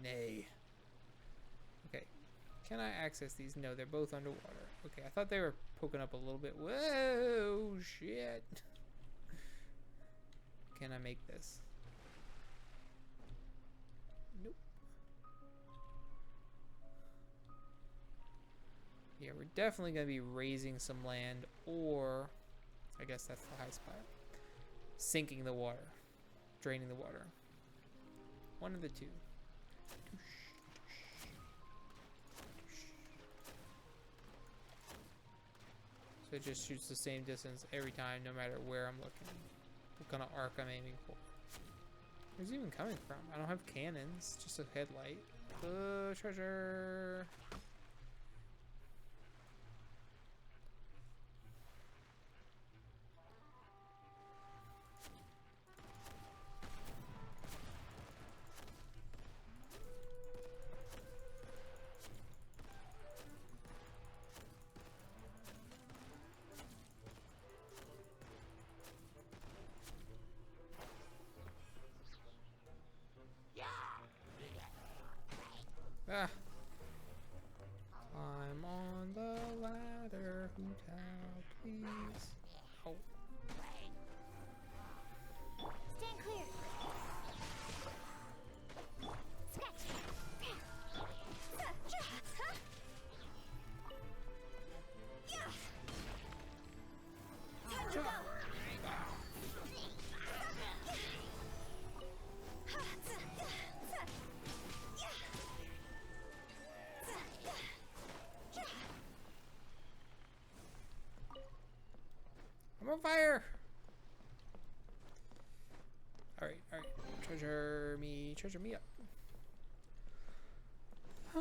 Nay. Okay. Can I access these? No, they're both underwater. Okay, I thought they were poking up a little bit. Whoa, shit. Can I make this? Nope. Yeah, we're definitely going to be raising some land, or I guess that's the high spot. Sinking the water. Draining the water. One of the two. So it just shoots the same distance every time, no matter where I'm looking. What kind of arc I'm aiming for. Where's it even coming from? I don't have cannons, just a headlight. Treasure! Ah. I'm on the ladder. Hoot out, please. Oh. Stand clear. Scratch. Time to go. I'm on fire! Alright, alright. Treasure me up. So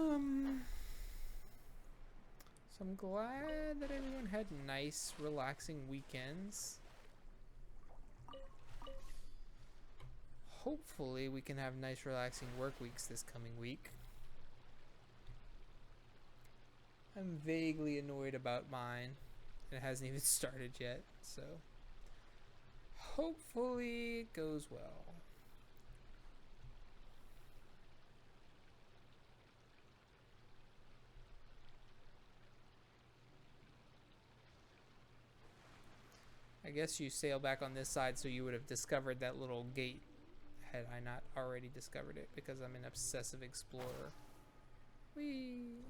I'm glad that everyone had nice, relaxing weekends. Hopefully we can have nice, relaxing work weeks this coming week. I'm vaguely annoyed about mine. It hasn't even started yet, so hopefully it goes well. I guess you sail back on this side so you would have discovered that little gate had I not already discovered it, because I'm an obsessive explorer. Whee!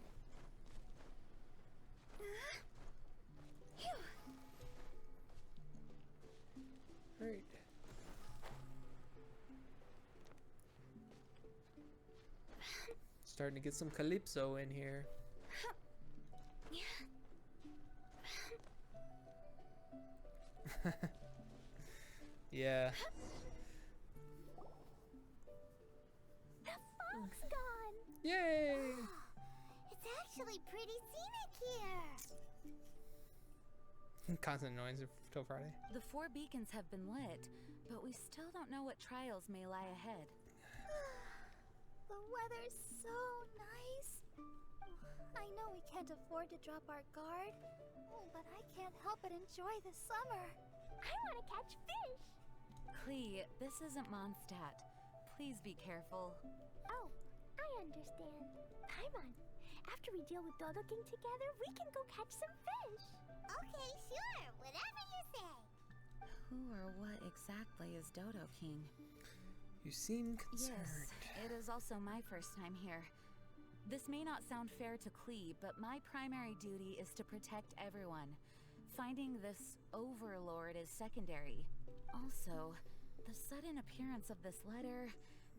Right. Starting to get some calypso in here. Yeah. The fog's gone. Yay! It's actually pretty scenic here. Constant noise until Friday. The 4 beacons have been lit, but we still don't know what trials may lie ahead. The weather's so nice. I know we can't afford to drop our guard, but I can't help but enjoy the summer. I want to catch fish. Klee, this isn't Mondstadt. Please be careful. Oh, I understand. Paimon, after we deal with Dodo King together, we can go catch some fish. Okay, sure. Whatever you say. Who or what exactly is Dodo King? You seem concerned. Yes, it is also my first time here. This may not sound fair to Klee, but my primary duty is to protect everyone. Finding this overlord is secondary. Also, the sudden appearance of this letter,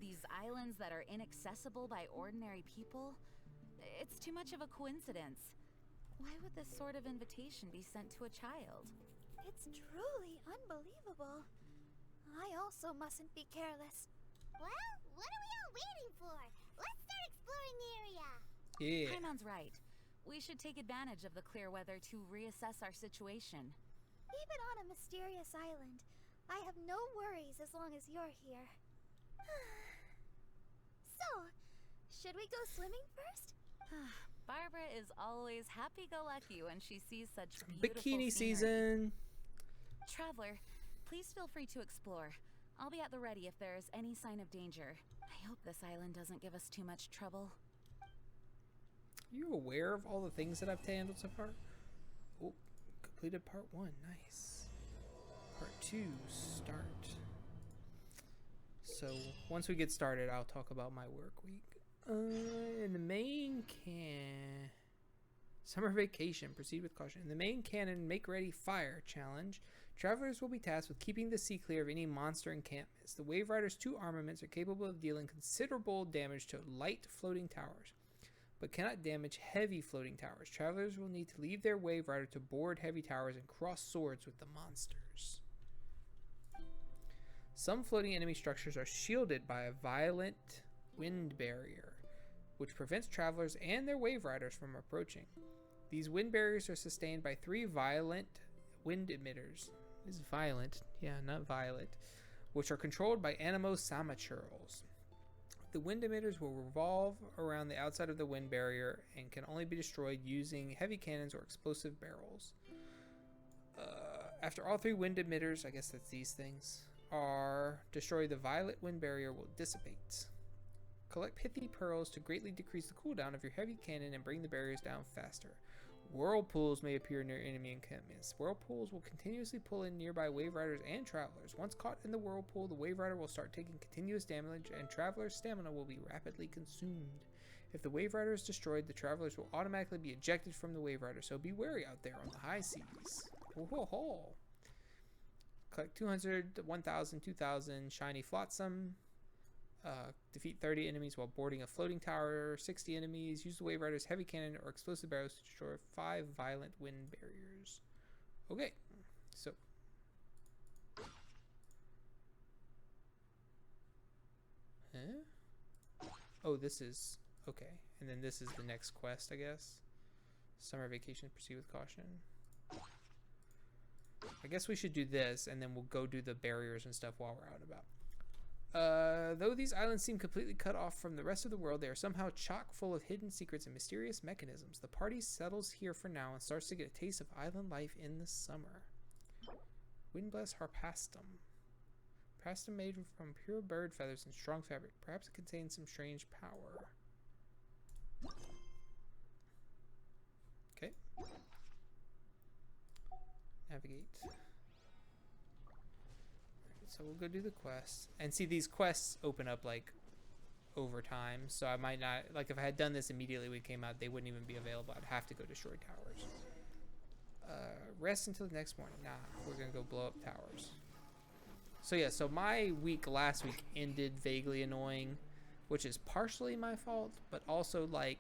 these islands that are inaccessible by ordinary people, it's too much of a coincidence. Why would this sort of invitation be sent to a child? It's truly unbelievable. I also mustn't be careless. Well, what are we all waiting for? Let's start exploring the area. Yeah. Paimon's right. We should take advantage of the clear weather to reassess our situation. Even on a mysterious island, I have no worries as long as you're here. So, should we go swimming first? Barbara is always happy-go-lucky when she sees such beautiful Bikini scenery. season. Traveler, please feel free to explore. I'll be at the ready if there is any sign of danger. I hope this island doesn't give us too much trouble. You aware of all the things that I've handled so far? Oh, completed part 1. Nice. Part 2, start. So, once we get started, I'll talk about my work week. In the main Summer vacation, proceed with caution. In the main canon, make ready, fire challenge, travelers will be tasked with keeping the sea clear of any monster encampments. The Wave Rider's 2 armaments are capable of dealing considerable damage to light floating towers, but cannot damage heavy floating towers. Travelers will need to leave their Wave Rider to board heavy towers and cross swords with the monsters. Some floating enemy structures are shielded by a violent wind barrier, which prevents travelers and their Wave Riders from approaching. These wind barriers are sustained by 3 violent wind emitters. This is violent, yeah, not violet, which are controlled by Anemo-Samaturals. The wind emitters will revolve around the outside of the wind barrier and can only be destroyed using heavy cannons or explosive barrels. After all 3 wind emitters, I guess that's these things, are destroyed, the violet wind barrier will dissipate. Collect pithy pearls to greatly decrease the cooldown of your heavy cannon and bring the barriers down faster. Whirlpools may appear near enemy encampments. Whirlpools will continuously pull in nearby Wave Riders and travelers. Once caught in the whirlpool, the Wave Rider will start taking continuous damage and travelers' stamina will be rapidly consumed. If the Wave Rider is destroyed, the travelers will automatically be ejected from the Wave Rider, so be wary out there on the high seas. Whoa. Collect 200, 1,000, 2,000 shiny flotsam. Defeat 30 enemies while boarding a floating tower, 60 enemies. Use the Wave Rider's heavy cannon or explosive barrels to destroy 5 violent wind barriers. Okay, so. Huh? Oh, this is. Okay, and then this is the next quest, I guess. Summer vacation, proceed with caution. I guess we should do this, and then we'll go do the barriers and stuff while we're out and about. Though these islands seem completely cut off from the rest of the world, they are somehow chock full of hidden secrets and mysterious mechanisms. The party settles here for now and starts to get a taste of island life in the summer. Windbless Harpastum. Harpastum made from pure bird feathers and strong fabric. Perhaps it contains some strange power. Okay. Navigate. So we'll go do the quests. And see, these quests open up like over time. So I might not, like if I had done this immediately when it came out, they wouldn't even be available. I'd have to go destroy towers. Rest until the next morning. Nah, we're gonna go blow up towers. So yeah, so my week last week ended vaguely annoying, which is partially my fault, but also like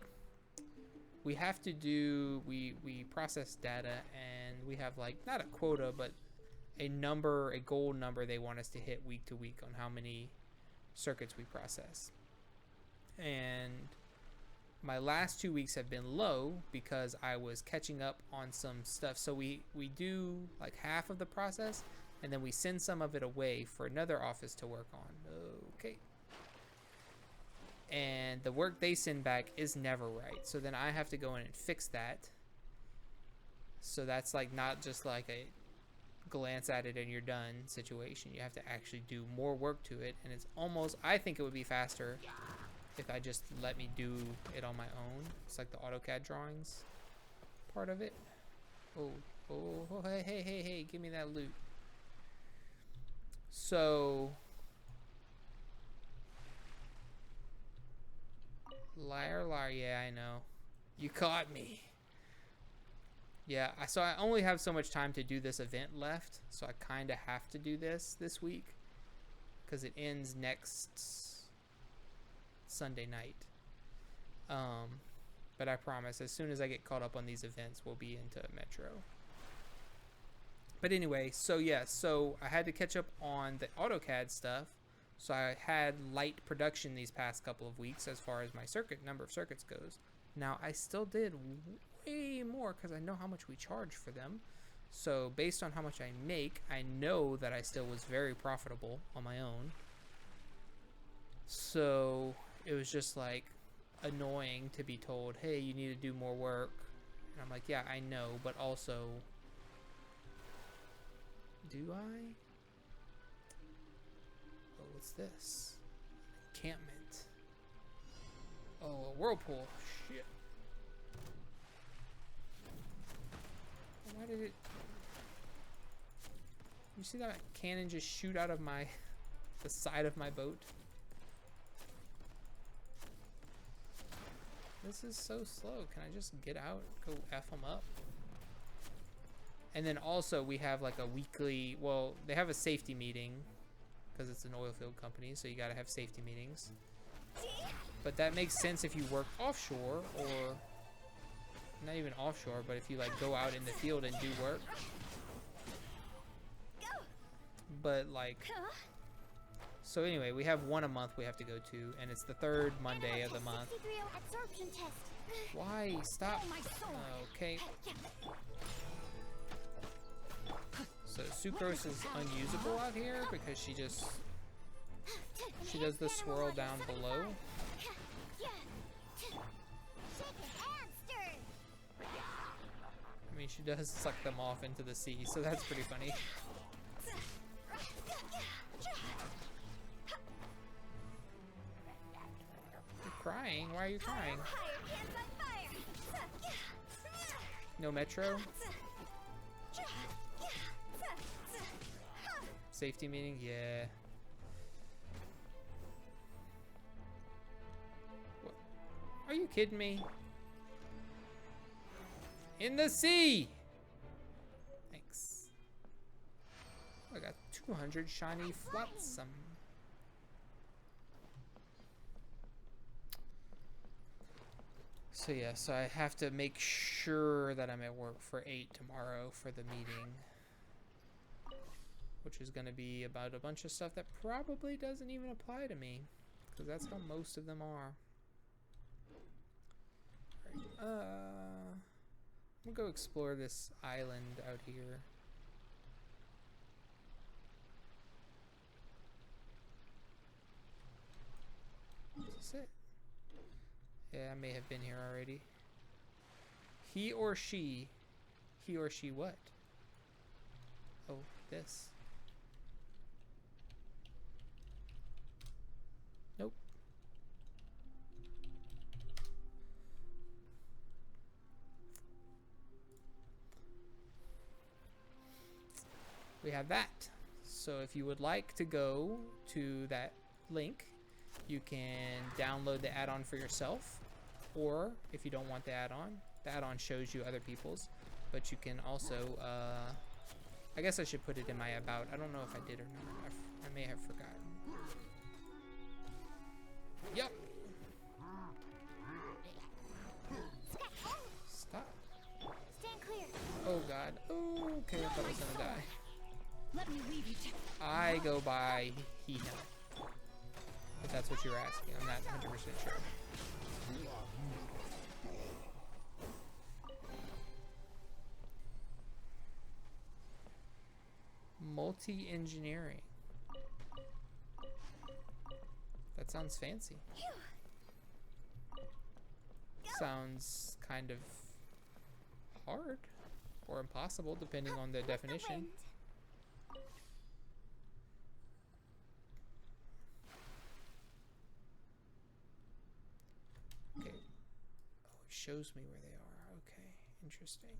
we have to do, we process data and we have like, not a quota, but a number, a goal number they want us to hit week to week on how many circuits we process. And my last 2 weeks have been low because I was catching up on some stuff. So we do like half of the process and then we send some of it away for another office to work on. Okay. And the work they send back is never right. So then I have to go in and fix that. So that's like not just like a glance at it and you're done situation. You have to actually do more work to it, and it's almost, I think it would be faster if I just let me do it on my own. It's like the AutoCAD drawings part of it. Oh, hey, give me that loot. So Lair, yeah, I know. You caught me. Yeah, so I only have so much time to do this event left, so I kind of have to do this week because it ends next Sunday night. But I promise, as soon as I get caught up on these events, we'll be into Metro. But anyway, so yeah, so I had to catch up on the AutoCAD stuff. So I had light production these past couple of weeks as far as my number of circuits goes. Now I still did way more because I know how much we charge for them. So based on how much I make, I know that I still was very profitable on my own. So it was just like annoying to be told, hey, you need to do more work. And I'm like, yeah, I know, but also, do I? Oh, what's this? Encampment. Oh, a whirlpool. Shit. Why did it... You see that cannon just shoot out of the side of my boat? This is so slow. Can I just get out, go F them up? And then also we have like a weekly, well, they have a safety meeting because it's an oil field company, so you gotta have safety meetings. But that makes sense if you work offshore, or not even offshore, but if you like go out in the field and do work. But like, so anyway, we have one a month we have to go to, and it's the third Monday of the month. Why? Stop. Okay. So Sucrose is unusable out here because she does the swirl down below. I mean, she does suck them off into the sea, so that's pretty funny. You're crying? Why are you crying? No metro? Safety meeting? Yeah. What? Are you kidding me? In the sea! Thanks. I got 200 shiny flotsam. So yeah, so I have to make sure that I'm at work for 8 tomorrow for the meeting. Which is going to be about a bunch of stuff that probably doesn't even apply to me. Because that's how most of them are. Alright, I'm going to go explore this island out here. Is this it? Yeah, I may have been here already. He or she? He or she what? Oh, this. Nope. We have that. So if you would like to go to that link, you can download the add-on for yourself, or if you don't want the add-on shows you other people's, but you can also, I guess I should put it in my about. I don't know if I did or not. I may have forgotten. Yep. Stop. Stand clear. Oh god. Oh, okay, I thought I was gonna die. Let me leave you to... I go by Hina. If that's what you're asking. I'm not 100% sure. Multi-engineering. That sounds fancy. Sounds kind of hard or impossible depending on the definition. Okay. Oh, it shows me where they are. Okay, interesting.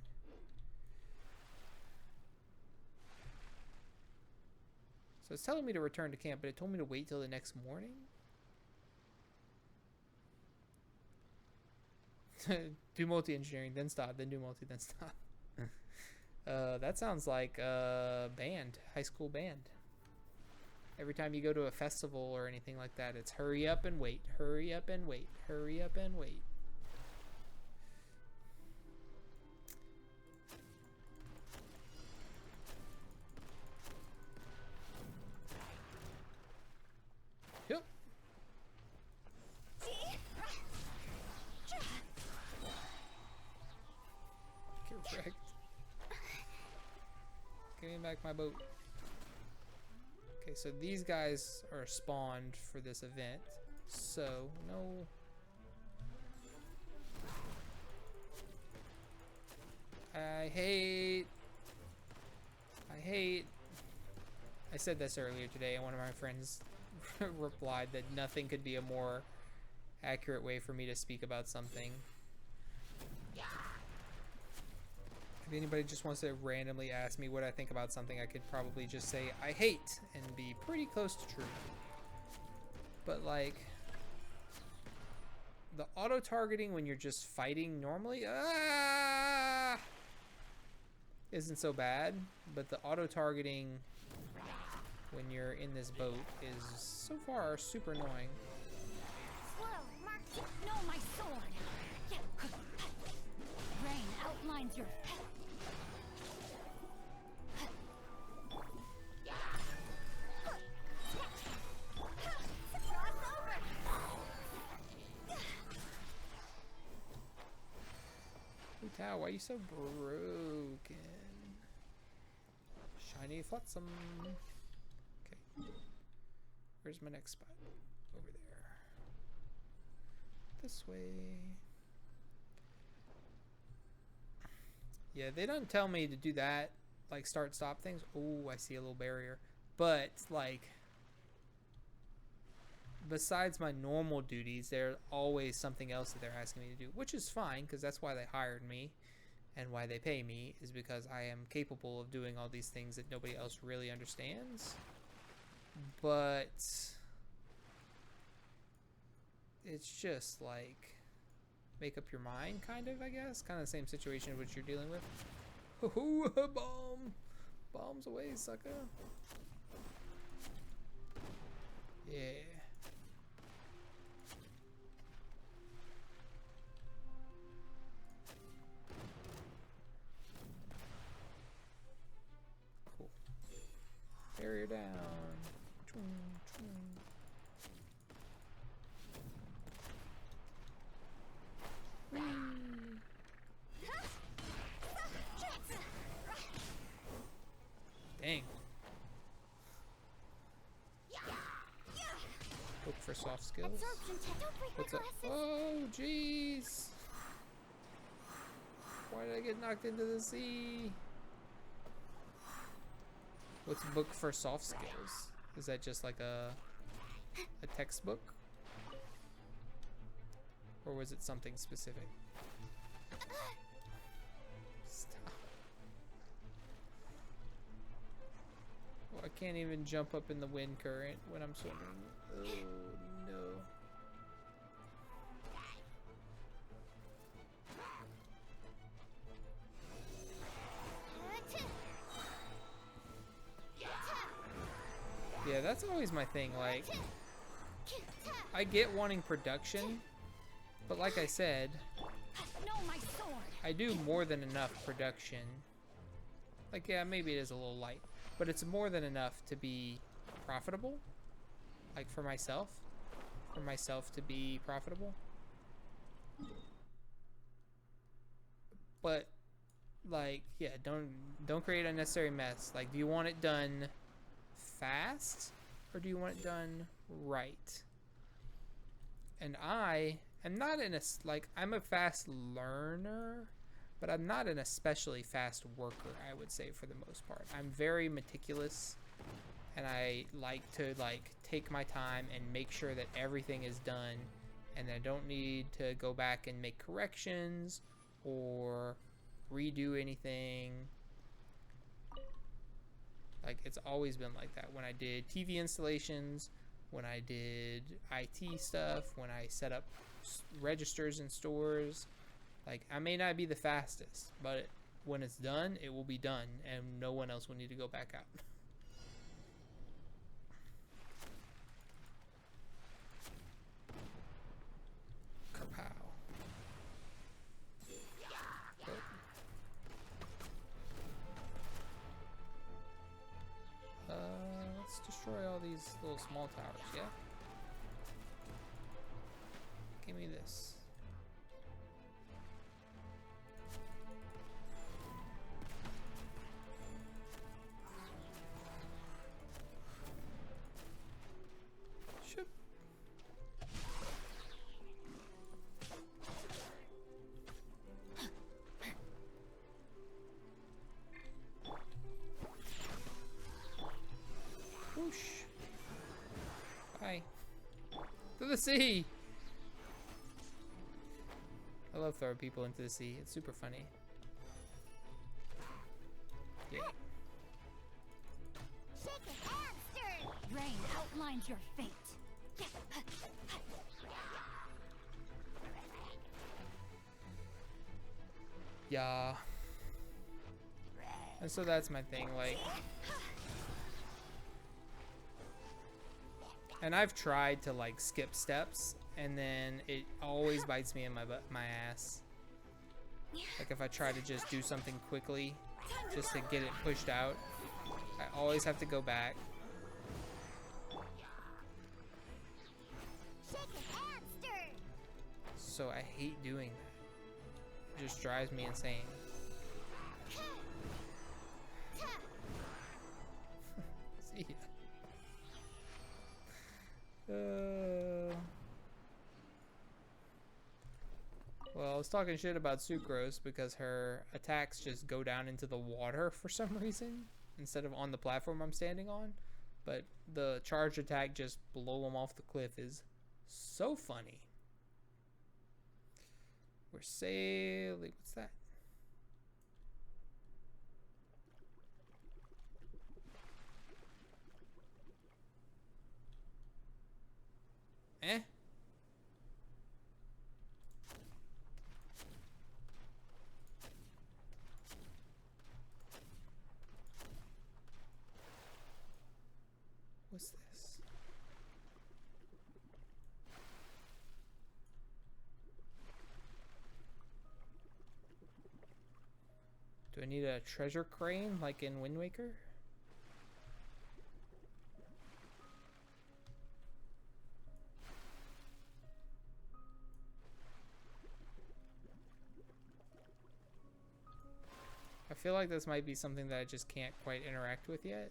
So it's telling me to return to camp, but it told me to wait till the next morning? Do multi-engineering, then stop, then do multi, then stop. That sounds like a band, high school band. Every time you go to a festival or anything like that, it's hurry up and wait, hurry up and wait, hurry up and wait. back my boat. Okay, so these guys are spawned for this event. So, no. I said this earlier today, and one of my friends replied that nothing could be a more accurate way for me to speak about something. If anybody just wants to randomly ask me what I think about something, I could probably just say, I hate, and be pretty close to true. But like, the auto-targeting when you're just fighting normally, isn't so bad, but the auto-targeting when you're in this boat is so far super annoying. Slow, Mark, no, my sword. Rain outlines your Tao, why are you so broken? Shiny Flotsam. Okay. Where's my next spot? Over there. This way. Yeah, they don't tell me to do that. Like, start, stop things. Oh, I see a little barrier. But, like, besides my normal duties, there's always something else that they're asking me to do, which is fine, because that's why they hired me and why they pay me, is because I am capable of doing all these things that nobody else really understands. But it's just like, make up your mind, kind of, I guess. Kind of the same situation which you're dealing with. Ooh, bomb! Bombs away, sucker. Yeah. Barrier down. Dang. Look for soft skills. What's up? Oh, jeez. Why did I get knocked into the sea? What's book for soft skills? Is that just like a textbook? Or was it something specific? Stop. Oh, I can't even jump up in the wind current when I'm swimming. Oh no. Yeah, that's always my thing, like, I get wanting production, but like I said, I do more than enough production. Like, yeah, maybe it is a little light, but it's more than enough to be profitable, like for myself to be profitable. But, like, yeah, don't create unnecessary mess. Like, do you want it done fast, or do you want it done right? And I am not in a, like, I'm a fast learner, but I'm not an especially fast worker, I would say, for the most part. I'm very meticulous, and I like to, like, take my time and make sure that everything is done, and I don't need to go back and make corrections or redo anything. Like, it's always been like that. When I did TV installations, when I did IT stuff, when I set up registers in stores, like, I may not be the fastest, but when it's done, it will be done, and no one else will need to go back out. Let's destroy all these little small towers, yeah? Give me this. sea! I love throwing people into the sea. It's super funny. Yeah. Rain outlines your fate. Yeah. And so that's my thing, like. And I've tried to like skip steps, and then it always bites me in my ass. Like if I try to just do something quickly, just to get it pushed out, I always have to go back. So I hate doing that. It just drives me insane. See ya. Well, I was talking shit about Sucrose because her attacks just go down into the water for some reason instead of on the platform I'm standing on. But the charge attack just blow them off the cliff is so funny. We're sailing. What's that? Eh? What's this? Do I need a treasure crane like in Wind Waker? I feel like this might be something that I just can't quite interact with yet.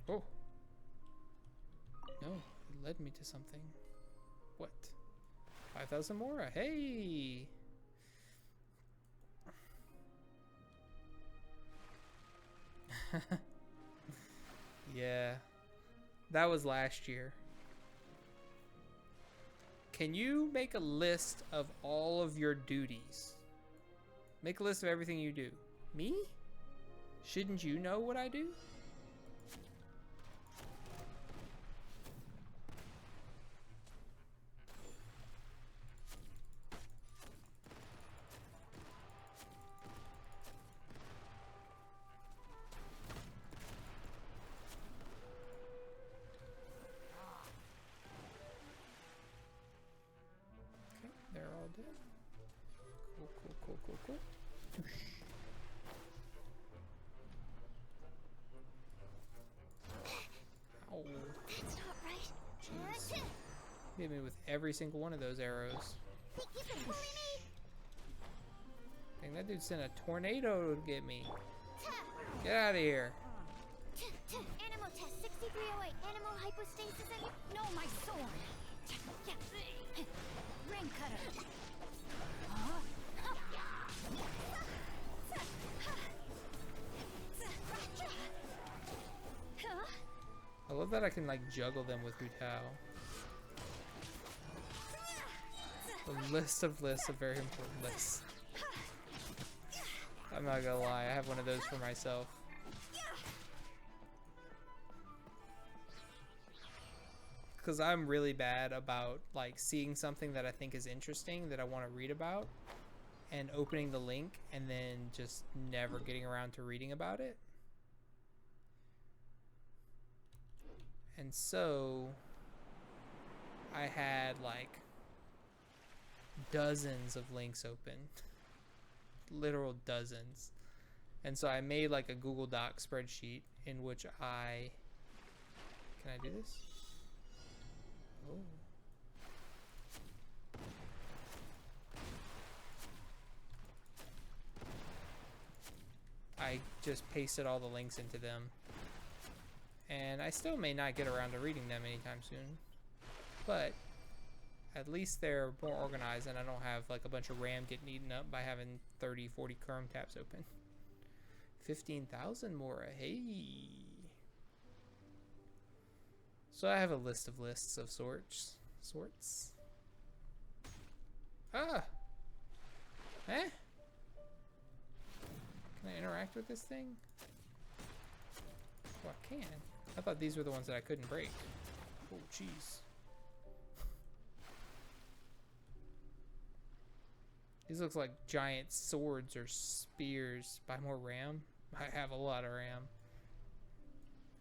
Oh. No, it led me to something. What? 5,000 more? Hey! Yeah. That was last year. Can you make a list of all of your duties? Make a list of everything you do. Me? Shouldn't you know what I do? Cool. Ow. That's not right. Jeez. Hit me with every single one of those arrows. Dang, that dude sent a tornado to get me. Get out of here. Animal test 6308. Animal hypostasis and No, my sword. Ring cutter. I love that I can like juggle them with Hu Tao. A list of very important lists. I'm not gonna lie, I have one of those for myself. Because I'm really bad about like seeing something that I think is interesting that I want to read about and opening the link and then just never getting around to reading about it. And so I had like dozens of links open, literal dozens. And so I made like a Google Doc spreadsheet in which can I do this? Oh. I just pasted all the links into them. And I still may not get around to reading them anytime soon. But At least they're more organized and I don't have like a bunch of RAM getting eaten up by having 30, 40 Chrome tabs open. 15,000 more. Hey. So I have a list of lists of sorts. Ah. Eh? Can I interact with this thing? Oh, I can. I thought these were the ones that I couldn't break. Oh, jeez. These looks like giant swords or spears. Buy more RAM? I have a lot of RAM.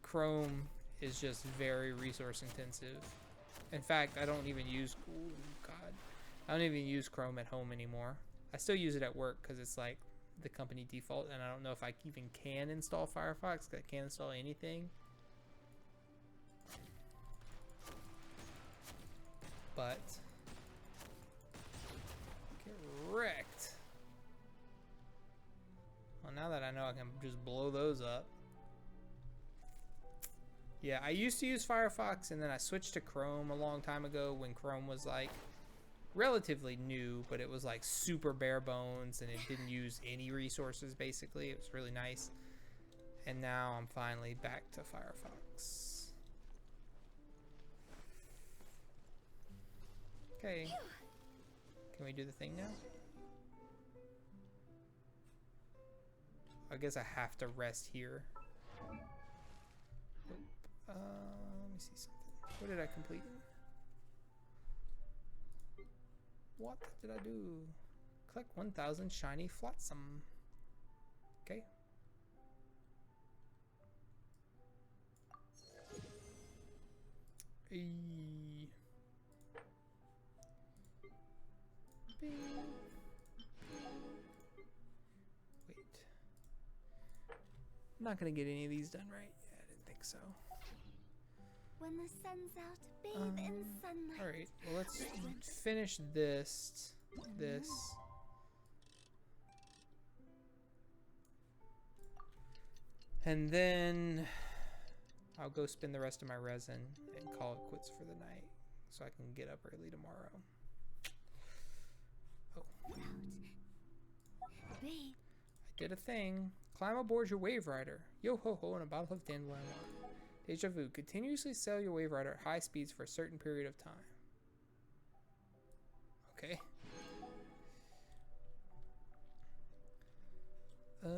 Chrome is just very resource intensive. In fact, I don't even use... Oh, God. I don't even use Chrome at home anymore. I still use it at work because it's like the company default, and I don't know if I even can install Firefox, because I can't install anything. But get wrecked. Well, now that I know I can just blow those up. Yeah, I used to use Firefox, and then I switched to Chrome a long time ago when Chrome was like relatively new, but it was like super bare bones and it didn't use any resources basically. It was really nice. And now I'm finally back to Firefox. Okay. Can we do the thing now? I guess I have to rest here. Let me see something. What did I complete? What did I do? Collect 1,000 shiny flotsam. Okay. Bing. Wait. I'm not gonna get any of these done right. Yeah, I didn't think so. When the sun's out, bathe in sunlight. Alright, well let's finish this. And then I'll go spend the rest of my resin and call it quits for the night so I can get up early tomorrow. Oh. I did a thing. Climb aboard your wave rider. Yo ho ho and a bottle of dandelion water. Deja vu. Continuously sail your wave rider at high speeds for a certain period of time. Okay. I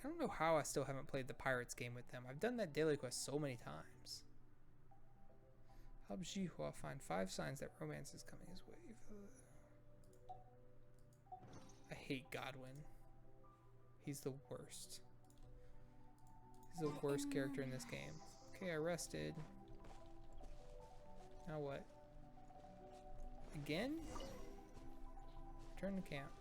don't know how I still haven't played the Pirates game with them. I've done that daily quest so many times. Help Jihua find 5 signs that romance is coming his way. I hate Godwin. He's the worst. He's the worst character in this game. Okay, I rested. Now what? Again? Return to camp.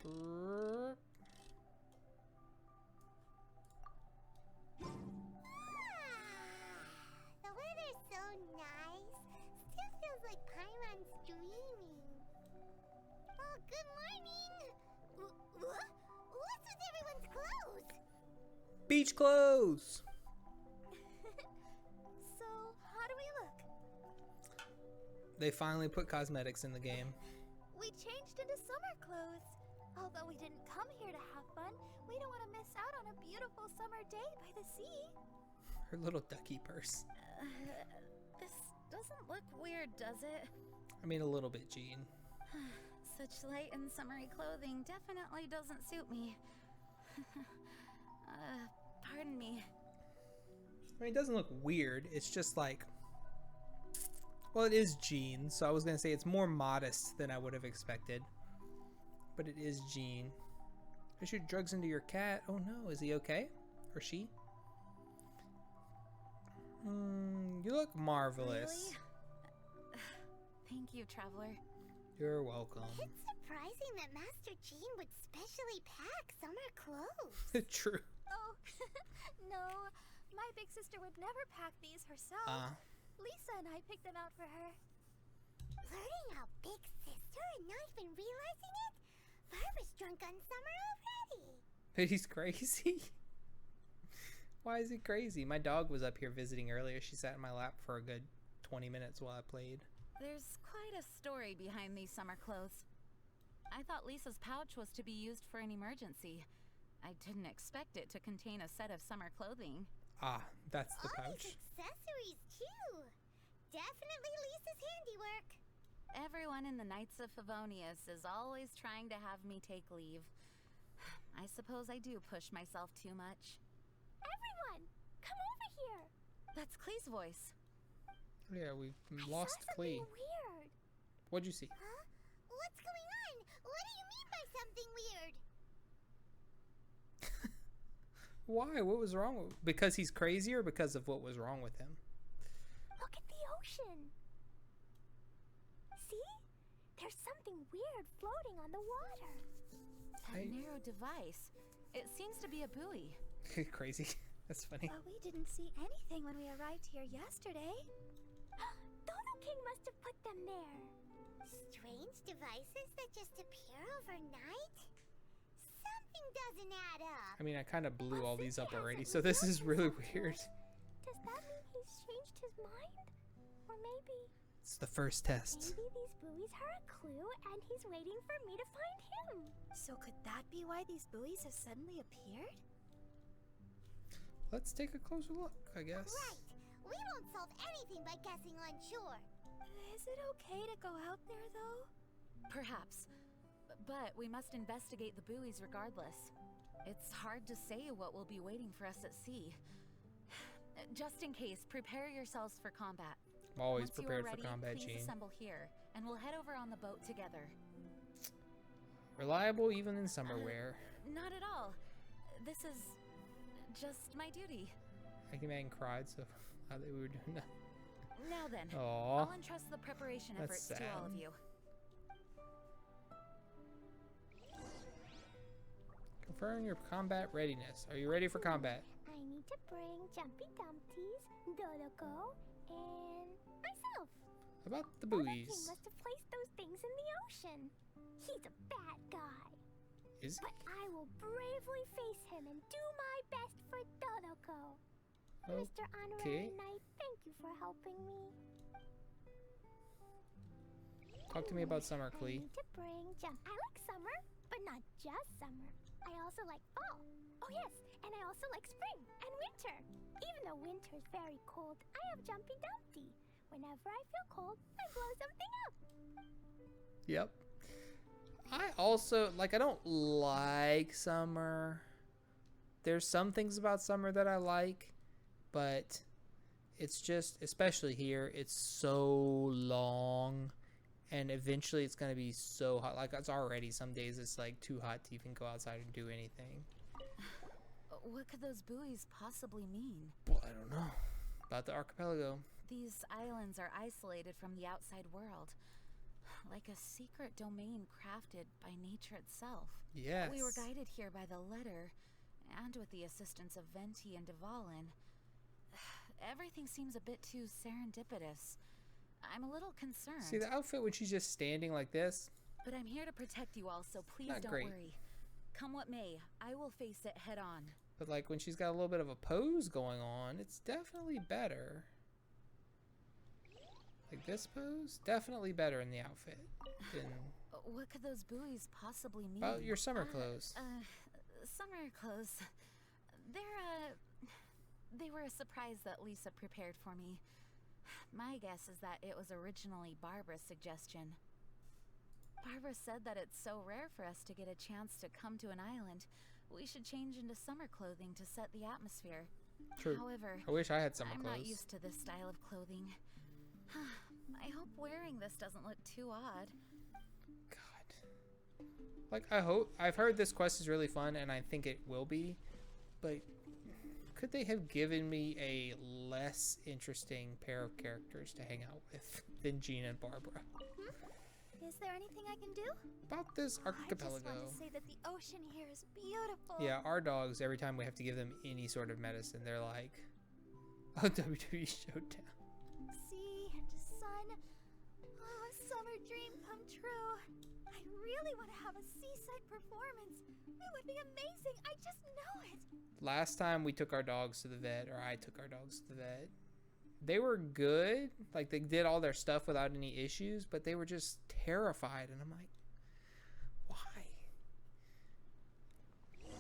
The weather's so nice. Still feels like Paimon's dreaming. Oh, good morning. What? What's with everyone's clothes? Beach clothes! So, how do we look? They finally put cosmetics in the game. We changed into summer clothes. Although we didn't come here to have fun, we don't want to miss out on a beautiful summer day by the sea. Her little ducky purse. This doesn't look weird, does it? I mean, a little bit, Jean. Such light and summery clothing definitely doesn't suit me. Pardon me. I mean, it doesn't look weird. It's just like... Well, it is Jean, so I was going to say it's more modest than I would have expected. But it is Jean. I shoot drugs into your cat. Oh no, is he okay? Or she? You look marvelous. Really? Thank you, Traveler. You're welcome. It's surprising that Master Jean would specially pack summer clothes. True. Oh, no. My big sister would never pack these herself. Lisa and I picked them out for her. Flirting out big sister and not even realizing it? Barbara's drunk on Summer already. But he's crazy. Why is he crazy? My dog was up here visiting earlier. She sat in my lap for a good 20 minutes while I played. There's quite a story behind these summer clothes. I thought Lisa's pouch was to be used for an emergency. I didn't expect it to contain a set of summer clothing. Ah, that's the All pouch. these accessories too. Definitely Lisa's handiwork. Everyone in the Knights of Favonius is always trying to have me take leave. I suppose I do push myself too much. Everyone, come over here. That's Clee's voice. Yeah, we've I lost saw Clee. something weird. What'd you see? Huh? What's going on? What do you mean by something weird? Why? What was wrong with Because he's crazy or because of what was wrong with him? Look at the ocean. See? There's something weird floating on the water. That narrow device. It seems to be a buoy. Crazy. That's funny. But we didn't see anything when we arrived here yesterday. Dodo King must have put them there. Strange devices that just appear overnight? Something doesn't add up. I mean, I kind of blew all these up already, so this is really weird. Does that mean he's changed his mind? Or maybe... It's the first test. Maybe these buoys are a clue and he's waiting for me to find him. So could that be why these buoys have suddenly appeared? Let's take a closer look, I guess. Right. We won't solve anything by guessing on shore. Is it okay to go out there, though? Perhaps. But we must investigate the buoys regardless. It's hard to say what will be waiting for us at sea. Just in case, prepare yourselves for combat. I'm always Once you prepared are ready, for combat, please Gene. assemble here, and we'll head over on the boat together. Reliable even in summer wear. Not at all. This is just my duty. Eggman cried, so I thought we were doing that. Now then, Aw. I'll entrust the preparation That's efforts to all of sad. you. Confirm your combat readiness. Are you ready for combat? I need to bring Jumpy Dumpties, Dodoko, and myself. About the Dodo King buoys. must have placed those things in the ocean. He's a bad guy. Is But I will bravely face him and do my best for Dodoko. Mr. Honorary Knight, thank you for helping me. Talk to me about summer, I Clee. need to bring I like summer, but not just summer. I also like fall. Oh yes, and I also like spring and winter. Even though winter is very cold, I have Jumpy Dumpty. Whenever I feel cold, I blow something up. Yep. I also, like, I don't like summer. There's some things about summer that I like, but it's just, especially here, it's so long, and eventually it's going to be so hot. Like, it's already, some days it's, like, too hot to even go outside and do anything. What could those buoys possibly mean? Well, I don't know. About the archipelago. These islands are isolated from the outside world. Like a secret domain crafted by nature itself. Yes. We were guided here by the letter, and with the assistance of Venti and Dvalin. Everything seems a bit too serendipitous. I'm a little concerned. See the outfit when she's just standing like this? But I'm here to protect you all, so please Not don't great. worry. Come what may, I will face it head on. But like when she's got a little bit of a pose going on, it's definitely better. Like this pose? Definitely better in the outfit than What could those buoys possibly mean? about your summer clothes. Summer clothes. They were a surprise that Lisa prepared for me. My guess is that it was originally Barbara's suggestion. Barbara said that it's so rare for us to get a chance to come to an island, we should change into summer clothing to set the atmosphere. True. However, I wish I had summer I'm clothes. not used to this style of clothing. I hope wearing this doesn't look too odd. Like I've heard this quest is really fun and I think it will be, but could they have given me a less interesting pair of characters to hang out with than Jean and Barbara? Is there anything I can do? About this I just archipelago. want to say that the ocean here is beautiful. Yeah, our dogs, every time we have to give them any sort of medicine, they're like, oh, WWE Showdown. Sea and sun. Oh, summer dream come true. I really want to have a seaside performance. It would be amazing. I just know it. Last time we took our dogs to the vet, or I took our dogs to the vet, they were good. Like, they did all their stuff without any issues, but they were just terrified. And I'm like, why?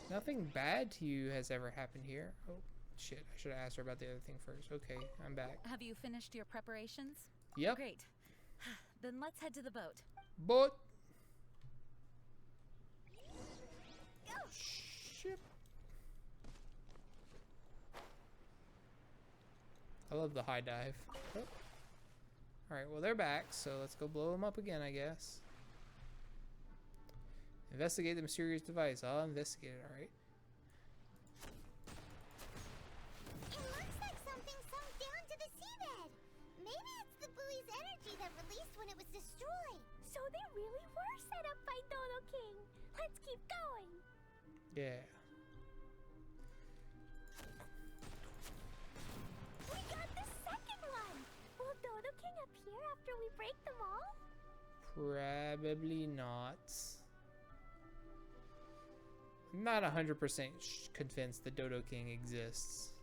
Nothing bad to you has ever happened here. Oh, shit. I should have asked her about the other thing first. Okay, I'm back. Have you finished your preparations? Yep. Great. Then let's head to the boat. Boat. Ship. I love the high dive. Oh. Alright, well, they're back, so let's go blow them up again, I guess. Investigate the mysterious device. I'll investigate it, alright. It looks like something sunk down to the seabed. Maybe it's the buoy's energy that released when it was destroyed. So they really were set up by Dodo King. Let's keep going. Yeah. We got the second one. Will Dodo King appear after we break them all? Probably not. I'm not 100% convinced the Dodo King exists.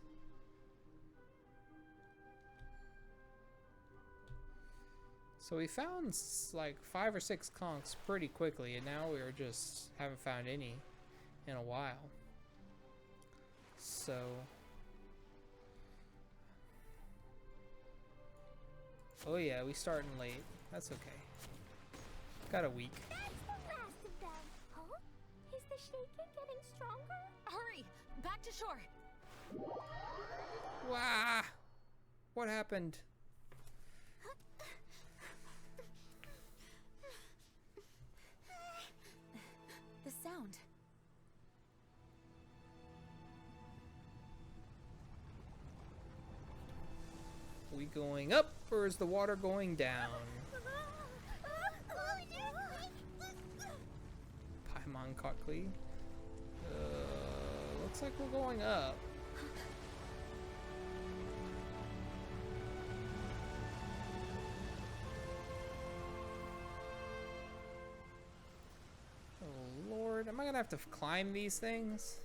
So we found like 5 or 6 conchs pretty quickly, and now we just haven't found any in a while. So oh yeah, we starting late. That's okay. Got a week. That's the last of them. Huh? Is the shaking getting stronger? Hurry! Back to shore! Wow! What happened? The sound. We going up, or is the water going down? Paimon Cotley. Looks like we're going up. Oh Lord, am I gonna have to climb these things?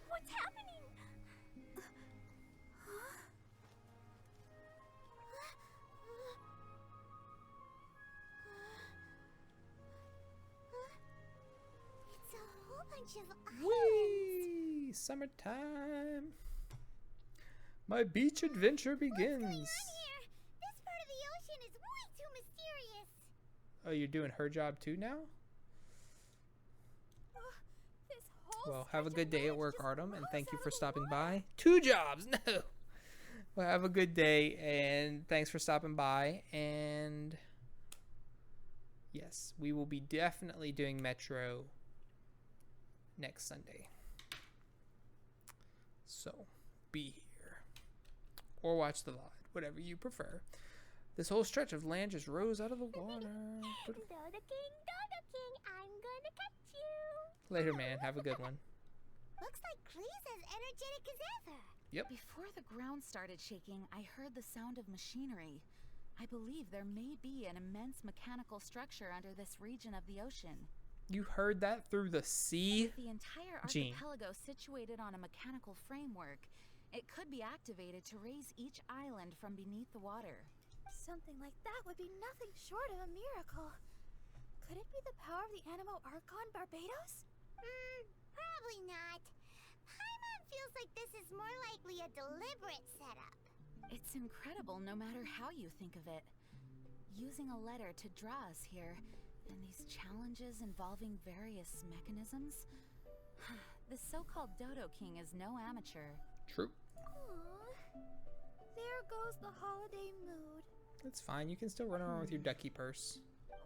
What's happening? It's a whole bunch of islands. Whee! Summertime. My beach adventure begins. What's going on here? This part of the ocean is way too mysterious. Oh, you're doing her job too now? This whole Well, have a stretch good of day at land work, just Artem, and rose thank you out for of the stopping water. by. 2 jobs! No! Well, have a good day, and thanks for stopping by, and yes, we will be definitely doing Metro next Sunday. So, be here. Or watch the VOD, whatever you prefer. This whole stretch of land just rose out of the water. Dodo King, I'm gonna catch you. Later, man. Have a good one. Looks like Klee's as energetic as ever. Yep. Before the ground started shaking, I heard the sound of machinery. I believe there may be an immense mechanical structure under this region of the ocean. You heard that through the sea? The entire Gene. archipelago situated on a mechanical framework. It could be activated to raise each island from beneath the water. Something like that would be nothing short of a miracle. Could it be the power of the Animo Archon Barbados? Probably not. Paimon feels like this is more likely a deliberate setup. It's incredible no matter how you think of it. Using a letter to draw us here, and these challenges involving various mechanisms. The so-called Dodo King is no amateur. True. Aww. There goes the holiday mood. That's fine. You can still run around with your ducky purse.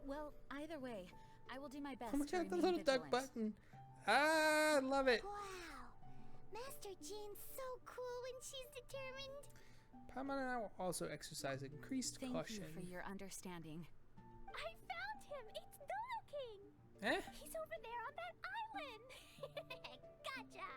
Well, either way, I will do my best Oh my to god, the remain little duck vigilant. button. Ah, I love it. Wow. Master Jean's so cool when she's determined. Paimon and I will also exercise increased Thank caution. you for your understanding. I found him. It's Dodo King. Eh? He's over there on that island. Gotcha.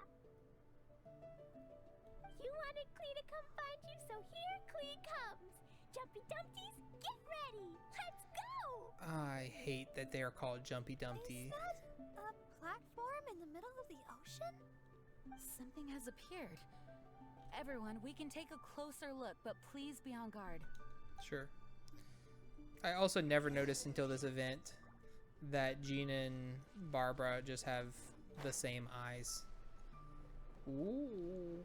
You wanted Klee to come find you, so here Klee comes. Jumpy Dumpties, get ready. Let's go! I hate that they are called Jumpy Dumpty. Is that a platform in the middle of the ocean? Something has appeared. Everyone, we can take a closer look, but please be on guard. Sure. I also never noticed until this event that Gina and Barbara just have the same eyes. Ooh.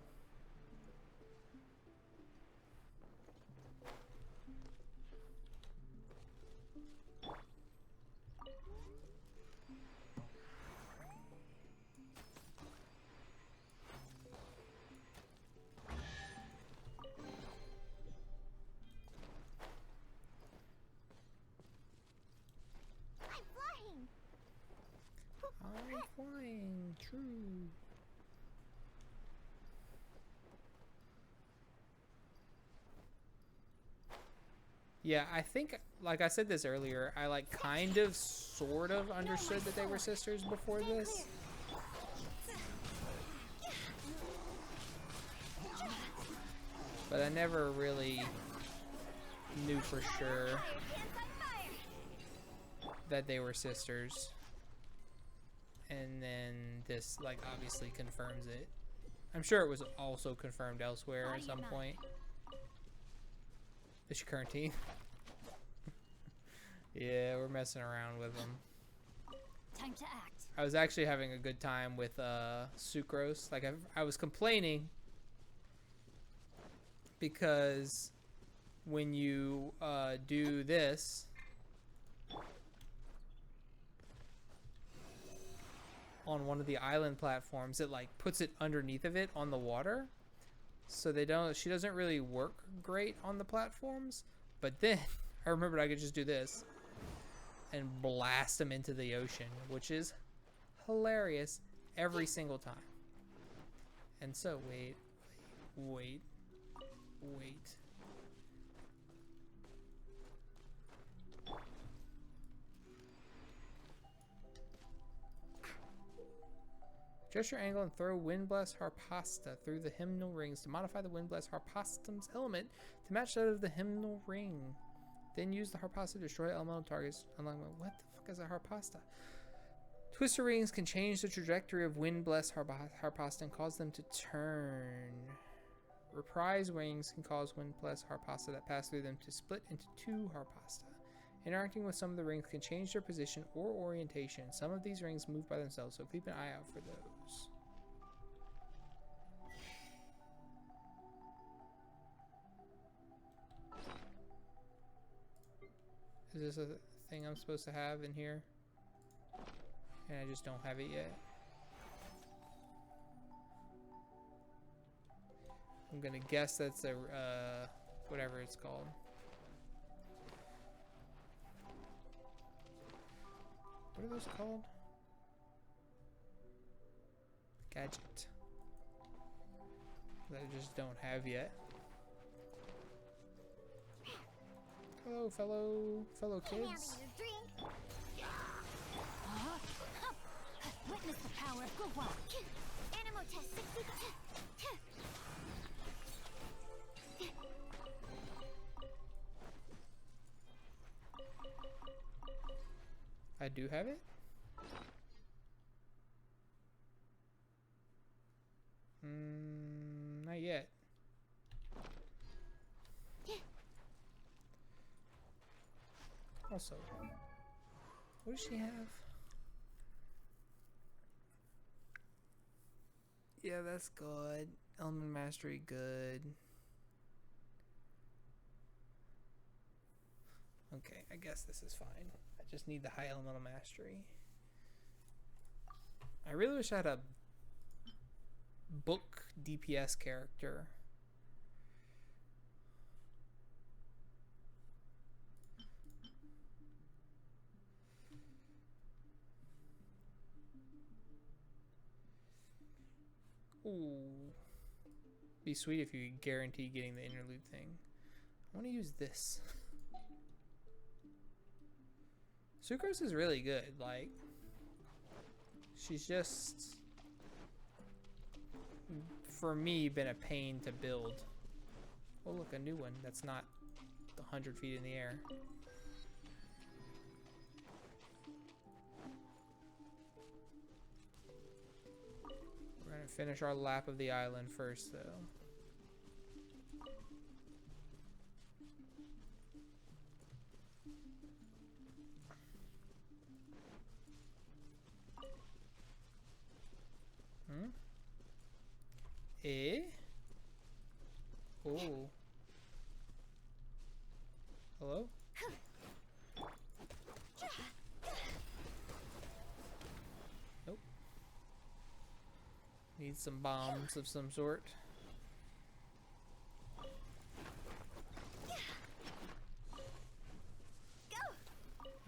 I'm flying, true. Yeah, I think, like I said this earlier, I like kind of, sort of understood that they were sisters before this. But I never really knew for sure that they were sisters. And then this, like, obviously confirms it. I'm sure it was also confirmed elsewhere at some point. Is she current team? Yeah, we're messing around with them. Time to act. I was actually having a good time with Sucrose. Like, I was complaining because when you do this on one of the island platforms, it like puts it underneath of it on the water, so she doesn't really work great on the platforms. But then I remembered I could just do this and blast them into the ocean, which is hilarious every single time. And so wait. Adjust your angle and throw Windblast Harpasta through the hymnal rings to modify the Windblast Harpastum's element to match that of the hymnal ring. Then use the Harpasta to destroy elemental targets. Unlike what the fuck is a Harpasta? Twister rings can change the trajectory of Windblast Harpasta and cause them to turn. Reprise rings can cause Windblast Harpasta that pass through them to split into two Harpasta. Interacting with some of the rings can change their position or orientation. Some of these rings move by themselves, so keep an eye out for those. Is this a thing I'm supposed to have in here? And I just don't have it yet. I'm gonna guess that's a, whatever it's called. What are those called? Gadget. That I just don't have yet. Hello, fellow kids. Witness the power of Gua. Animal test 60. I do have it? Not yet. Also, what does she have? Yeah, that's good. Element Mastery, good. Okay, I guess this is fine. I just need the high elemental mastery. I really wish I had a book DPS character. Ooh. Be sweet if you could guarantee getting the interlude thing. I want to use this. Sucrose is really good. Like, she's just for me, been a pain to build. Oh, look, a new one that's not 100 feet in the air. We're gonna finish our lap of the island first, though. Eh? Oh. Hello? Nope. Need some bombs of some sort.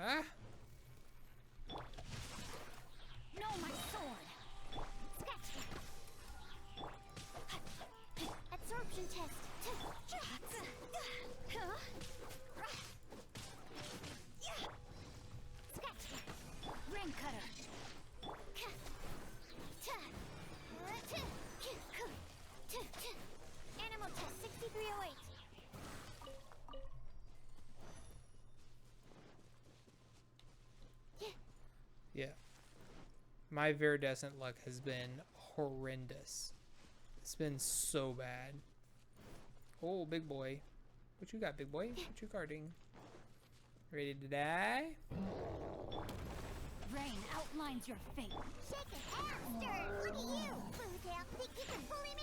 Ah! No, my sword. Scratch that. Absorption test. Scratch that. Ring cutter. Animal test 6308. Yeah. My Viridescent luck has been horrendous. It's been so bad. Oh, big boy. What you got, big boy? What you guarding? Ready to die? Rain outlines your fate. Shake it, hamster! Look at you! Bluetail, think you can bully me?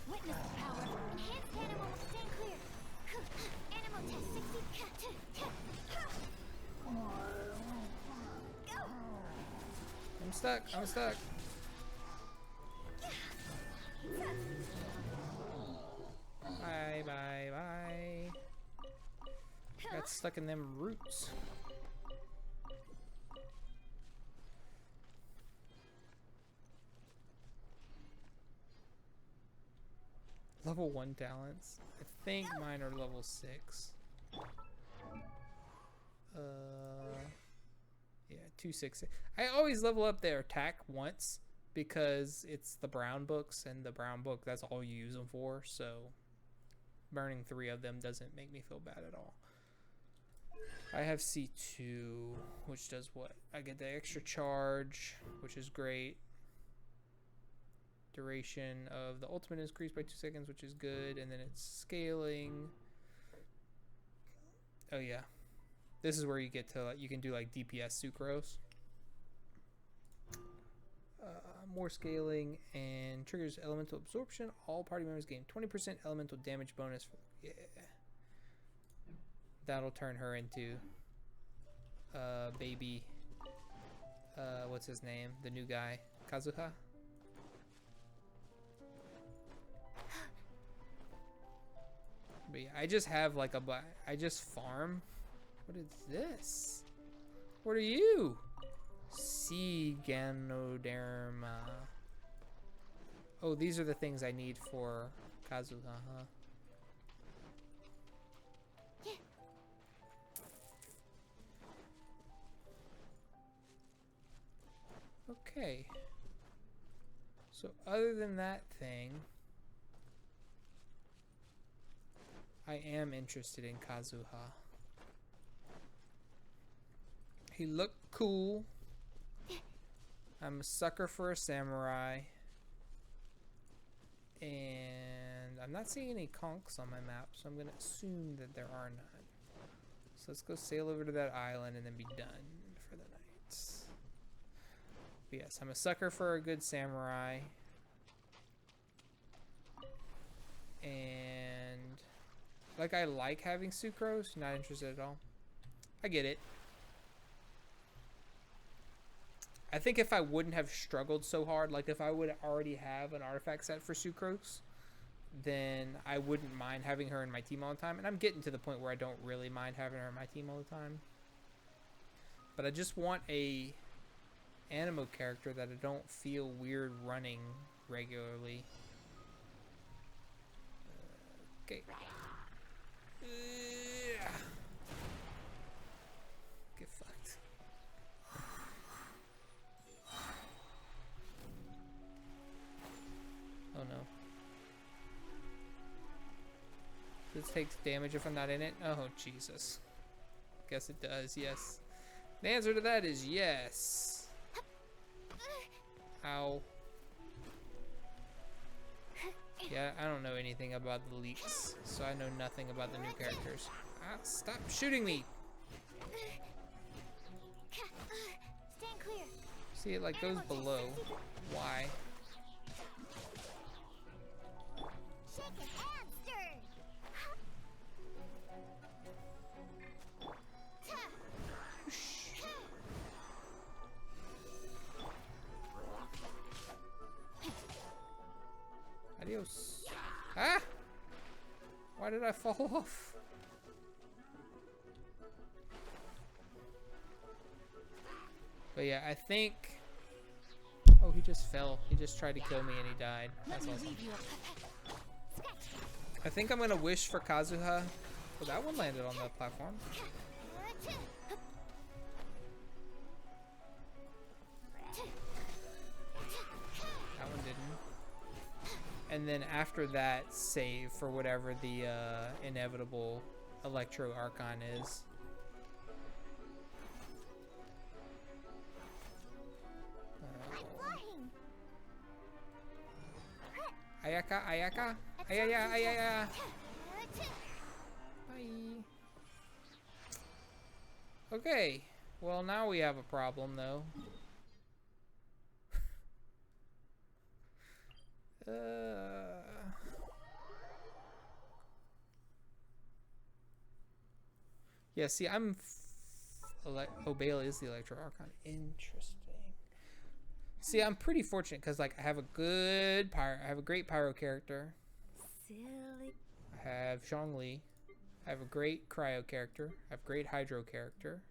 Witness the power. Enhanced animal will stand clear. Animal test 60. Go! I'm stuck. I'm stuck. Bye, bye, bye. Got stuck in them roots. Level 1 talents. I think mine are level 6. Yeah, 266. I always level up their attack once because it's the brown books, and the brown book, that's all you use them for, so burning 3 of them doesn't make me feel bad at all. I have C2, which does what? I get the extra charge, which is great. Duration of the ultimate is increased by 2 seconds, which is good, and then it's scaling. Oh yeah, this is where you get to, you can do like DPS sucrose. More scaling, and triggers elemental absorption. All party members gain 20% elemental damage bonus. Yeah, that'll turn her into baby. What's his name? The new guy, Kazuha. But yeah, I just have like I just farm. What is this? What are you? Sea Ganoderma. Oh, these are the things I need for Kazuha, huh? Yeah. Okay. So other than that thing, I am interested in Kazuha. He looked cool. I'm a sucker for a samurai. And I'm not seeing any conchs on my map, so I'm going to assume that there are none. So let's go sail over to that island and then be done for the night. But yes, I'm a sucker for a good samurai. And like, I like having sucrose, not interested at all. I get it. I think if I wouldn't have struggled so hard, like if I would already have an artifact set for sucrose, then I wouldn't mind having her in my team all the time. And I'm getting to the point where I don't really mind having her in my team all the time. But I just want a animo character that I don't feel weird running regularly. Okay. This takes damage if I'm not in it. Oh, Jesus. Guess it does, yes. The answer to that is yes. Ow. Yeah, I don't know anything about the leaks, so I know nothing about the new characters. Ah, stop shooting me! Stand clear. See, it like goes below. Why? Shake it and stir. Adios. Ah! Why did I fall off? But yeah, I think... Oh, he just fell. He just tried to kill me and he died. That's awesome. I think I'm gonna wish for Kazuha. Oh, that one landed on the platform. That one didn't. And then after that, save for whatever the inevitable Electro Archon is. Ayaka, Ayaka, Ayaya, Ayaya. Bye. Okay, well now we have a problem though. Yeah, see, Obale is the Electro Archon. Interesting. See, I'm pretty fortunate because like I have a good pyro. I have a great pyro character. Silly. I have Zhongli. I have a great cryo character. I have a great hydro character.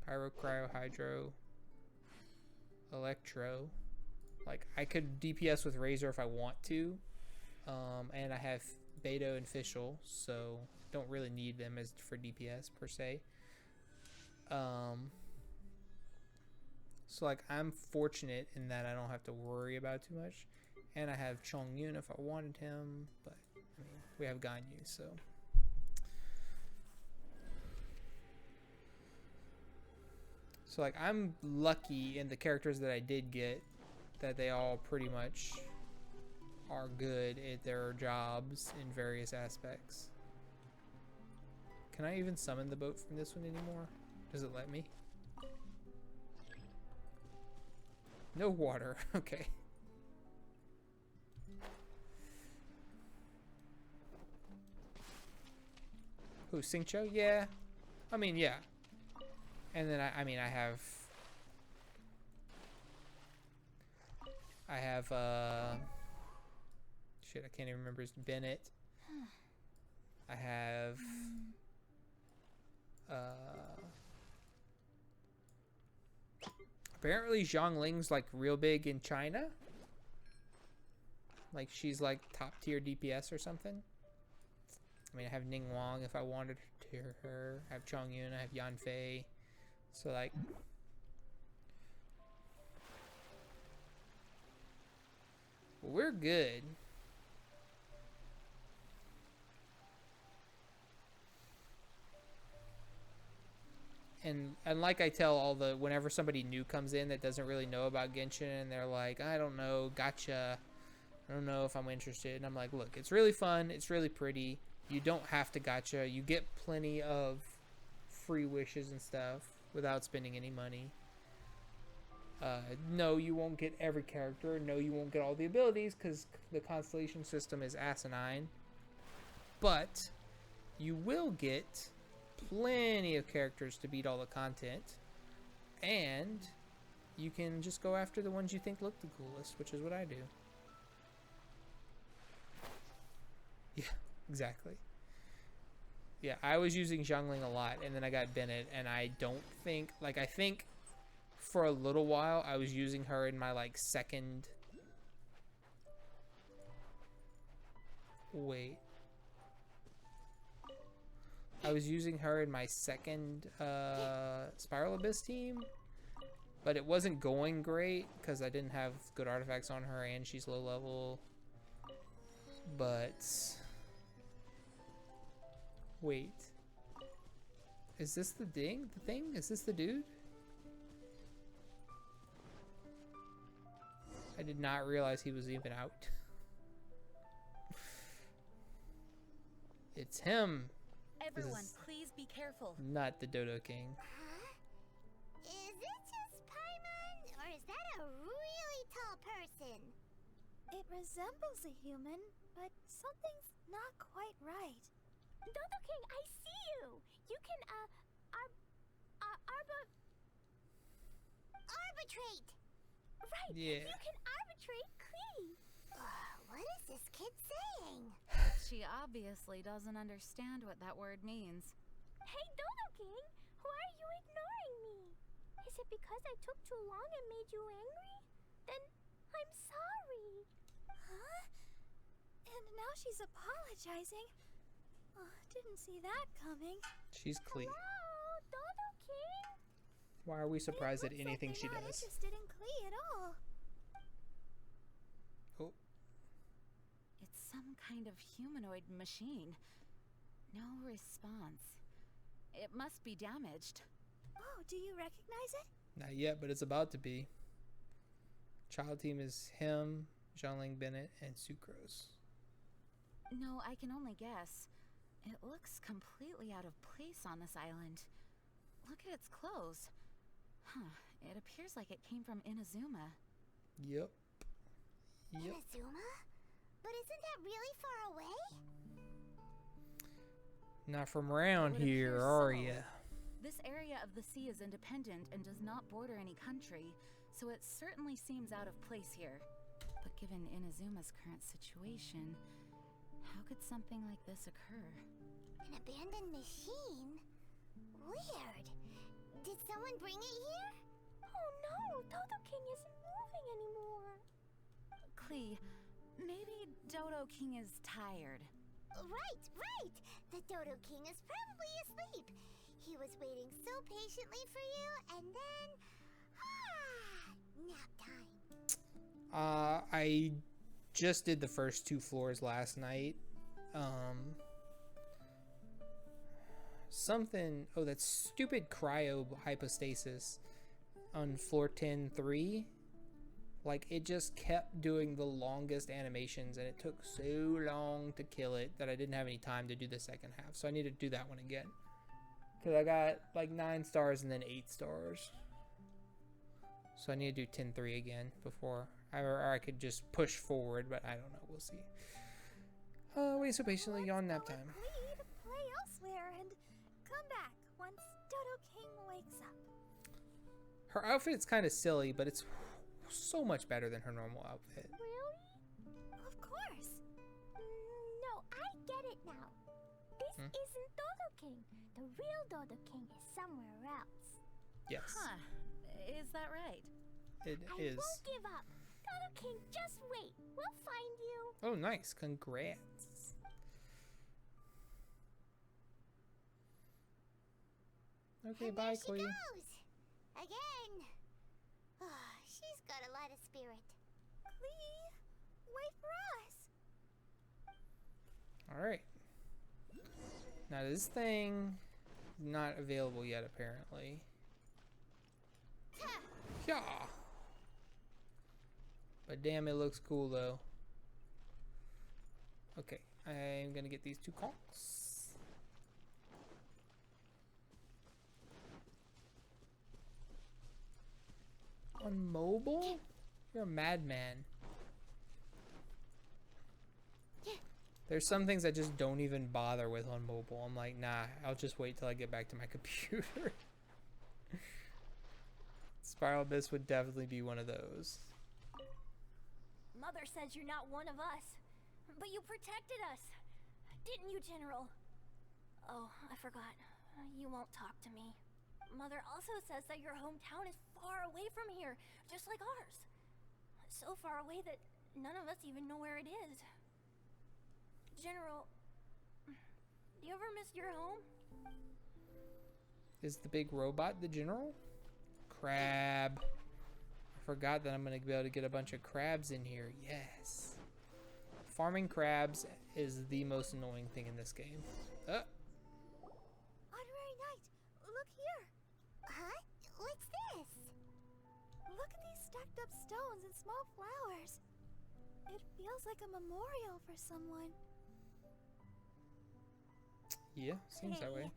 Pyro, cryo, hydro, electro. Like I could DPS with Razor if I want to. And I have Beto and Fischl, so don't really need them as for DPS per se. So like I'm fortunate in that I don't have to worry about too much, and I have Chongyun if I wanted him, but I mean we have Ganyu, so like I'm lucky in the characters that I did get that they all pretty much are good at their jobs in various aspects. Can I even summon the boat from this one anymore? Does it let me? No water. Okay. Who, Singcho? Yeah. I mean, yeah. And then I have shit, I can't even remember his Bennett. I have apparently Zhongling's like real big in China. Like she's like top tier DPS or something. I mean I have Ning Wang if I wanted to her. I have Chongyun, I have Yan Fei. So like we're good. And like I tell all the whenever somebody new comes in that doesn't really know about Genshin and they're like, I don't know, gotcha. I don't know if I'm interested. And I'm like, look, it's really fun. It's really pretty. You don't have to gotcha. You get plenty of free wishes and stuff without spending any money. No, you won't get every character. No, you won't get all the abilities because the constellation system is asinine. But you will get plenty of characters to beat all the content. And you can just go after the ones you think look the coolest, which is what I do. Yeah, exactly. Yeah, I was using Zhongling a lot, and then I got Bennett, and I don't think, like, I think for a little while I was using her in my, like, second... Wait. I was using her in my second Spiral Abyss team, But it wasn't going great because I didn't have good artifacts on her and she's low level. But wait. Is this the thing? Is this the dude? I did not realize he was even out. It's him. Everyone, please be careful. Not the Dodo King. Is it just Paimon, or is that a really tall person? It resembles a human, but something's not quite right. Dodo King, I see you! You can, arbitrate! Right, Yeah. you can arbitrate Klee! What is this kid saying? She obviously doesn't understand what that word means. Hey, Dodo King! Why are you ignoring me? Is it because I took too long and made you angry? Then I'm sorry. Huh? And now she's apologizing. Oh, didn't see that coming. She's Klee. Hello, Dodo King? Why are we surprised at anything she Not does? interested in Klee at all. Oh. It's some kind of humanoid machine. No response. It must be damaged. Oh, do you recognize it? Not yet, but it's about to be. Child team is him, Jean-Ling Bennett, and Sucrose. No, I can only guess. It looks completely out of place on this island. Look at its clothes. Huh, it appears like it came from Inazuma. Yep. Inazuma? But isn't that really far away? Not from around It would here, appear are so. ya? This area of the sea is independent and does not border any country, so it certainly seems out of place here. But given Inazuma's current situation, how could something like this occur? An abandoned machine? Weird. Did someone bring it here? Oh no, Dodo King isn't moving anymore. Klee, maybe Dodo King is tired. Right! The Dodo King is probably asleep. He was waiting so patiently for you, and then... nap time. I just did the first 2 floors last night. Oh, that stupid cryo hypostasis on floor 10-3. Like, it just kept doing the longest animations, and it took so long to kill it that I didn't have any time to do the second half. So I need to do that one again. Because I got like 9 stars and then 8 stars. So I need to do 10-3 again before I could just push forward, but I don't know. We'll see. Wait so patiently on nap time. Klee to play elsewhere and come back once Dodo King wakes up. Her outfit's kind of silly, but it's so much better than her normal outfit. Really? Of course. No, I get it now. This isn't Dodo King. The real Dodo King is somewhere else. Yes. Huh. Is that right? It I is. won't give up. Dodo King, just wait. We'll find you. Oh, nice. Congrats. Okay, And bye, there she Klee. goes. Again. She's got a lot of spirit. Klee, wait for us. Alright. Now, this thing is not available yet, apparently. Yeah. But damn, it looks cool, though. Okay, I'm gonna get these 2 conks. On mobile? You're a madman. There's some things I just don't even bother with on mobile. I'm like, nah, I'll just wait till I get back to my computer. Spiral Abyss would definitely be one of those. Mother says you're not one of us. But you protected us. Didn't you, General? Oh, I forgot. You won't talk to me. Mother also says that your hometown is far away from here, just like ours. So far away that none of us even know where it is. General, do you ever miss your home? Is the big robot the general? Crab. I forgot that I'm going to be able to get a bunch of crabs in here. Yes. Farming crabs is the most annoying thing in this game. Honorary Knight, look here. Huh? What's this? Look at these stacked up stones and small flowers. It feels like a memorial for someone. Yeah, seems that way.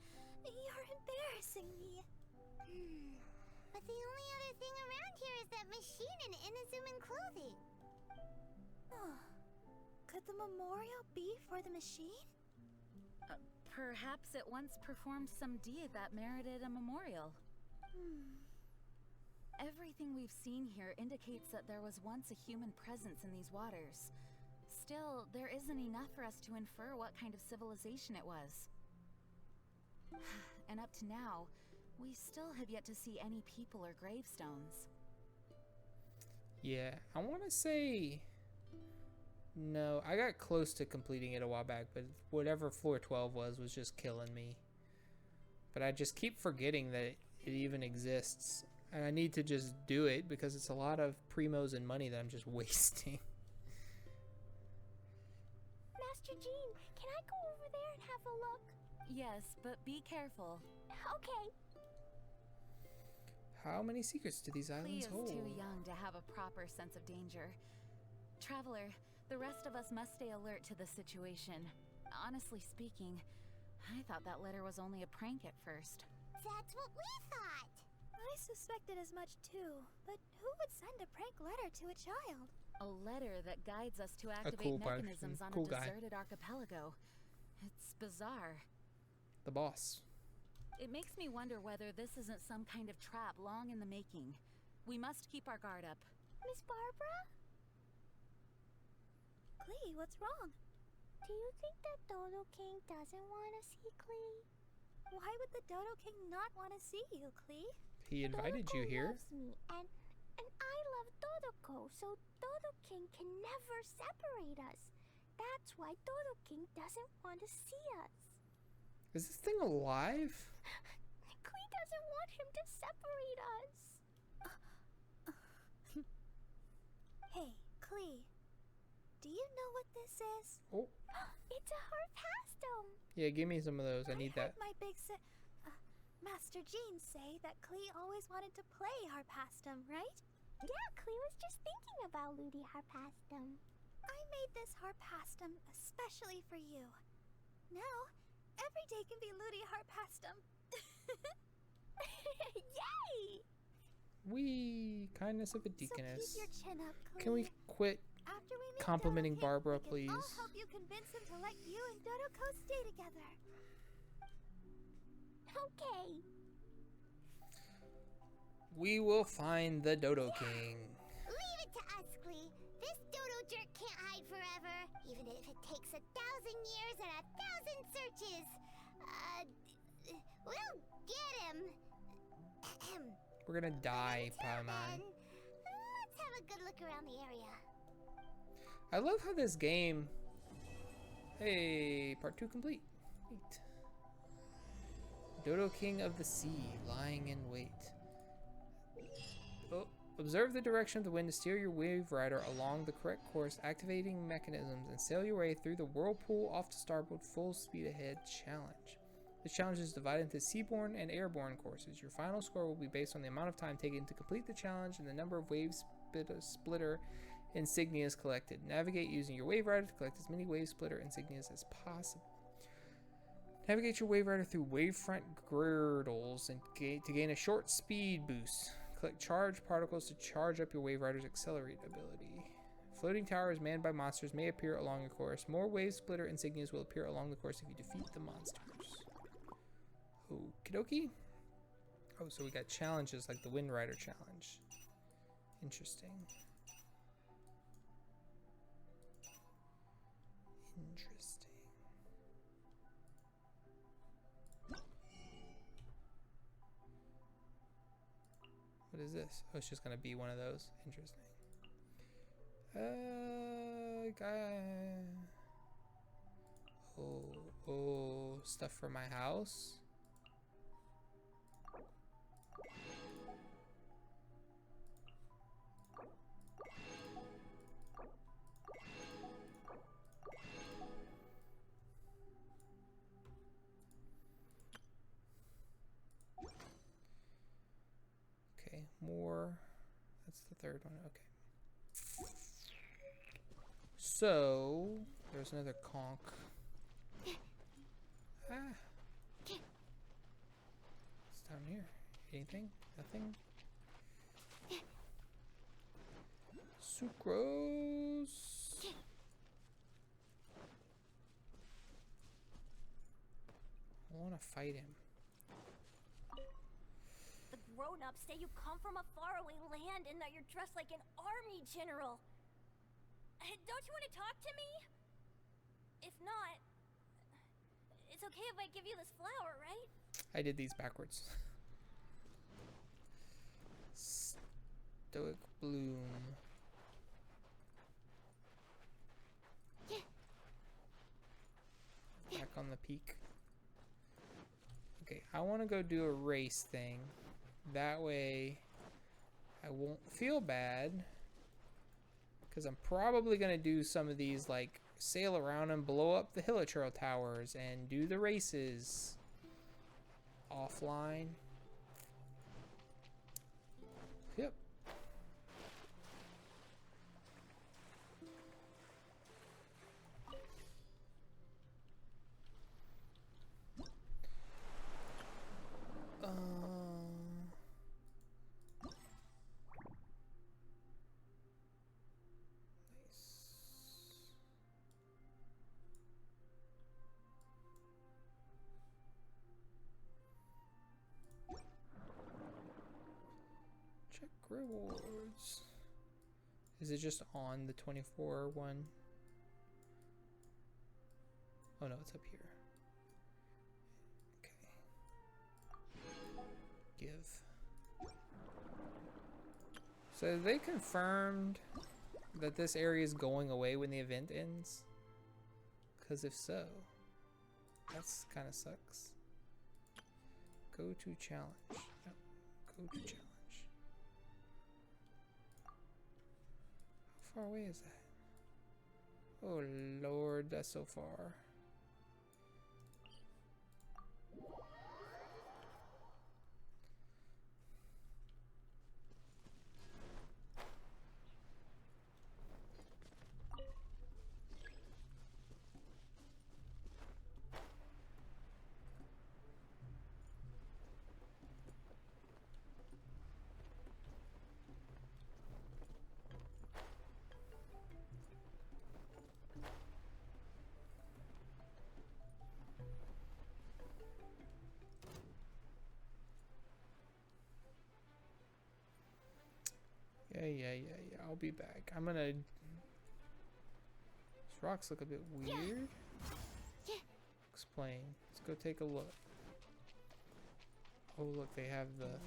You're embarrassing me. But the only other thing around here is that machine in Inazuman clothing. Oh. Could the memorial be for the machine? Perhaps it once performed some deed that merited a memorial. Everything we've seen here indicates that there was once a human presence in these waters. Still, there isn't enough for us to infer what kind of civilization it was. And up to now, we still have yet to see any people or gravestones. Yeah, I want to say... No, I got close to completing it a while back, but whatever floor 12 was just killing me. But I just keep forgetting that it even exists. And I need to just do it because it's a lot of primos and money that I'm just wasting. Master Jean, can I go over there and have a look? Yes, but be careful. Okay. How many secrets do these islands hold? Clea is too young to have a proper sense of danger. Traveler, the rest of us must stay alert to the situation. Honestly speaking, I thought that letter was only a prank at first. That's what we thought. I suspected as much too, but who would send a prank letter to a child? A letter that guides us to activate cool mechanisms on cool a guy. deserted archipelago. It's bizarre. The boss. It makes me wonder whether this isn't some kind of trap long in the making. We must keep our guard up. Miss Barbara? Clee, what's wrong? Do you think that Dodo King doesn't want to see Clee? Why would the Dodo King not want to see you, Clee? He invited you here. Loves me, and I love Dodoko, so Dodo King can never separate us. That's why Dodo King doesn't want to see us. Is this thing alive? Clee doesn't want him to separate us. Hey, Clee. Do you know what this is? Oh. It's a harpastum. Yeah, give me some of those. I need that. My big Master Jean say that Clee always wanted to play harpastum, right? Yeah, Clee was just thinking about Ludi harpastum. I made this harpastum especially for you. Now, every day can be Ludi harpastum. Yay! Wee, kindness of a deaconess. So keep your chin up, Clee. Can we quit After we meet complimenting Dodo King, Barbara, we please? can all help you convince him to let you and Dodoko stay together. Okay. We will find the Dodo King. Leave it to us, Clee. This dodo jerk can't hide forever, even if it takes 1,000 years and 1,000 searches. We'll get him. We're gonna die, Paimon. Let's have a good look around the area. I love how this game... Hey, part 2 complete. Neat. Dodo King of the Sea, lying in wait. Oh, observe the direction of the wind to steer your wave rider along the correct course, activating mechanisms, and sail your way through the whirlpool off to starboard, full speed ahead challenge. This challenge is divided into seaborne and airborne courses. Your final score will be based on the amount of time taken to complete the challenge and the number of wave splitter insignias collected. Navigate using your wave rider to collect as many wave splitter insignias as possible. Navigate your wave rider through wavefront girdles and to gain a short speed boost. Collect charge particles to charge up your wave rider's accelerate ability. Floating towers manned by monsters may appear along your course. More wave splitter insignias will appear along the course if you defeat the monsters. Okie dokie. Oh, so we got challenges like the Wind Rider challenge. Interesting. Interesting. What is this? Oh, it's just gonna be one of those. Interesting. Oh, stuff for my house. more. That's the third one. Okay. So there's another conch. Ah. What's down here? Anything? Nothing? Sucrose. I want to fight him. The grown-ups say you come from a faraway land and that you're dressed like an army general. Don't you want to talk to me? If not, it's okay if I give you this flower, right? I did these backwards. Stoic bloom. Back on the peak. Okay, I want to go do a race thing. That way I won't feel bad. Because I'm probably going to do some of these, like, sail around and blow up the Hilichurl towers and do the races offline. Yep. Check rewards. Is it just on the 24 one? Oh no, it's up here. Okay. Give. So they confirmed that this area is going away when the event ends? Because if so, that's kind of sucks. Go to challenge. No, go to challenge. How far away is that? Oh Lord, that's so far. Yeah. I'll be back. I'm gonna... These rocks look a bit weird. Explain. Let's go take a look. Oh, look, they have the...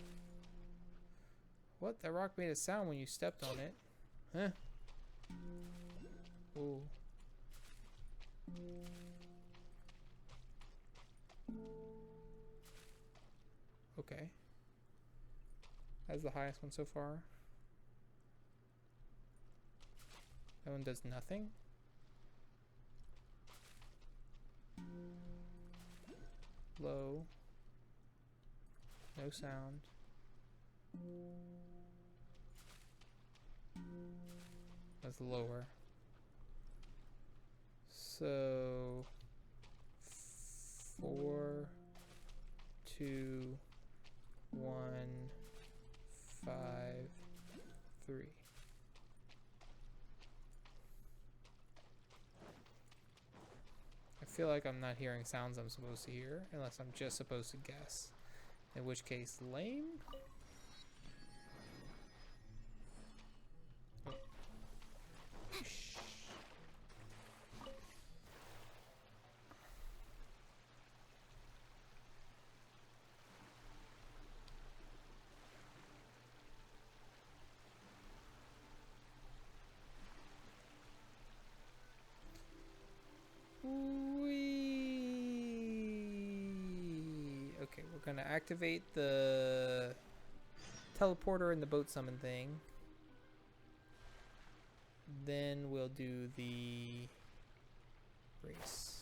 What? That rock made a sound when you stepped on it. Huh? Oh. Okay. That's the highest one so far. That one does nothing. Low. No sound. That's lower. So 4, 2, 1, 5, 3. I feel like I'm not hearing sounds I'm supposed to hear, unless I'm just supposed to guess. In which case, lame? Oh. Okay, we're gonna activate the teleporter and the boat summon thing. Then we'll do the race.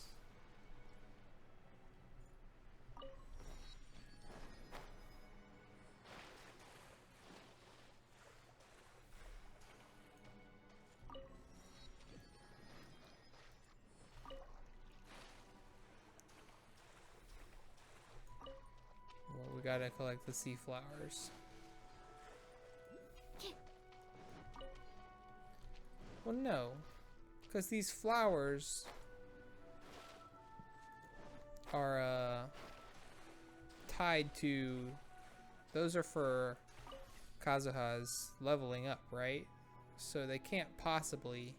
gotta collect the sea flowers. Well, no. Because these flowers are tied to... Those are for Kazuha's leveling up, right? So they can't possibly...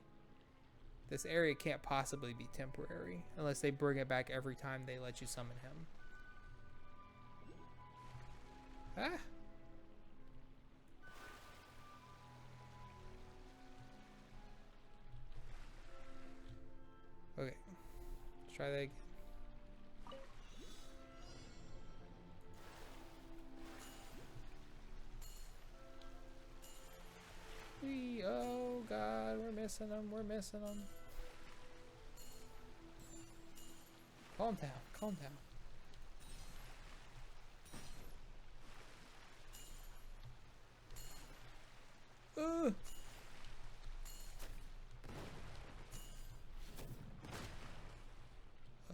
This area can't possibly be temporary. Unless they bring it back every time they let you summon him. Ah! Okay. Let's try that again. Oh god, we're missing them, we're missing them. Calm down, calm down.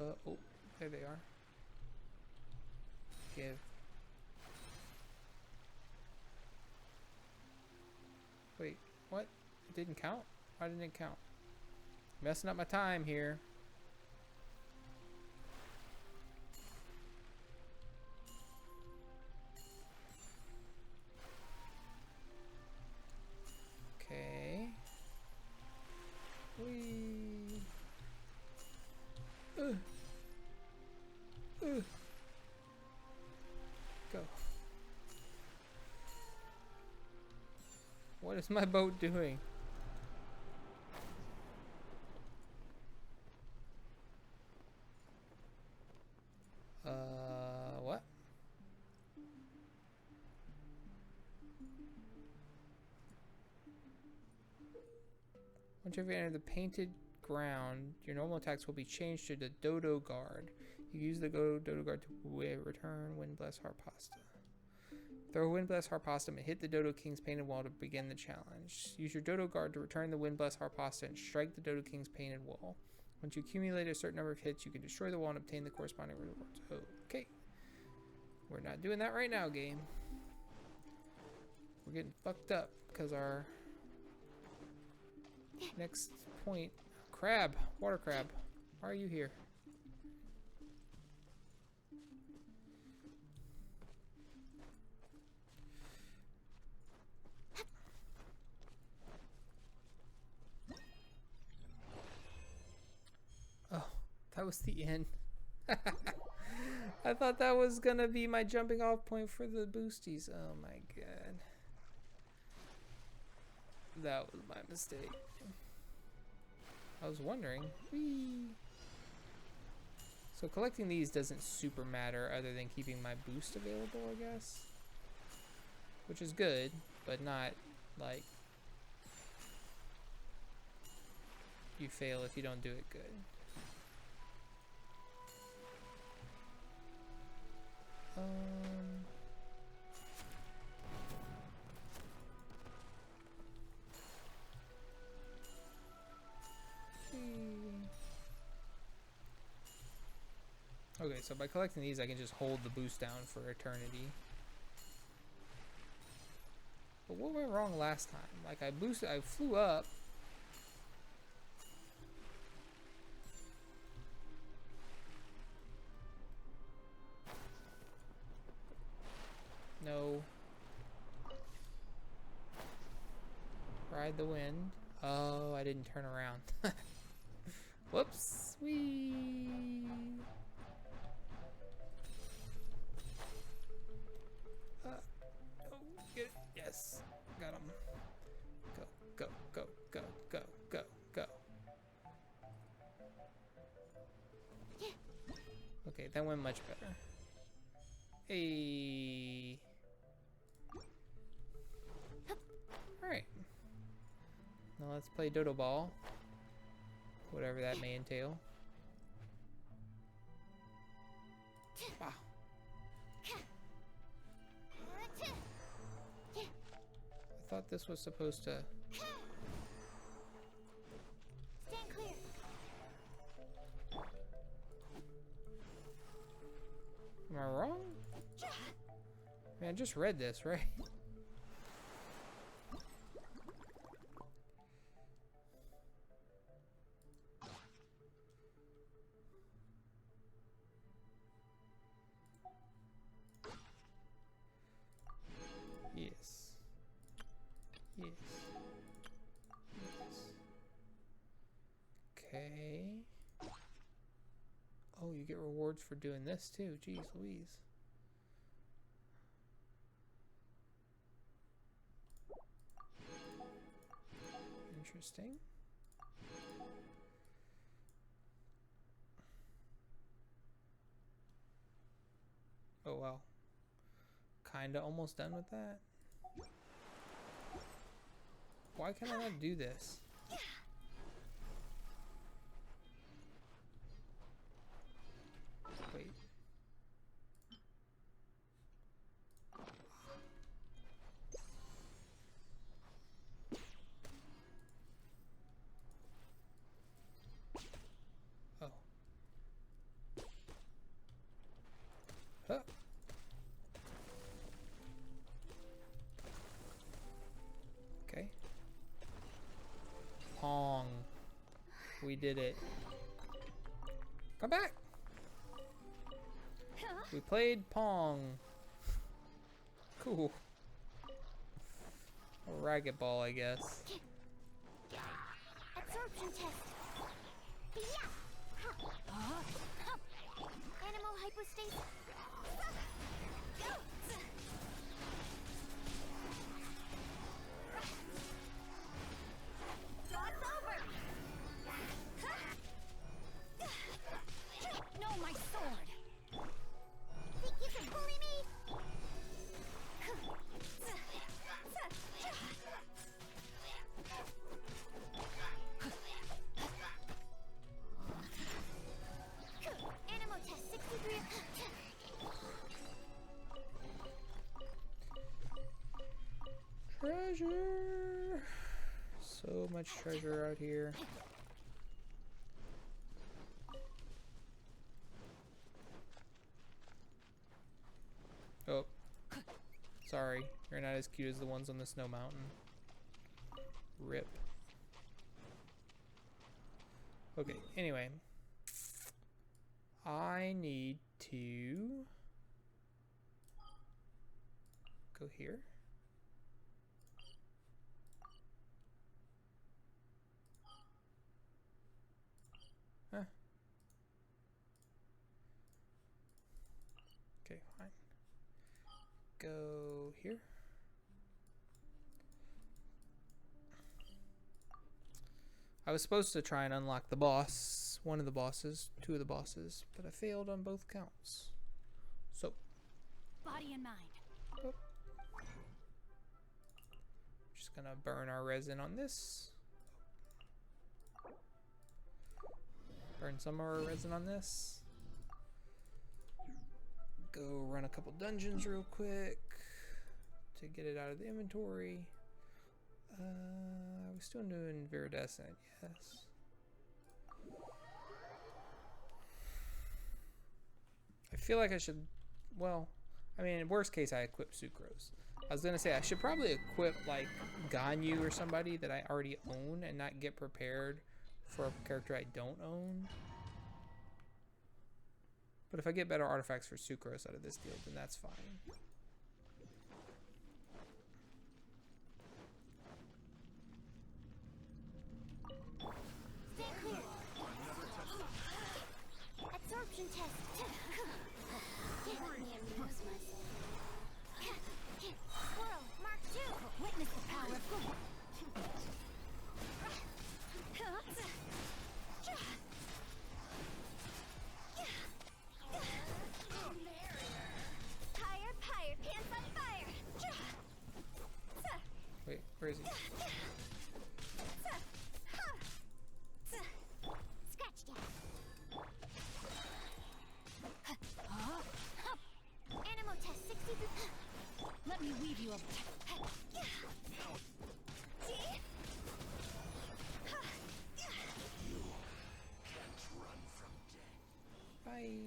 Oh, there they are. Give. Wait, what? It didn't count? Why didn't it count? Messing up my time here. Okay. Whee. Go. What is my boat doing? What? Once you've entered the painted ground, your normal attacks will be changed to the Dodo Guard. You use the Dodo Guard to return Windblast Harpasta. Throw Windblast Harpasta and hit the Dodo King's painted wall to begin the challenge. Use your Dodo Guard to return the Windblast Harpasta and strike the Dodo King's painted wall. Once you accumulate a certain number of hits, you can destroy the wall and obtain the corresponding rewards. Okay. We're not doing that right now, game. We're getting fucked up because our next point... Crab! Water crab. Why are you here? Oh, that was the end. I thought that was gonna be my jumping off point for the boosties. Oh my god. That was my mistake. I was wondering. Whee! So collecting these doesn't super matter other than keeping my boost available, I guess. Which is good, but not like you fail if you don't do it good. Okay, so by collecting these, I can just hold the boost down for eternity. But what went wrong last time? Like, I flew up. No. Ride the wind. Oh, I didn't turn around. Whoops. Whee. Oh, get it. Yes. Got him. Go, go, go, go, go, go, go. Okay, that went much better. Hey. Alright. Now let's play Dodo Ball. Whatever that may entail. Wow. I thought this was supposed to... Stand clear. Am I wrong? Man, I just read this, right? Yes. Yes. Yes. Okay. Oh, you get rewards for doing this too. Jeez Louise. Interesting. Oh wow. Kinda almost done with that. Why can I not do this? Wait. Oh. Huh. Okay. Pong. We did it. Come back. We played Pong. Cool. A racquetball, I guess. Absorption test. Yeah. Animal hypostasis. Thoughts over. No, my sword. Think you can bully me? Animal test 63. Treasure! So much treasure out here. Oh. Sorry. You're not as cute as the ones on the snow mountain. Rip. Okay, anyway. I need to go here. Huh. Okay, fine. Go here. I was supposed to try and unlock the boss, one of the bosses, two of the bosses, but I failed on both counts. So, Body and mind. oh. Just gonna burn our resin on this. Burn some of our resin on this. Go run a couple dungeons real quick to get it out of the inventory. We're still doing Viridescent, yes. I feel like I should, well, I mean, in worst case, I equip Sucrose. I was gonna say I should probably equip like Ganyu or somebody that I already own and not get prepared for a character I don't own. But if I get better artifacts for Sucrose out of this deal, then that's fine. Stay clear. Absorption test. Let me amuse myself. Squirrel, Mark 2. Witness the power of good. Fire, pants on fire. Wait, where is he? Scratch that. Animal test 63. Let me weave you a Bye.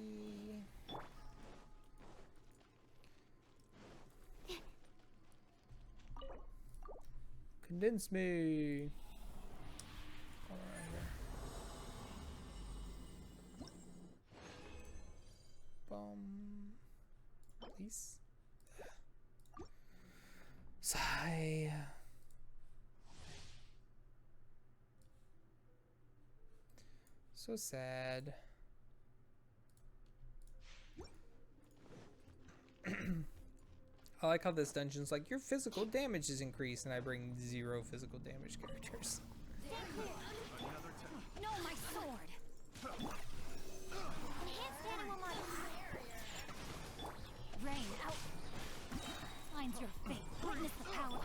Condense me. Hold on right here. Please. Sigh. So sad. I like how this dungeon's like, your physical damage is increased, and I bring 0 physical damage characters. No, my sword. Enhanced animal modifier. Rain out. Finds your fate. Witness the power.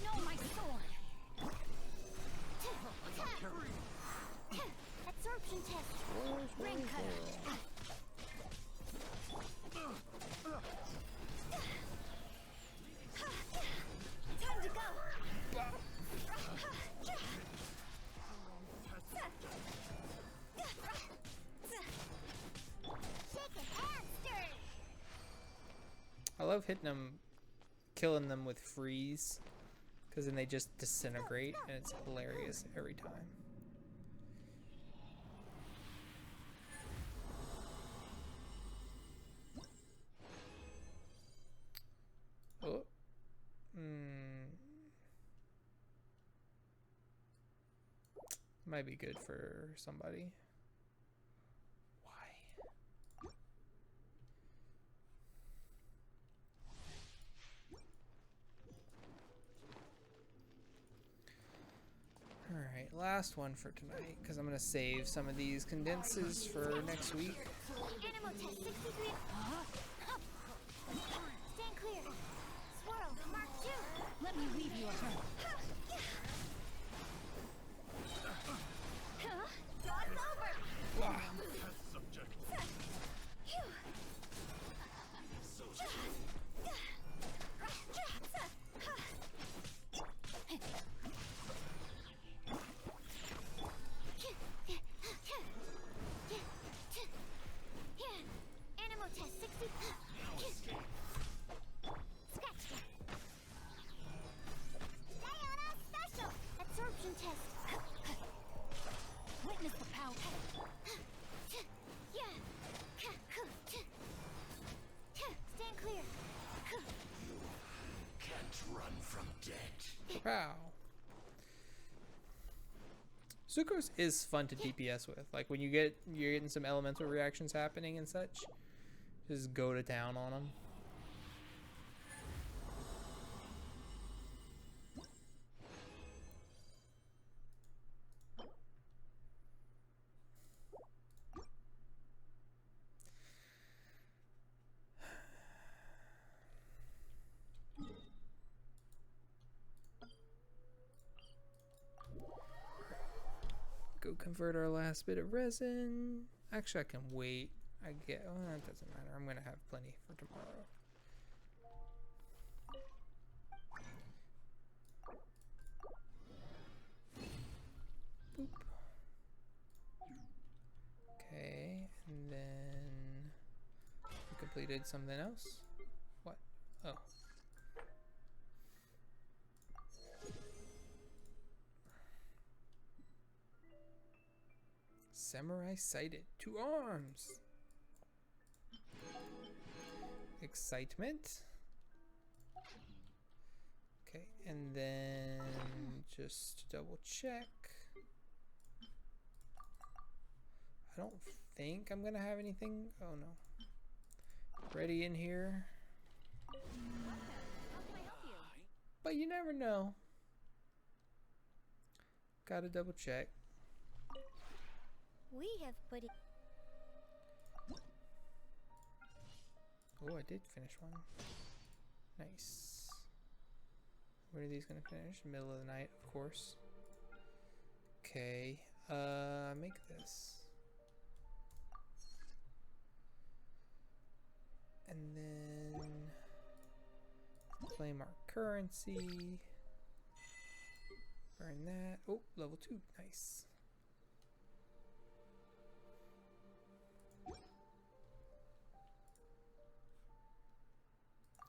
No, my sword. Absorption test. Ring cutter. Time to go. I love hitting them, killing them with freeze, because then they just disintegrate, and it's hilarious every time. Oh. Might be good for somebody. Alright, last one for tonight, because I'm going to save some of these condenses for next week. Animal test 63. Stand clear. Swirl, mark 2. Let me weave you a hurt. Dog's over. Wow. Animal test 60. Scratch that. Diana special. Absorption test. Witness the power. Stand clear. Can't run from death. Wow. Sucrose is fun to DPS with. Like when you're getting some elemental reactions happening and such, just go to town on them. Go convert our last bit of resin. Actually, I can wait. That doesn't matter. I'm gonna have plenty for tomorrow. Boop. Okay, and then we completed something else. What? Oh. Samurai sighted. 2 arms. Excitement. Okay, and then just double check. I don't think I'm gonna have anything. Oh no. Ready in here. But you never know. Gotta double check. We have put it. Oh, I did finish one. Nice. When are these gonna finish? Middle of the night, of course. Okay. Make this. And then Claim our currency. Burn that. Oh, level 2. Nice.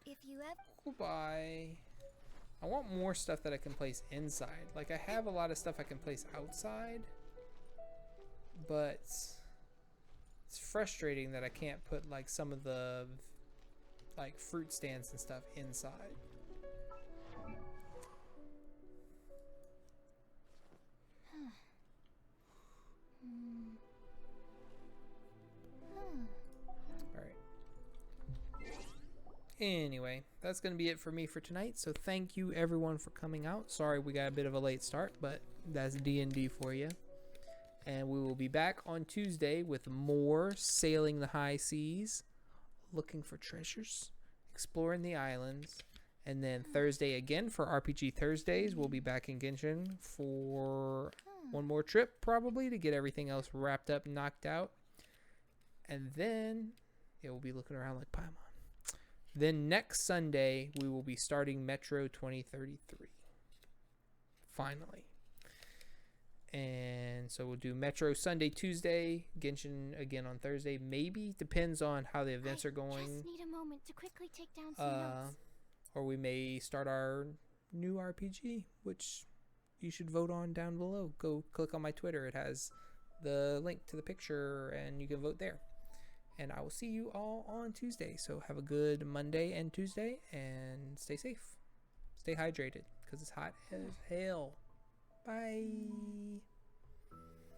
If you ever... Goodbye. I want more stuff that I can place inside. Like, I have a lot of stuff I can place outside. But it's frustrating that I can't put, like, some of the, like, fruit stands and stuff inside. Alright. Anyway, that's going to be it for me for tonight. So thank you everyone for coming out. Sorry we got a bit of a late start, but that's D&D for you. And we will be back on Tuesday with more Sailing the High Seas, looking for treasures, exploring the islands. And then Thursday again for RPG Thursdays. We'll be back in Genshin for one more trip probably to get everything else wrapped up, knocked out. And then we'll be looking around like Paimon. Then next Sunday, we will be starting Metro 2033. Finally. And so we'll do Metro Sunday, Tuesday, Genshin again on Thursday. Maybe, depends on how the events are going. Just need a moment to quickly take down some notes. Or we may start our new RPG, which you should vote on down below. Go click on my Twitter. It has the link to the picture, and you can vote there. And I will see you all on Tuesday. So have a good Monday and Tuesday, and stay safe. Stay hydrated, because it's hot as hell. Bye.